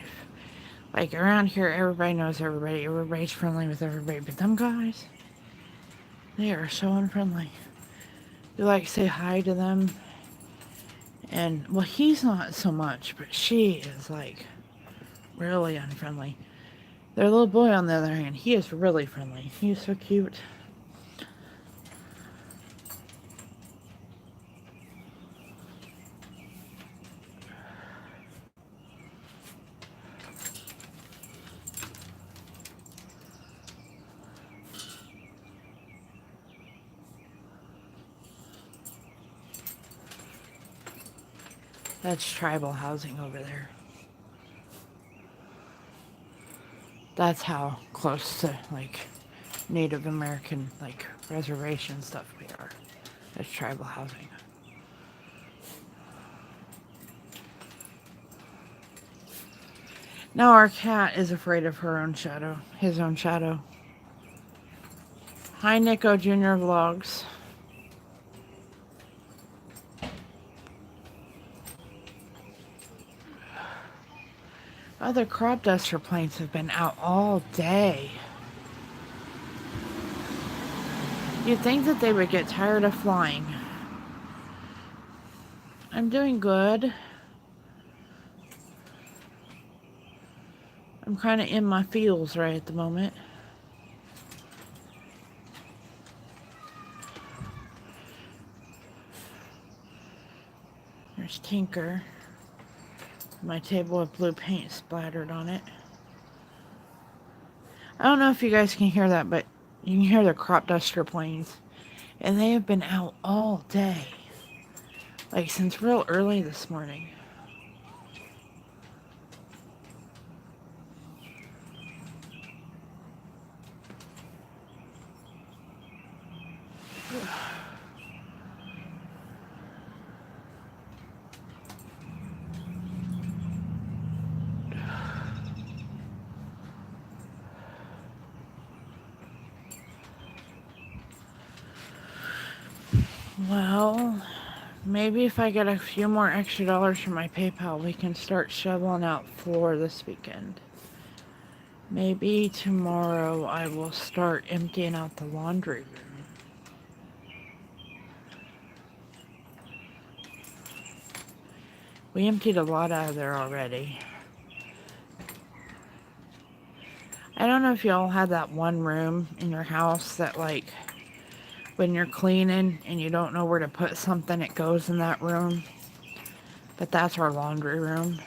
Like, around here, everybody knows everybody. Everybody's friendly with everybody. But them guys, they are so unfriendly. You, like, say hi to them. And, well, he's not so much, but she is, like, really unfriendly. Their little boy, on the other hand, he is really friendly. He's so cute. That's tribal housing over there. That's how close to, like, Native American, like, reservation stuff we are. That's tribal housing. Now our cat is afraid of her own shadow. His own shadow. Hi, Nico Jr. Vlogs. Other crop duster planes have been out all day. You'd think that they would get tired of flying. I'm doing good. I'm kind of in my feels right at the moment. There's Tinker. My table with blue paint splattered on it. I don't know if you guys can hear that, but you can hear the crop duster planes. And they have been out all day. Like, since real early this morning. Well, maybe if I get a few more extra dollars from my PayPal, we can start shoveling out floor this weekend. Maybe tomorrow I will start emptying out the laundry room. We emptied a lot out of there already. I don't know if y'all have that one room in your house that, like, when you're cleaning and you don't know where to put something, it goes in that room. But that's our laundry room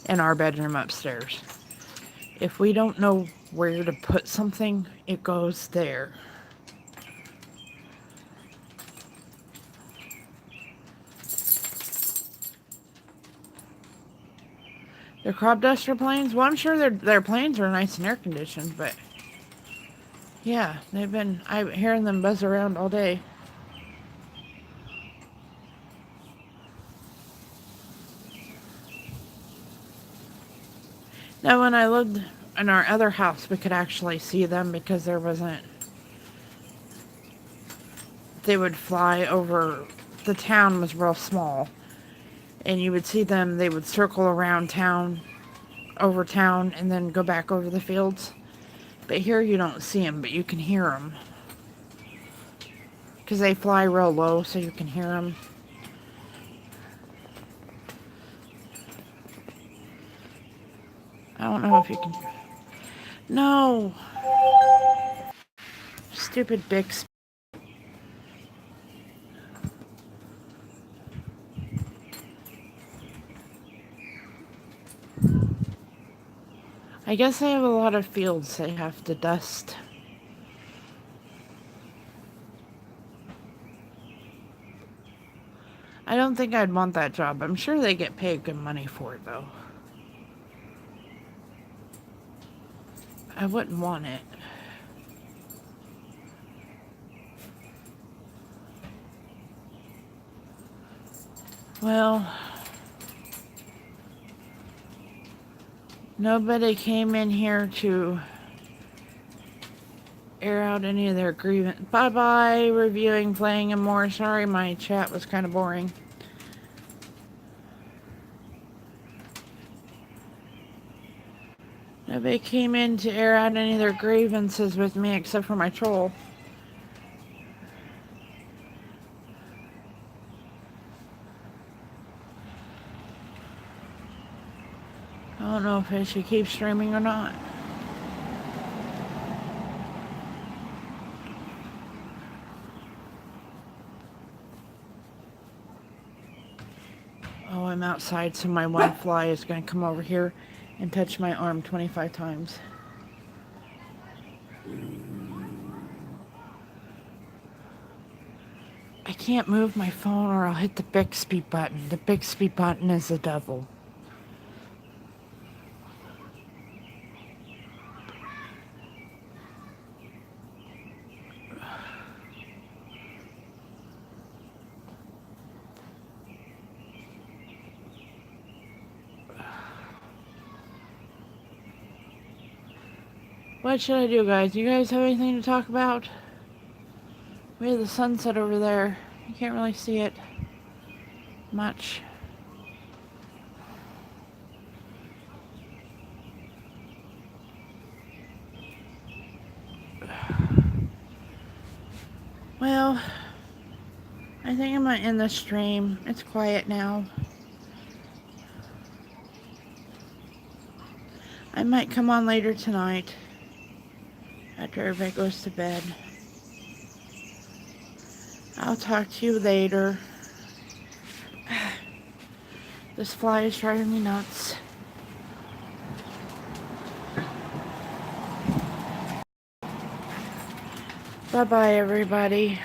and our bedroom upstairs. If we don't know where to put something, it goes there. The crop duster planes, well, I'm sure their planes are nice and air conditioned, but yeah, I've been hearing them buzz around all day. Now, when I lived in our other house, we could actually see them because there wasn't... They would fly over... The town was real small. And you would see them, they would circle around town, over town, and then go back over the fields. But here you don't see them, but you can hear them. Because they fly real low, so you can hear them. I don't know if you can... No! Stupid Bix. I guess I have a lot of fields they have to dust. I don't think I'd want that job. I'm sure they get paid good money for it, though. I wouldn't want it. Well, nobody came in here to air out any of their grievance. Bye-bye, reviewing, playing, and more. Sorry, my chat was kind of boring. Nobody came in to air out any of their grievances with me except for my troll. I don't know if I should keep streaming or not. Oh, I'm outside, so my one fly is going to come over here and touch my arm 25 times. I can't move my phone or I'll hit the Bixby button. The Bixby button is the devil. What should I do, guys? You guys have anything to talk about? We have the sunset over there. You can't really see it much. Well, I think I'm gonna end the stream. It's quiet now. I might come on later tonight after everybody goes to bed. I'll talk to you later. This fly is driving me nuts. Bye-bye, everybody.